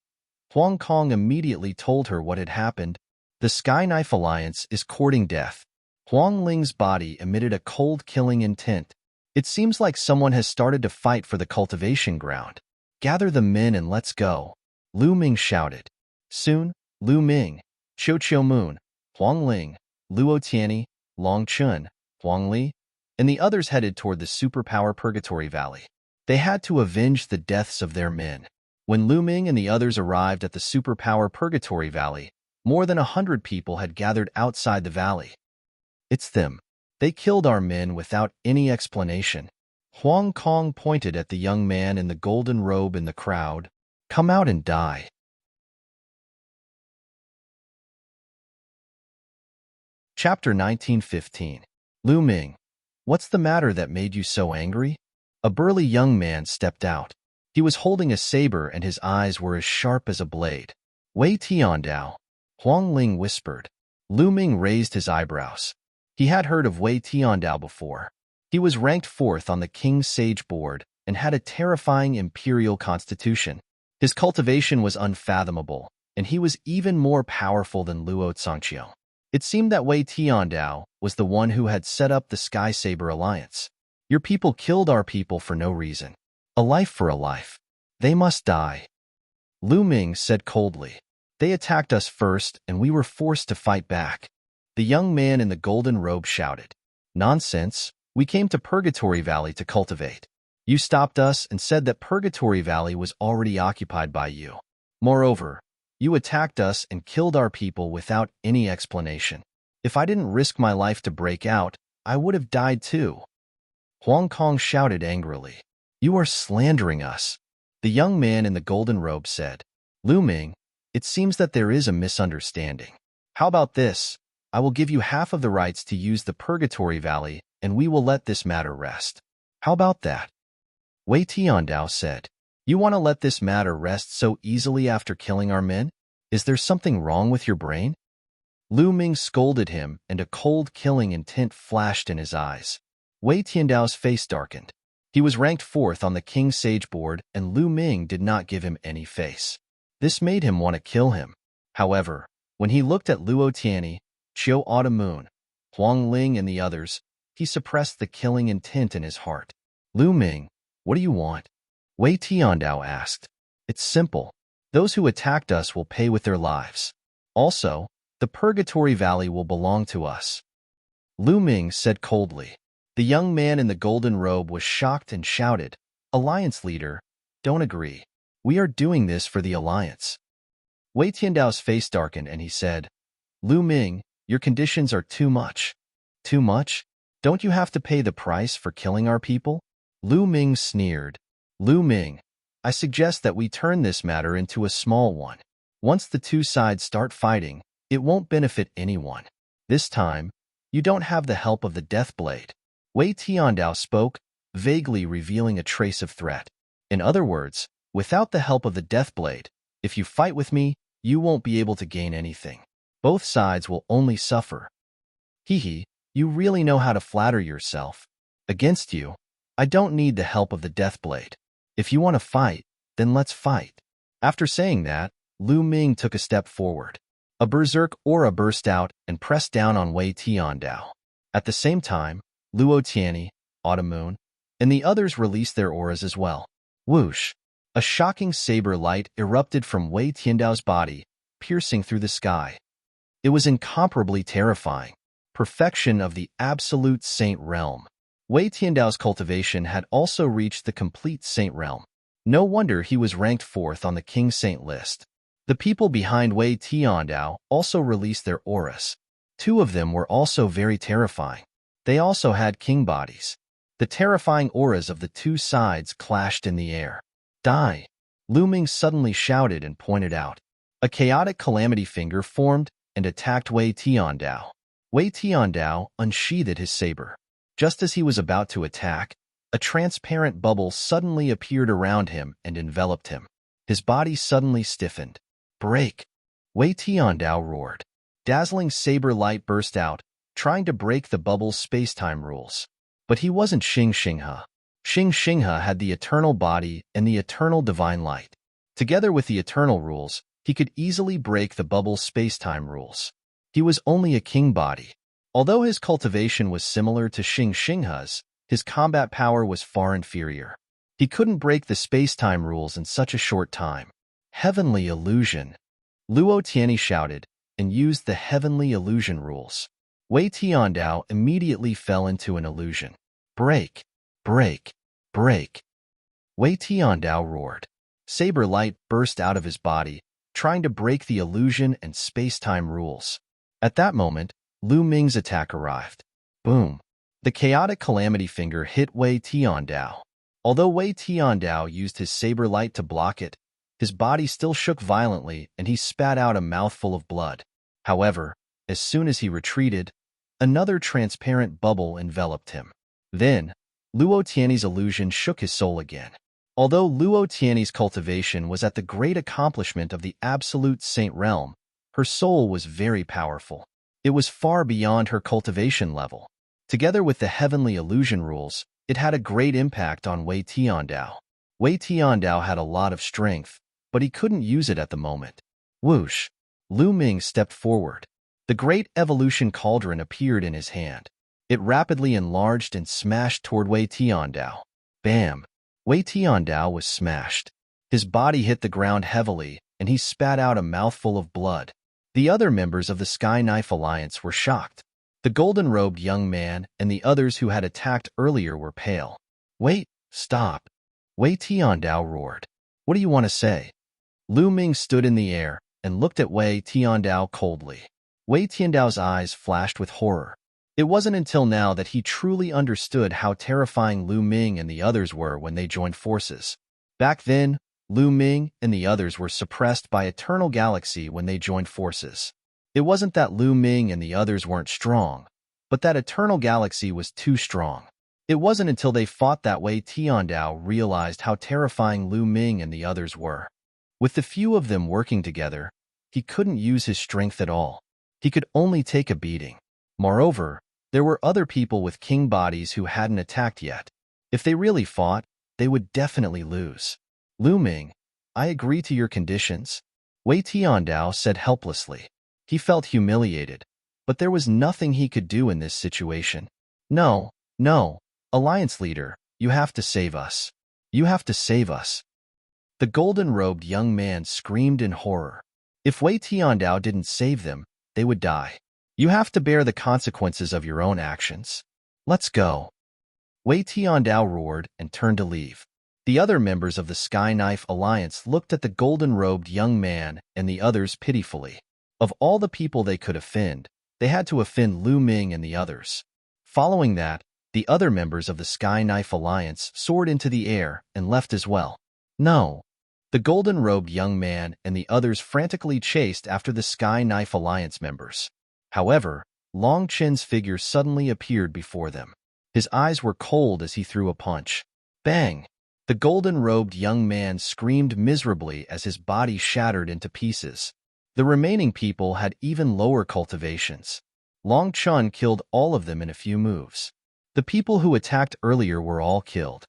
Huang Kong immediately told her what had happened. "The Sky Knife Alliance is courting death." Huang Ling's body emitted a cold killing intent. "It seems like someone has started to fight for the cultivation ground. Gather the men and let's go," Lu Ming shouted. Soon, Lu Ming, Chiu Moon, Huang Ling, Luo Tianyi, Long Chun, Huang Li, and the others headed toward the superpower Purgatory Valley. They had to avenge the deaths of their men. When Lu Ming and the others arrived at the superpower Purgatory Valley, more than 100 people had gathered outside the valley. "It's them. They killed our men without any explanation." Huang Kong pointed at the young man in the golden robe in the crowd. "Come out and die." Chapter 1915. Lu Ming, what's the matter that made you so angry? A burly young man stepped out. He was holding a saber and his eyes were as sharp as a blade. "Wei Tiandao," Huang Ling whispered. Lu Ming raised his eyebrows. He had heard of Wei Tiandao before. He was ranked 4th on the King's Sage Board and had a terrifying imperial constitution. His cultivation was unfathomable, and he was even more powerful than Luo Zhangqiu. It seemed that Wei Tiandao was the one who had set up the Sky Saber Alliance. "Your people killed our people for no reason. A life for a life. They must die," Lu Ming said coldly. "They attacked us first, and we were forced to fight back." The young man in the golden robe shouted. "Nonsense. We came to Purgatory Valley to cultivate. You stopped us and said that Purgatory Valley was already occupied by you. Moreover, you attacked us and killed our people without any explanation. If I didn't risk my life to break out, I would have died too." Huang Kong shouted angrily. "You are slandering us." The young man in the golden robe said. "Lu Ming, it seems that there is a misunderstanding. How about this? I will give you half of the rights to use the Purgatory Valley, and we will let this matter rest. How about that?" Wei Tiandao said. "You want to let this matter rest so easily after killing our men? Is there something wrong with your brain?" Lu Ming scolded him, and a cold killing intent flashed in his eyes. Wei Tiandao's face darkened. He was ranked 4th on the King's Sage Board, and Lu Ming did not give him any face. This made him want to kill him. However, when he looked at Luo Tianyi, Chiu Moon, Huang Ling, and the others, he suppressed the killing intent in his heart. "Lu Ming, what do you want?" Wei Tiandao asked. "It's simple. Those who attacked us will pay with their lives. Also, the Purgatory Valley will belong to us," Lu Ming said coldly. The young man in the golden robe was shocked and shouted, "Alliance leader, don't agree. We are doing this for the Alliance." Wei Tiandao's face darkened and he said, "Lu Ming, your conditions are too much." "Too much? Don't you have to pay the price for killing our people?" Lu Ming sneered. "Lu Ming, I suggest that we turn this matter into a small one. Once the two sides start fighting, it won't benefit anyone. This time, you don't have the help of the Death Blade." Wei Tiandao spoke, vaguely revealing a trace of threat. "In other words, without the help of the Death Blade, if you fight with me, you won't be able to gain anything. Both sides will only suffer." "Hee, you really know how to flatter yourself. Against you, I don't need the help of the Death Blade. If you want to fight, then let's fight." After saying that, Lu Ming took a step forward. A berserk aura burst out and pressed down on Wei Tiandao. At the same time, Luo Tianyi, Moon, and the others released their auras as well. Whoosh! A shocking saber light erupted from Wei Tiandao's body, piercing through the sky. It was incomparably terrifying, perfection of the absolute saint realm. Wei Tiandao's cultivation had also reached the complete saint realm. No wonder he was ranked 4th on the king saint list. The people behind Wei Tiandao also released their auras. 2 of them were also very terrifying. They also had king bodies. The terrifying auras of the 2 sides clashed in the air. Die! Lu Ming suddenly shouted and pointed out. A chaotic calamity finger formed and attacked Wei Tiandao. Wei Tiandao unsheathed his saber. Just as he was about to attack, a transparent bubble suddenly appeared around him and enveloped him. His body suddenly stiffened. Break! Wei Tiandao roared. Dazzling saber light burst out, trying to break the bubble's space-time rules. But he wasn't Xing Xinghe. Xing Xinghe had the eternal body and the eternal divine light. Together with the eternal rules, he could easily break the bubble's space-time rules. He was only a king body. Although his cultivation was similar to Xing Xinghe's, his combat power was far inferior. He couldn't break the space-time rules in such a short time. Heavenly illusion! Luo Tianyi shouted and used the heavenly illusion rules. Wei Tiandao immediately fell into an illusion. Break! Break! Break! Wei Tiandao roared. Saber light burst out of his body, trying to break the illusion and space-time rules. At that moment, Lu Ming's attack arrived. Boom! The chaotic calamity finger hit Wei Tiandao. Although Wei Tiandao used his saber light to block it, his body still shook violently and he spat out a mouthful of blood. However, as soon as he retreated, another transparent bubble enveloped him. Then, Luo Tianyi's illusion shook his soul again. Although Luo Tianyi's cultivation was at the great accomplishment of the absolute saint realm, her soul was very powerful. It was far beyond her cultivation level. Together with the heavenly illusion rules, it had a great impact on Wei Tiandao. Wei Tiandao had a lot of strength, but he couldn't use it at the moment. Whoosh! Lu Ming stepped forward. The great evolution cauldron appeared in his hand. It rapidly enlarged and smashed toward Wei Tiandao. Bam! Wei Tiandao was smashed. His body hit the ground heavily, and he spat out a mouthful of blood. The other members of the Sky Knife Alliance were shocked. The golden-robed young man and the others who had attacked earlier were pale. Wait, stop! Wei Tiandao roared. What do you want to say? Lu Ming stood in the air and looked at Wei Tiandao coldly. Wei Tiandao's eyes flashed with horror. It wasn't until now that he truly understood how terrifying Lu Ming and the others were when they joined forces. Back then, Lu Ming and the others were suppressed by Eternal Galaxy when they joined forces. It wasn't that Lu Ming and the others weren't strong, but that Eternal Galaxy was too strong. It wasn't until they fought that Wei Tiandao realized how terrifying Lu Ming and the others were. With the few of them working together, he couldn't use his strength at all. He could only take a beating. Moreover, there were other people with king bodies who hadn't attacked yet. If they really fought, they would definitely lose. Lu Ming, I agree to your conditions, Wei Tiandao said helplessly. He felt humiliated, but there was nothing he could do in this situation. No, Alliance leader, you have to save us. You have to save us. The golden-robed young man screamed in horror. If Wei Tiandao didn't save them, they would die. You have to bear the consequences of your own actions. Let's go. Wei Tiandao roared and turned to leave. The other members of the Sky Knife Alliance looked at the golden-robed young man and the others pitifully. Of all the people they could offend, they had to offend Lu Ming and the others. Following that, the other members of the Sky Knife Alliance soared into the air and left as well. No. The golden-robed young man and the others frantically chased after the Sky Knife Alliance members. However, Long Chen's figure suddenly appeared before them. His eyes were cold as he threw a punch. Bang! The golden-robed young man screamed miserably as his body shattered into pieces. The remaining people had even lower cultivations. Long Chen killed all of them in a few moves. The people who attacked earlier were all killed.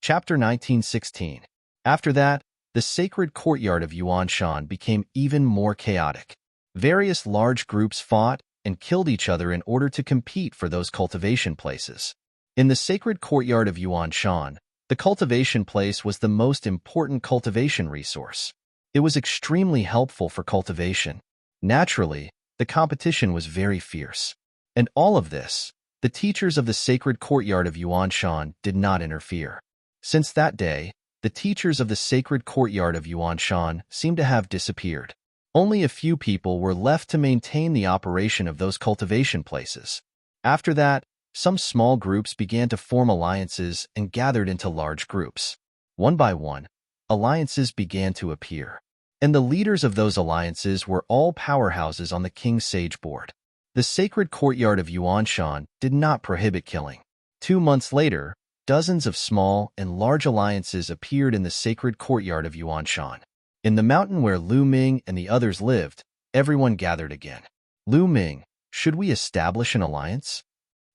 Chapter 1916. After that, the sacred courtyard of Yuanshan became even more chaotic. Various large groups fought and killed each other in order to compete for those cultivation places. In the sacred courtyard of Yuanshan, the cultivation place was the most important cultivation resource. It was extremely helpful for cultivation. Naturally, the competition was very fierce. And all of this, the teachers of the sacred courtyard of Yuanshan did not interfere. Since that day, the teachers of the sacred courtyard of Yuanshan seemed to have disappeared. Only a few people were left to maintain the operation of those cultivation places. After that, some small groups began to form alliances and gathered into large groups. One by one, alliances began to appear. And the leaders of those alliances were all powerhouses on the King's Sage board. The sacred courtyard of Yuanshan did not prohibit killing. 2 months later, dozens of small and large alliances appeared in the sacred courtyard of Yuanshan. In the mountain where Lu Ming and the others lived, everyone gathered again. Lu Ming, should we establish an alliance?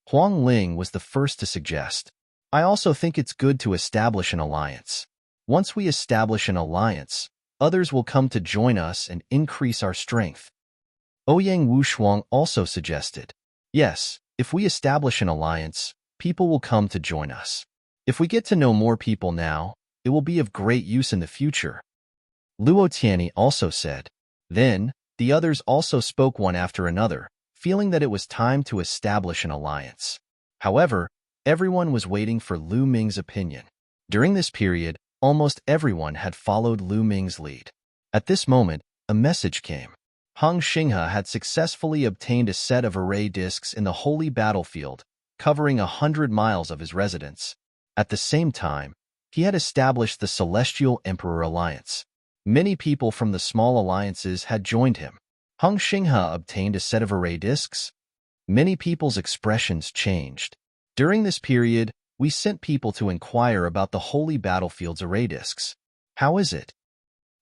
Huang Ling was the first to suggest. I also think it's good to establish an alliance. Once we establish an alliance, others will come to join us and increase our strength. Ouyang Wushuang also suggested. Yes, if we establish an alliance, people will come to join us. If we get to know more people now, it will be of great use in the future. Luo Tianyi also said. Then, the others also spoke one after another, feeling that it was time to establish an alliance. However, everyone was waiting for Lu Ming's opinion. During this period, almost everyone had followed Lu Ming's lead. At this moment, a message came. Heng Xinghe had successfully obtained a set of array discs in the holy battlefield, covering 100 miles of his residence. At the same time, he had established the Celestial Emperor Alliance. Many people from the small alliances had joined him. Heng Xinghe obtained a set of array discs. Many people's expressions changed. During this period, we sent people to inquire about the holy battlefield's array discs. How is it?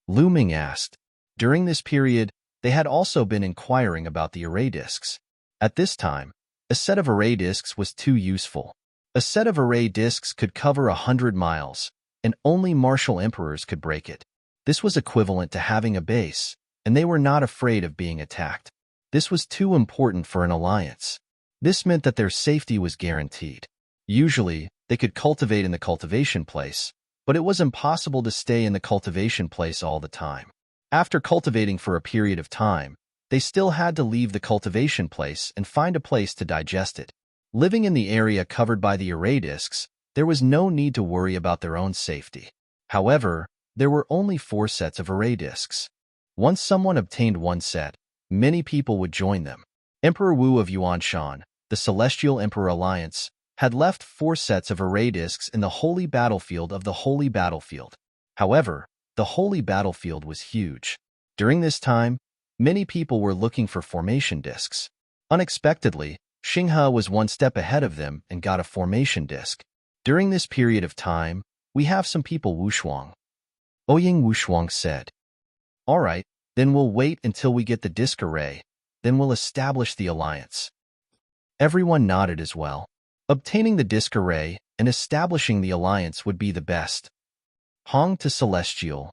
Lu Ming asked. During this period, they had also been inquiring about the array discs. At this time, a set of array discs was too useful. A set of array discs could cover 100 miles, and only martial emperors could break it. This was equivalent to having a base, and they were not afraid of being attacked. This was too important for an alliance. This meant that their safety was guaranteed. Usually, they could cultivate in the cultivation place, but it was impossible to stay in the cultivation place all the time. After cultivating for a period of time, they still had to leave the cultivation place and find a place to digest it. Living in the area covered by the array discs, there was no need to worry about their own safety. However, there were only 4 sets of array discs. Once someone obtained one set, many people would join them. Emperor Wu of Yuanshan, the Celestial Emperor Alliance, had left 4 sets of array discs in the holy battlefield of the holy battlefield. However, the holy battlefield was huge. During this time, many people were looking for formation discs. Unexpectedly, Xinghe was 1 step ahead of them and got a formation disc. During this period of time, we have some people Wushuang. Ouyang Wushuang said. All right, then we'll wait until we get the disc array, then we'll establish the alliance. Everyone nodded as well. Obtaining the disc array and establishing the alliance would be the best. Hong to Celestial.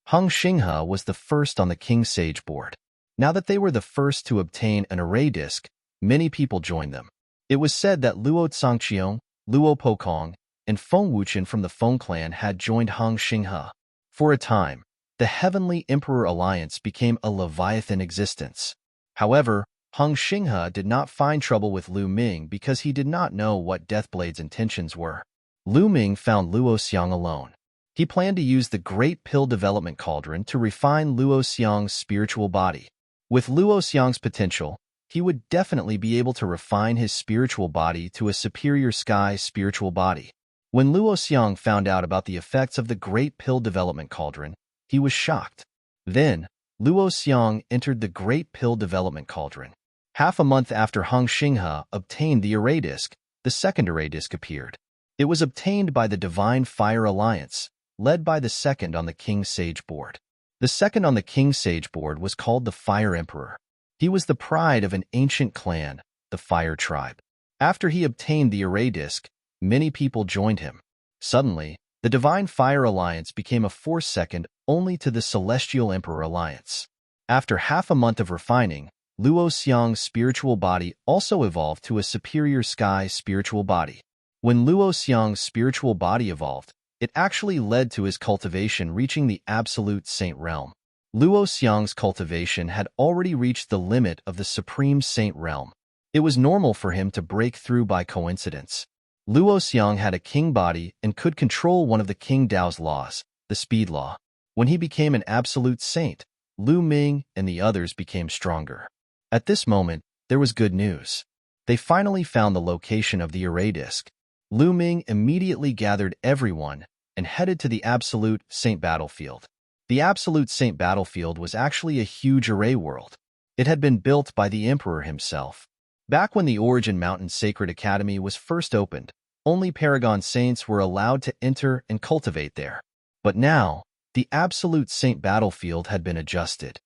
Heng Xinghe was the first on the King's Sage board. Now that they were the first to obtain an array disc, many people joined them. It was said that Luo Tsangqiong, Luo Pokong, and Feng Wuchen from the Feng clan had joined Heng Xinghe. For a time, the Heavenly Emperor Alliance became a Leviathan existence. However, Heng Xinghe did not find trouble with Lu Ming because he did not know what Deathblade's intentions were. Lu Ming found Luo Xiang alone. He planned to use the Great Pill Development Cauldron to refine Luo Xiang's spiritual body. With Luo Xiang's potential, he would definitely be able to refine his spiritual body to a superior sky spiritual body. When Luo Xiang found out about the effects of the Great Pill Development Cauldron, he was shocked. Then, Luo Xiang entered the Great Pill Development Cauldron. Half a month after Heng Xinghe obtained the array disc, the second array disc appeared. It was obtained by the Divine Fire Alliance, led by the second on the King's Sage board. The second on the King's Sage board was called the Fire Emperor. He was the pride of an ancient clan, the Fire Tribe. After he obtained the array disc, many people joined him. Suddenly, the Divine Fire Alliance became a force second only to the Celestial Emperor Alliance. After half a month of refining, Luo Xiang's spiritual body also evolved to a superior sky spiritual body. When Luo Xiang's spiritual body evolved, it actually led to his cultivation reaching the absolute saint realm. Luo Xiang's cultivation had already reached the limit of the supreme saint realm. It was normal for him to break through by coincidence. Luo Xiang had a king body and could control one of the King Dao's laws, the speed law. When he became an absolute saint, Lu Ming and the others became stronger. At this moment, there was good news. They finally found the location of the array disk. Lu Ming immediately gathered everyone and headed to the Absolute Saint battlefield. The Absolute Saint battlefield was actually a huge array world. It had been built by the Emperor himself. Back when the Origin Mountain Sacred Academy was first opened, only Paragon Saints were allowed to enter and cultivate there. But now, the Absolute Saint battlefield had been adjusted.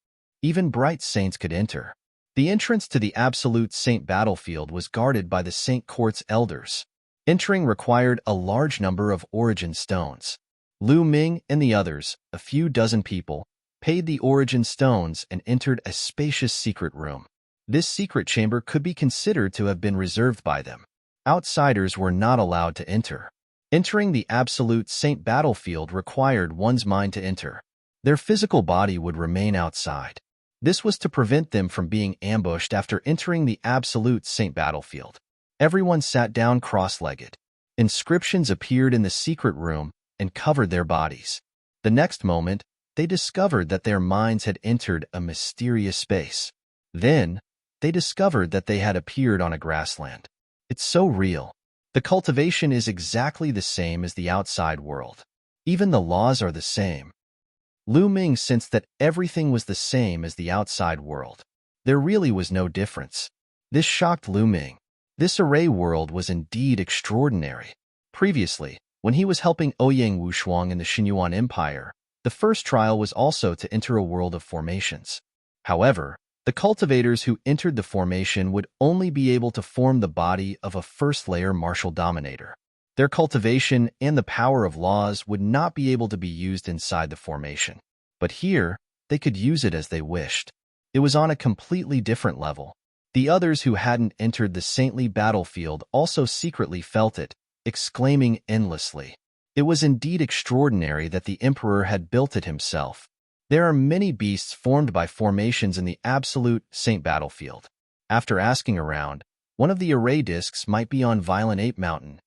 Even Bright Saints could enter. The entrance to the Absolute Saint battlefield was guarded by the Saint Court's elders. Entering required a large number of origin stones. Lu Ming and the others, a few dozen people, paid the origin stones and entered a spacious secret room. This secret chamber could be considered to have been reserved by them. Outsiders were not allowed to enter. Entering the Absolute Saint battlefield required one's mind to enter. Their physical body would remain outside. This was to prevent them from being ambushed after entering the Absolute Saint battlefield. Everyone sat down cross-legged. Inscriptions appeared in the secret room and covered their bodies. The next moment, they discovered that their minds had entered a mysterious space. Then, they discovered that they had appeared on a grassland. It's so real. The cultivation is exactly the same as the outside world. Even the laws are the same. Lu Ming sensed that everything was the same as the outside world. There really was no difference. This shocked Lu Ming. This array world was indeed extraordinary. Previously, when he was helping Ouyang Wushuang in the Xinyuan Empire, the first trial was also to enter a world of formations. However, the cultivators who entered the formation would only be able to form the body of a first-layer martial dominator. Their cultivation and the power of laws would not be able to be used inside the formation. But here, they could use it as they wished. It was on a completely different level. The others who hadn't entered the saintly battlefield also secretly felt it, exclaiming endlessly. It was indeed extraordinary that the Emperor had built it himself. There are many beasts formed by formations in the Absolute Saint battlefield. After asking around, one of the array discs might be on Violent Ape Mountain.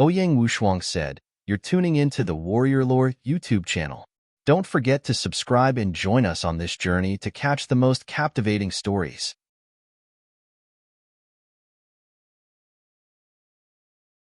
Ouyang Wushuang said, "You're tuning into the Warrior Lore YouTube channel. Don't forget to subscribe and join us on this journey to catch the most captivating stories."